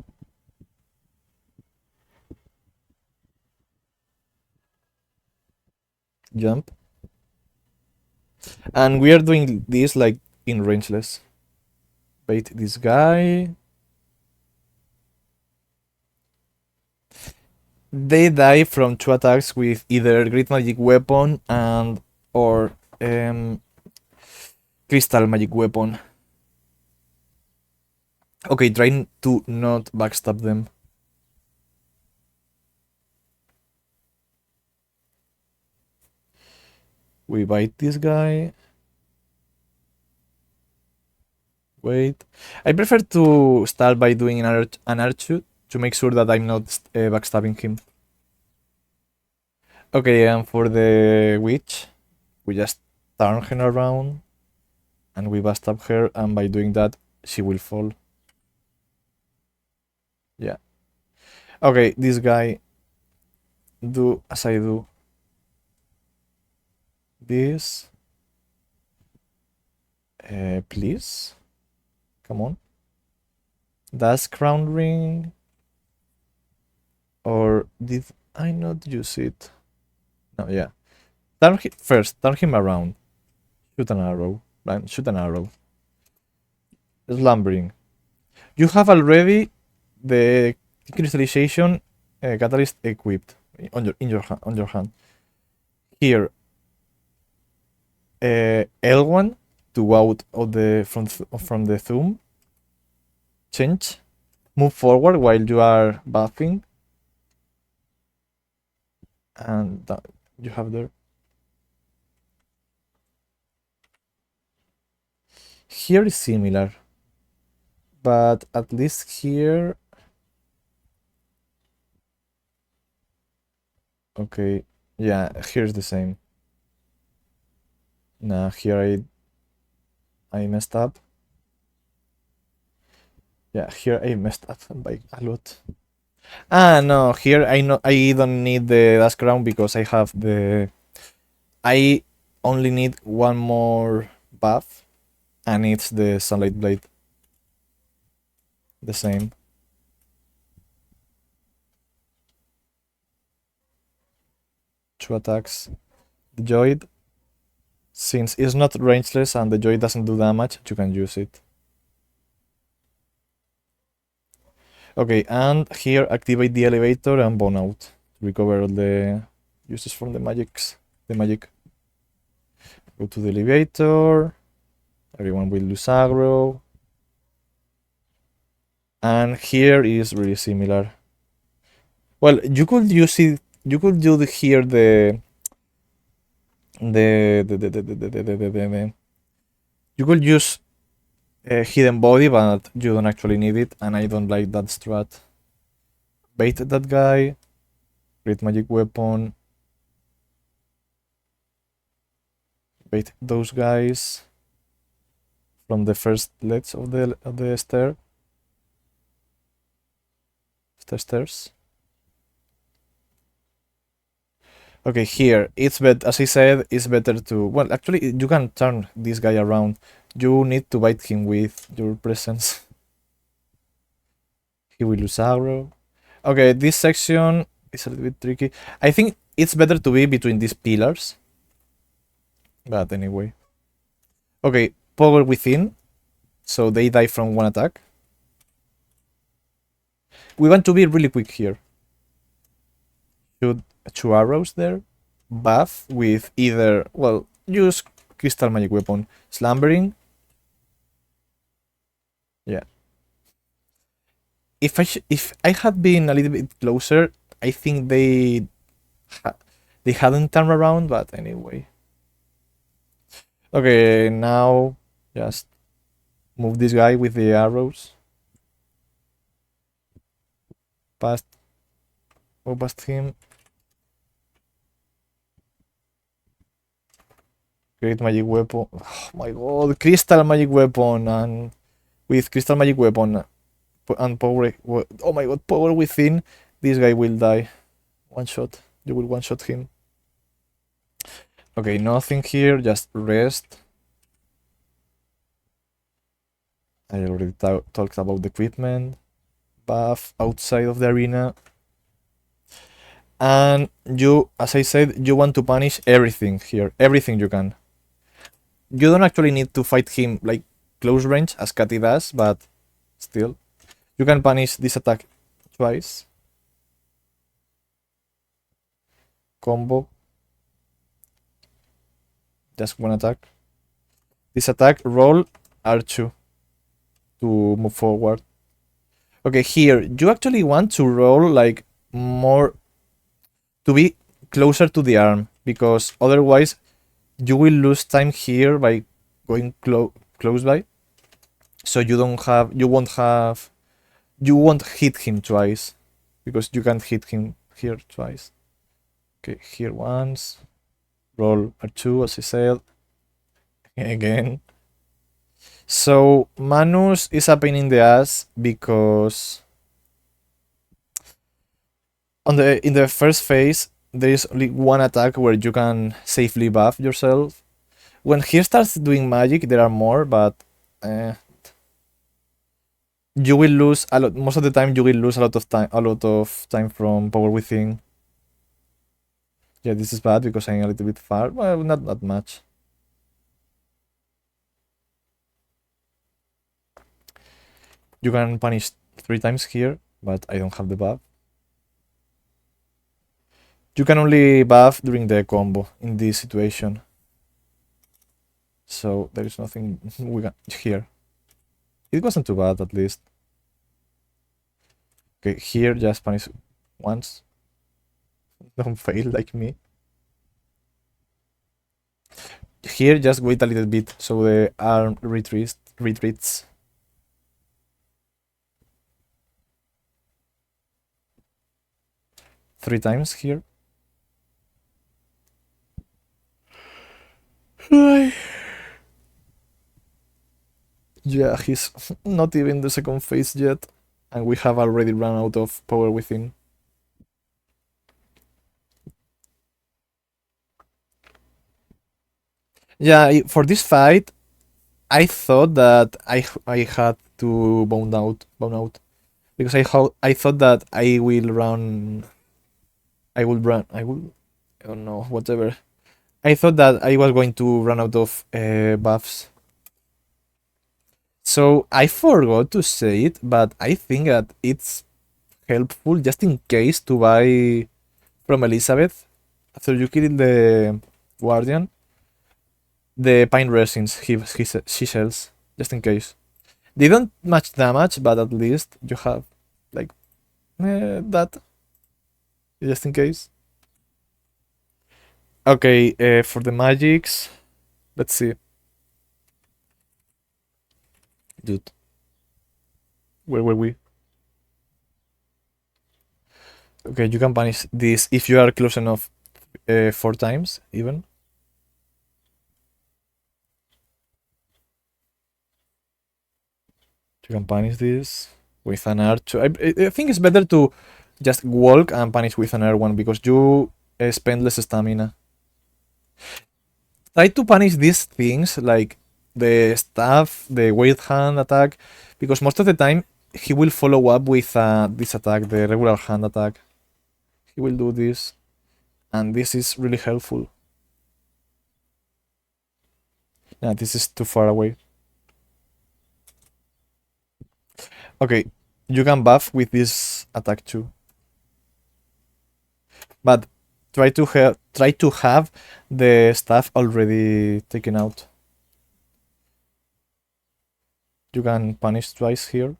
Jump. And we are doing this like in rangeless. Bait this guy. They die from 2 attacks with either Great Magic Weapon and or Crystal Magic Weapon. Okay, trying to not backstab them. We bite this guy. Wait. I prefer to start by doing an arch shoot to make sure that I'm not backstabbing him. Okay, and for the witch, we just turn her around and we backstab her, and by doing that, she will fall. Yeah. Okay, this guy, do as I do. This. Please. Come on. That's crown ring. Or did I not use it? No, yeah. First, turn him around. Shoot an arrow. Right? Shoot an arrow. Slumbering. You have already the crystallization catalyst equipped on your hand. Here, L1 to go out of the from the thumb. Change. Move forward while you are buffing. And that you have there. Here is similar, but at least here. Okay, yeah, here's the same. Nah, here I messed up. Yeah, here I messed up by a lot. Ah, no, here I don't need the dash crown because I have the. I only need one more buff, and it's the sunlight blade. The same. Two attacks. The Joyd, since it's not rangeless and the Joyd doesn't do damage, you can use it. Okay, and here activate the elevator and bone out to recover all the uses from the magics. The magic. Go to the elevator. Everyone will lose aggro. And here is really similar. Well, you could use it. You could do here the You could use hidden body, but you don't actually need it, and I don't like that strat. Bait that guy, create magic weapon, bait those guys from the first ledge of the stairs. Okay, here it's better. As I said, it's better to. Well, actually, you can turn this guy around. You need to bite him with your presence. He will lose aggro. Okay, this section is a little bit tricky. I think it's better to be between these pillars. But anyway. Okay, power within. So they die from one attack. We want to be really quick here. Shoot 2 arrows there. Buff with either, well, use crystal magic weapon. Slumbering. Yeah. If I had been a little bit closer, I think they hadn't turned around, but anyway. Okay, now just move this guy with the arrows. Go past him. Create magic weapon. Oh my god, crystal magic weapon, and with crystal magic weapon and power. Oh my god, power within. This guy will die. One shot. You will one shot him. Okay, nothing here. Just rest. I already talked about the equipment. Buff outside of the arena. And you, as I said, you want to punish everything here. Everything you can. You don't actually need to fight him like close range as Katy does, but still. You can punish this attack twice. Combo. Just one attack. This attack, roll R2 to move forward. Okay, here, you actually want to roll like more to be closer to the arm, because otherwise you will lose time here by going close by. So you won't hit him twice, because you can't hit him here twice. Okay, here once. Roll R2, as I said. Again. So Manus is a pain in the ass because in the first phase there is only one attack where you can safely buff yourself. When he starts doing magic, there are more, but you will lose a lot. Most of the time, you will lose a lot of time from power within. Yeah, this is bad because I'm a little bit far. Well, not that much. You can punish 3 times here, but I don't have the buff. You can only buff during the combo in this situation. So there is nothing we can here. It wasn't too bad, at least. Okay, here just punish once. Don't fail like me. Here just wait a little bit so the arm retreats. Three times here. Yeah, he's not even the second phase yet, and we have already run out of power within. Yeah, for this fight, I thought that I had to bone out because I thought that I will run. I don't know, whatever. I thought that I was going to run out of buffs. So I forgot to say it, but I think that it's helpful just in case to buy from Elizabeth after you kill the guardian the pine resins she sells, just in case. They don't much damage, but at least you have like that just in case. Okay, for the magics, let's see. dude. Where were we? Okay, you can punish this if you are close enough 4 times, even. You can punish this with an R2. I think it's better to just walk and punish with an R1 because you spend less stamina. Try to punish these things like the staff, the weight hand attack, because most of the time he will follow up with this attack, the regular hand attack. He will do this, and this is really helpful. Yeah, this is too far away. Okay, you can buff with this attack too, but try to have the staff already taken out. You can punish twice here.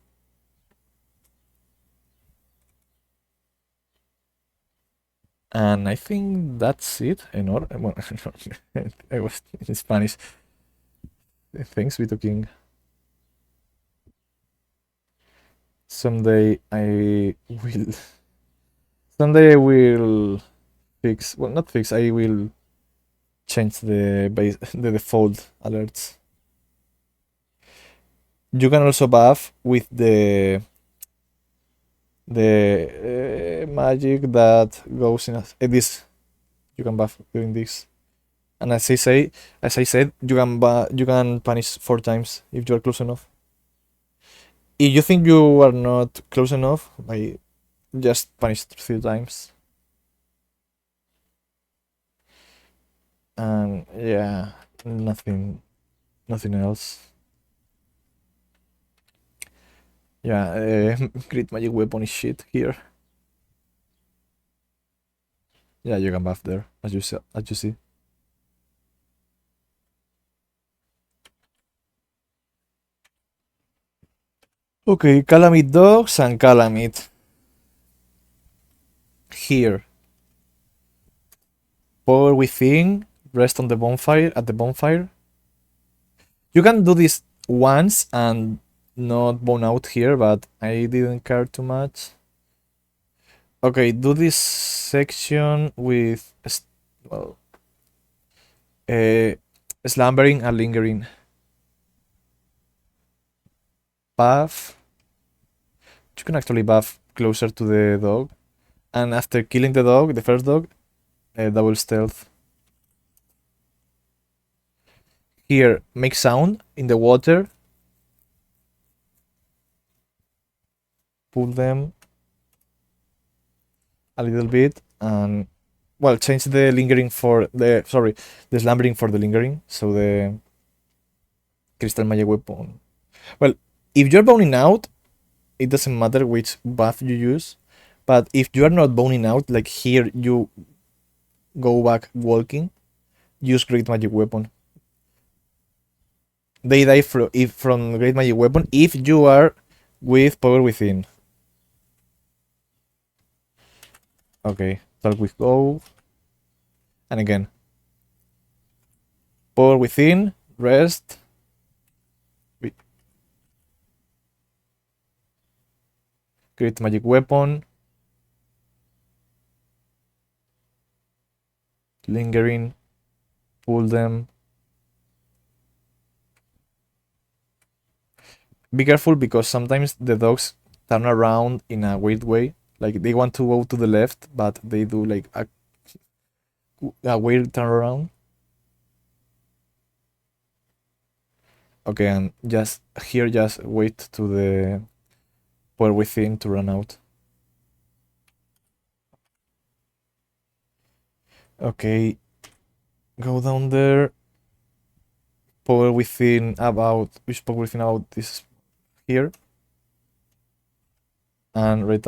And I think that's it. Well, I was in Spanish. Thanks, Vito King. Someday I will. Someday I will fix. Well, not fix. I will change the default alerts. You can also buff with the magic that goes in this. You can buff doing this. And as I said, you can punish 4 times if you are close enough. If you think you are not close enough, I just punish 3 times. And yeah, nothing else. Yeah, crit magic weapon is shit here. Yeah, you can buff there, as you see. Okay, Calamite dogs and Calamite. Here. Power within, rest on the bonfire, at the bonfire. You can do this once and not bone out here, but I didn't care too much. Okay, do this section with, well, slumbering and lingering. Buff. You can actually buff closer to the dog. And after killing the dog, the first dog, double stealth. Here, make sound in the water. Pull them a little bit and, well, change the lingering for the, sorry, the slumbering for the lingering. So the crystal magic weapon. Well, if you're boning out, it doesn't matter which buff you use. But if you are not boning out, like here you go back walking, use great magic weapon. They die from great magic weapon if you are with power within. Okay, start with go. And again. Power within, rest. Great magic weapon. Lingering. Pull them. Be careful because sometimes the dogs turn around in a weird way. Like they want to go to the left, but they do like a weird turnaround. Okay, and just wait to the power within to run out. Okay, go down there. Power within about this here, and right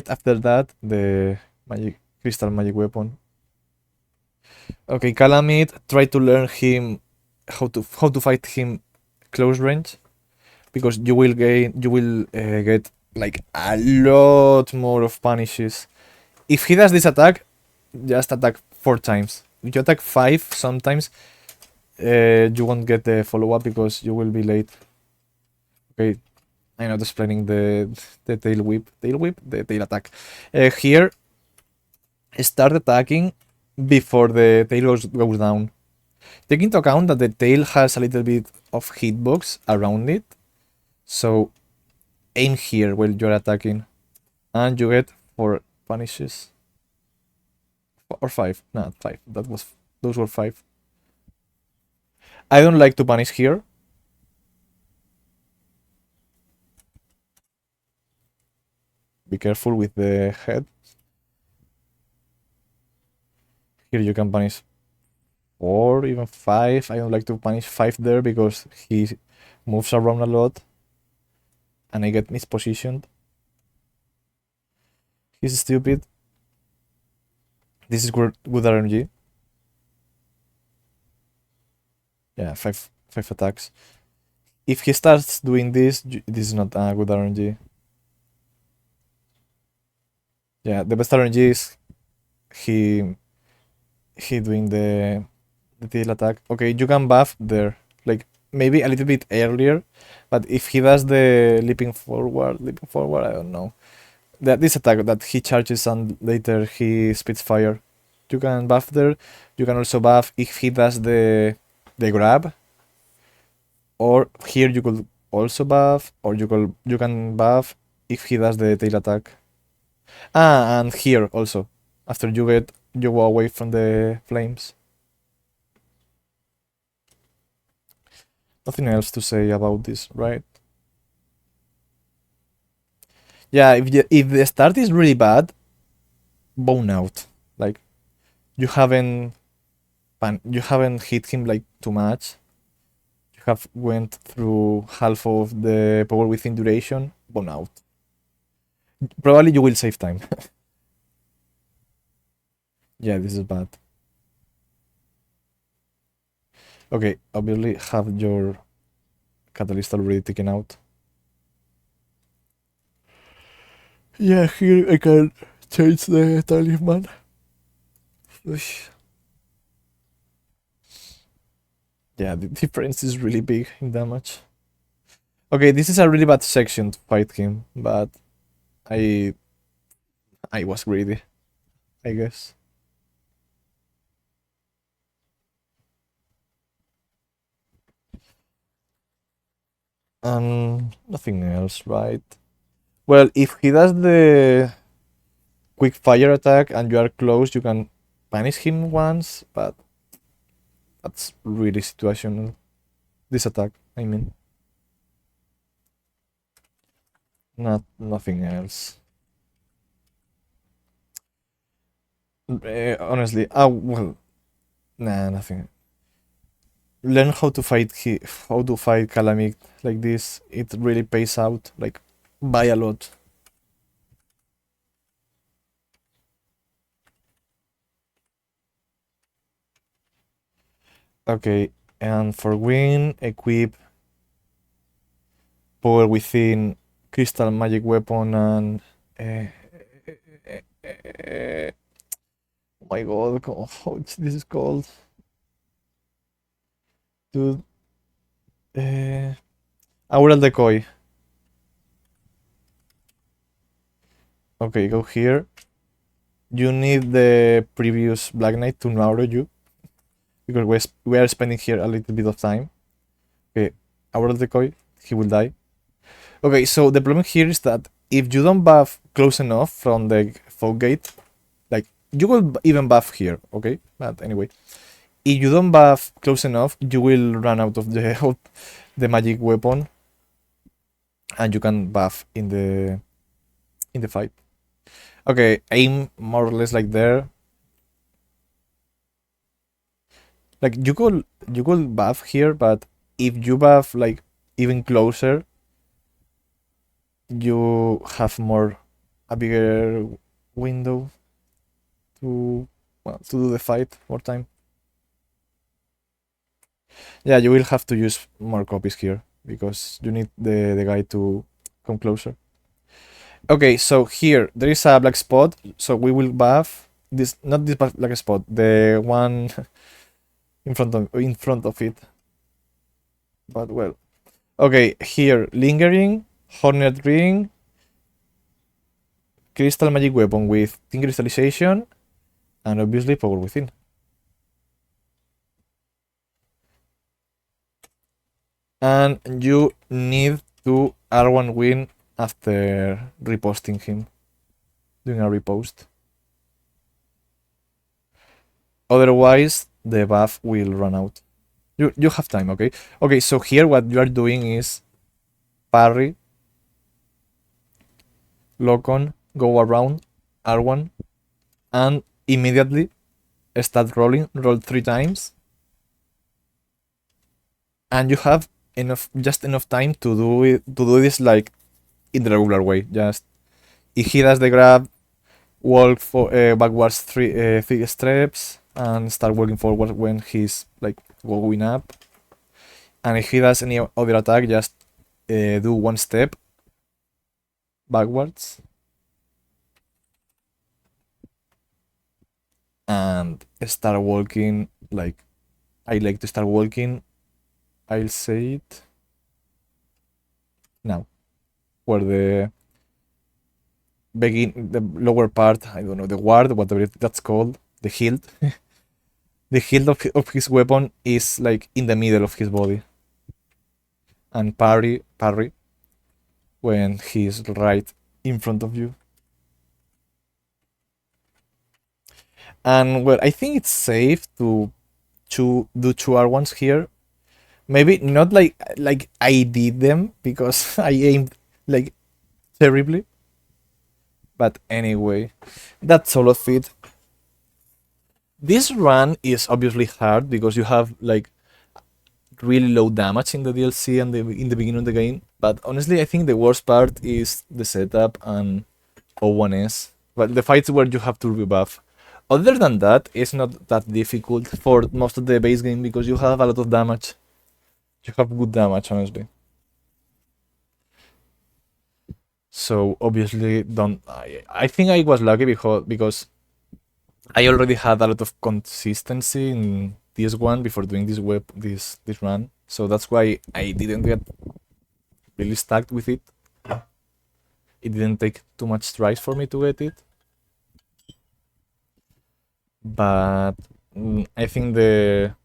after that the crystal magic weapon. Okay, Calamite, try to learn him how to fight him close range, because you will get like a lot more of punishes. If he does this attack, just attack 4 times. If you attack 5 sometimes, you won't get the follow-up because you will be late. Okay, I'm not explaining the the tail attack. Here, start attacking before the tail goes down. Take into account that the tail has a little bit of hitbox around it, so aim here while you're attacking, and you get 4 punishes. Or 5, not 5. Those were 5. I don't like to punish here. Be careful with the head. Here you can punish 4, even 5. I don't like to punish 5 there because he moves around a lot and I get mispositioned. He's stupid. This is good RNG. Yeah, 5 attacks. If he starts doing this, this is not a good RNG. Yeah, the best RNG is he doing the tail attack. Okay, you can buff there, like maybe a little bit earlier, but if he does the leaping forward, I don't know. That this attack that he charges and later he spits fire, you can buff there. You can also buff if he does the grab, or here you could also buff, or you can buff if he does the tail attack. Ah, and here also after you go away from the flames. Nothing else to say about this, right? Yeah, if the start is really bad, bone out. Like you haven't you haven't hit him like too much. You have went through half of the power within duration, bone out. Probably you will save time. Yeah, this is bad. Okay, obviously have your catalyst already taken out. Yeah, here I can change the talisman. Ush. Yeah, the difference is really big in damage. Okay, this is a really bad section to fight him, but I I was greedy, I guess. Nothing else, right? Well, if he does the quick fire attack and you are close, you can punish him once, but that's really situational. This attack, I mean. Nothing else. Honestly, well, nah, nothing. Learn how to fight Calamite like this. It really pays out, like, by a lot. Okay, and for win, equip power within crystal magic weapon and oh my god, how this is called, dude. Aural decoy. Okay, go here. You need the previous Black Knight to narrow you because we are spending here a little bit of time. Okay, Aural decoy. He will die. Okay, so the problem here is that if you don't buff close enough from the fog gate, like you will even buff here, okay? But anyway, if you don't buff close enough, you will run out of the of the magic weapon, and you can buff in the fight. Okay, aim more or less like there. Like you could buff here, but if you buff like even closer, you have a bigger window to to do the fight more time. Yeah, you will have to use more copies here because you need the guy to come closer. Okay, so here there is a black spot, so we will buff this, not this black spot, the one in front of it. But well, Okay, here, Lingering, Hornet Ring, Crystal Magic Weapon with Tin Crystallization, and obviously Power Within. And you need to R1 win after reposting him, doing a repost. Otherwise, the buff will run out. You have time, okay? Okay, so here what you are doing is parry, lock on, go around, R1, and immediately start rolling, roll 3 times, and you have just enough time to do this like in the regular way. Just if he does the grab, walk for backwards three steps and start walking forward when he's like going up. And if he does any other attack, just do 1 step backwards and start walking. Like I like to start walking. I'll say it now, where the lower part, I don't know, the ward, whatever that's called, the hilt. The hilt of his weapon is like in the middle of his body, and parry when he's right in front of you. And well, I think it's safe to do 2 R1s here. Maybe not like I did them because I aimed like terribly. But anyway, that's all of it. This run is obviously hard because you have like really low damage in the DLC and in the beginning of the game. But honestly, I think the worst part is the setup and O1S. But the fights where you have to rebuff. Other than that, it's not that difficult for most of the base game because you have a lot of damage. You have good damage, honestly. So obviously, don't. I think I was lucky because I already had a lot of consistency in Ds1 before doing this run. So that's why I didn't get really stuck with it. It didn't take too much tries for me to get it. But I think the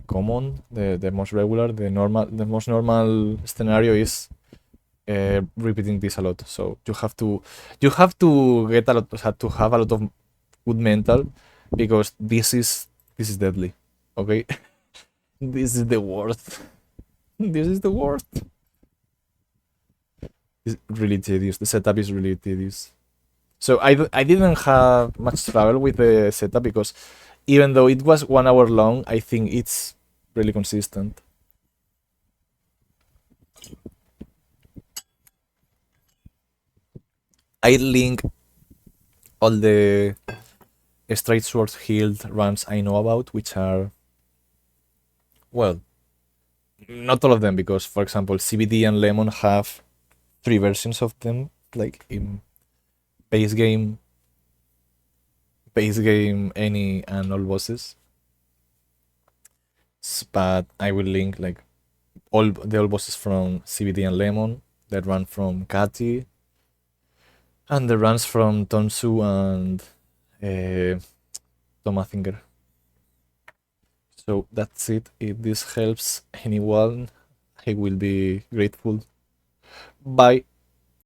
common, the most regular, the most normal scenario is repeating this a lot. So you have to get a lot, to have a lot of good mental because this is deadly. Okay, this is the worst. This is the worst. It's really tedious. The setup is really tedious. So I didn't have much trouble with the setup because even though it was 1 hour long, I think it's really consistent. I link all the straight sword hilt runs I know about, which are, well, not all of them because, for example, CBD and Lemon have 3 versions of them, like in base game, any and all bosses. But I will link like all bosses from CBD and Lemon that run from Kati, and the runs from Tonsu and Tomathinger. So that's it. If this helps anyone, I will be grateful. Bye.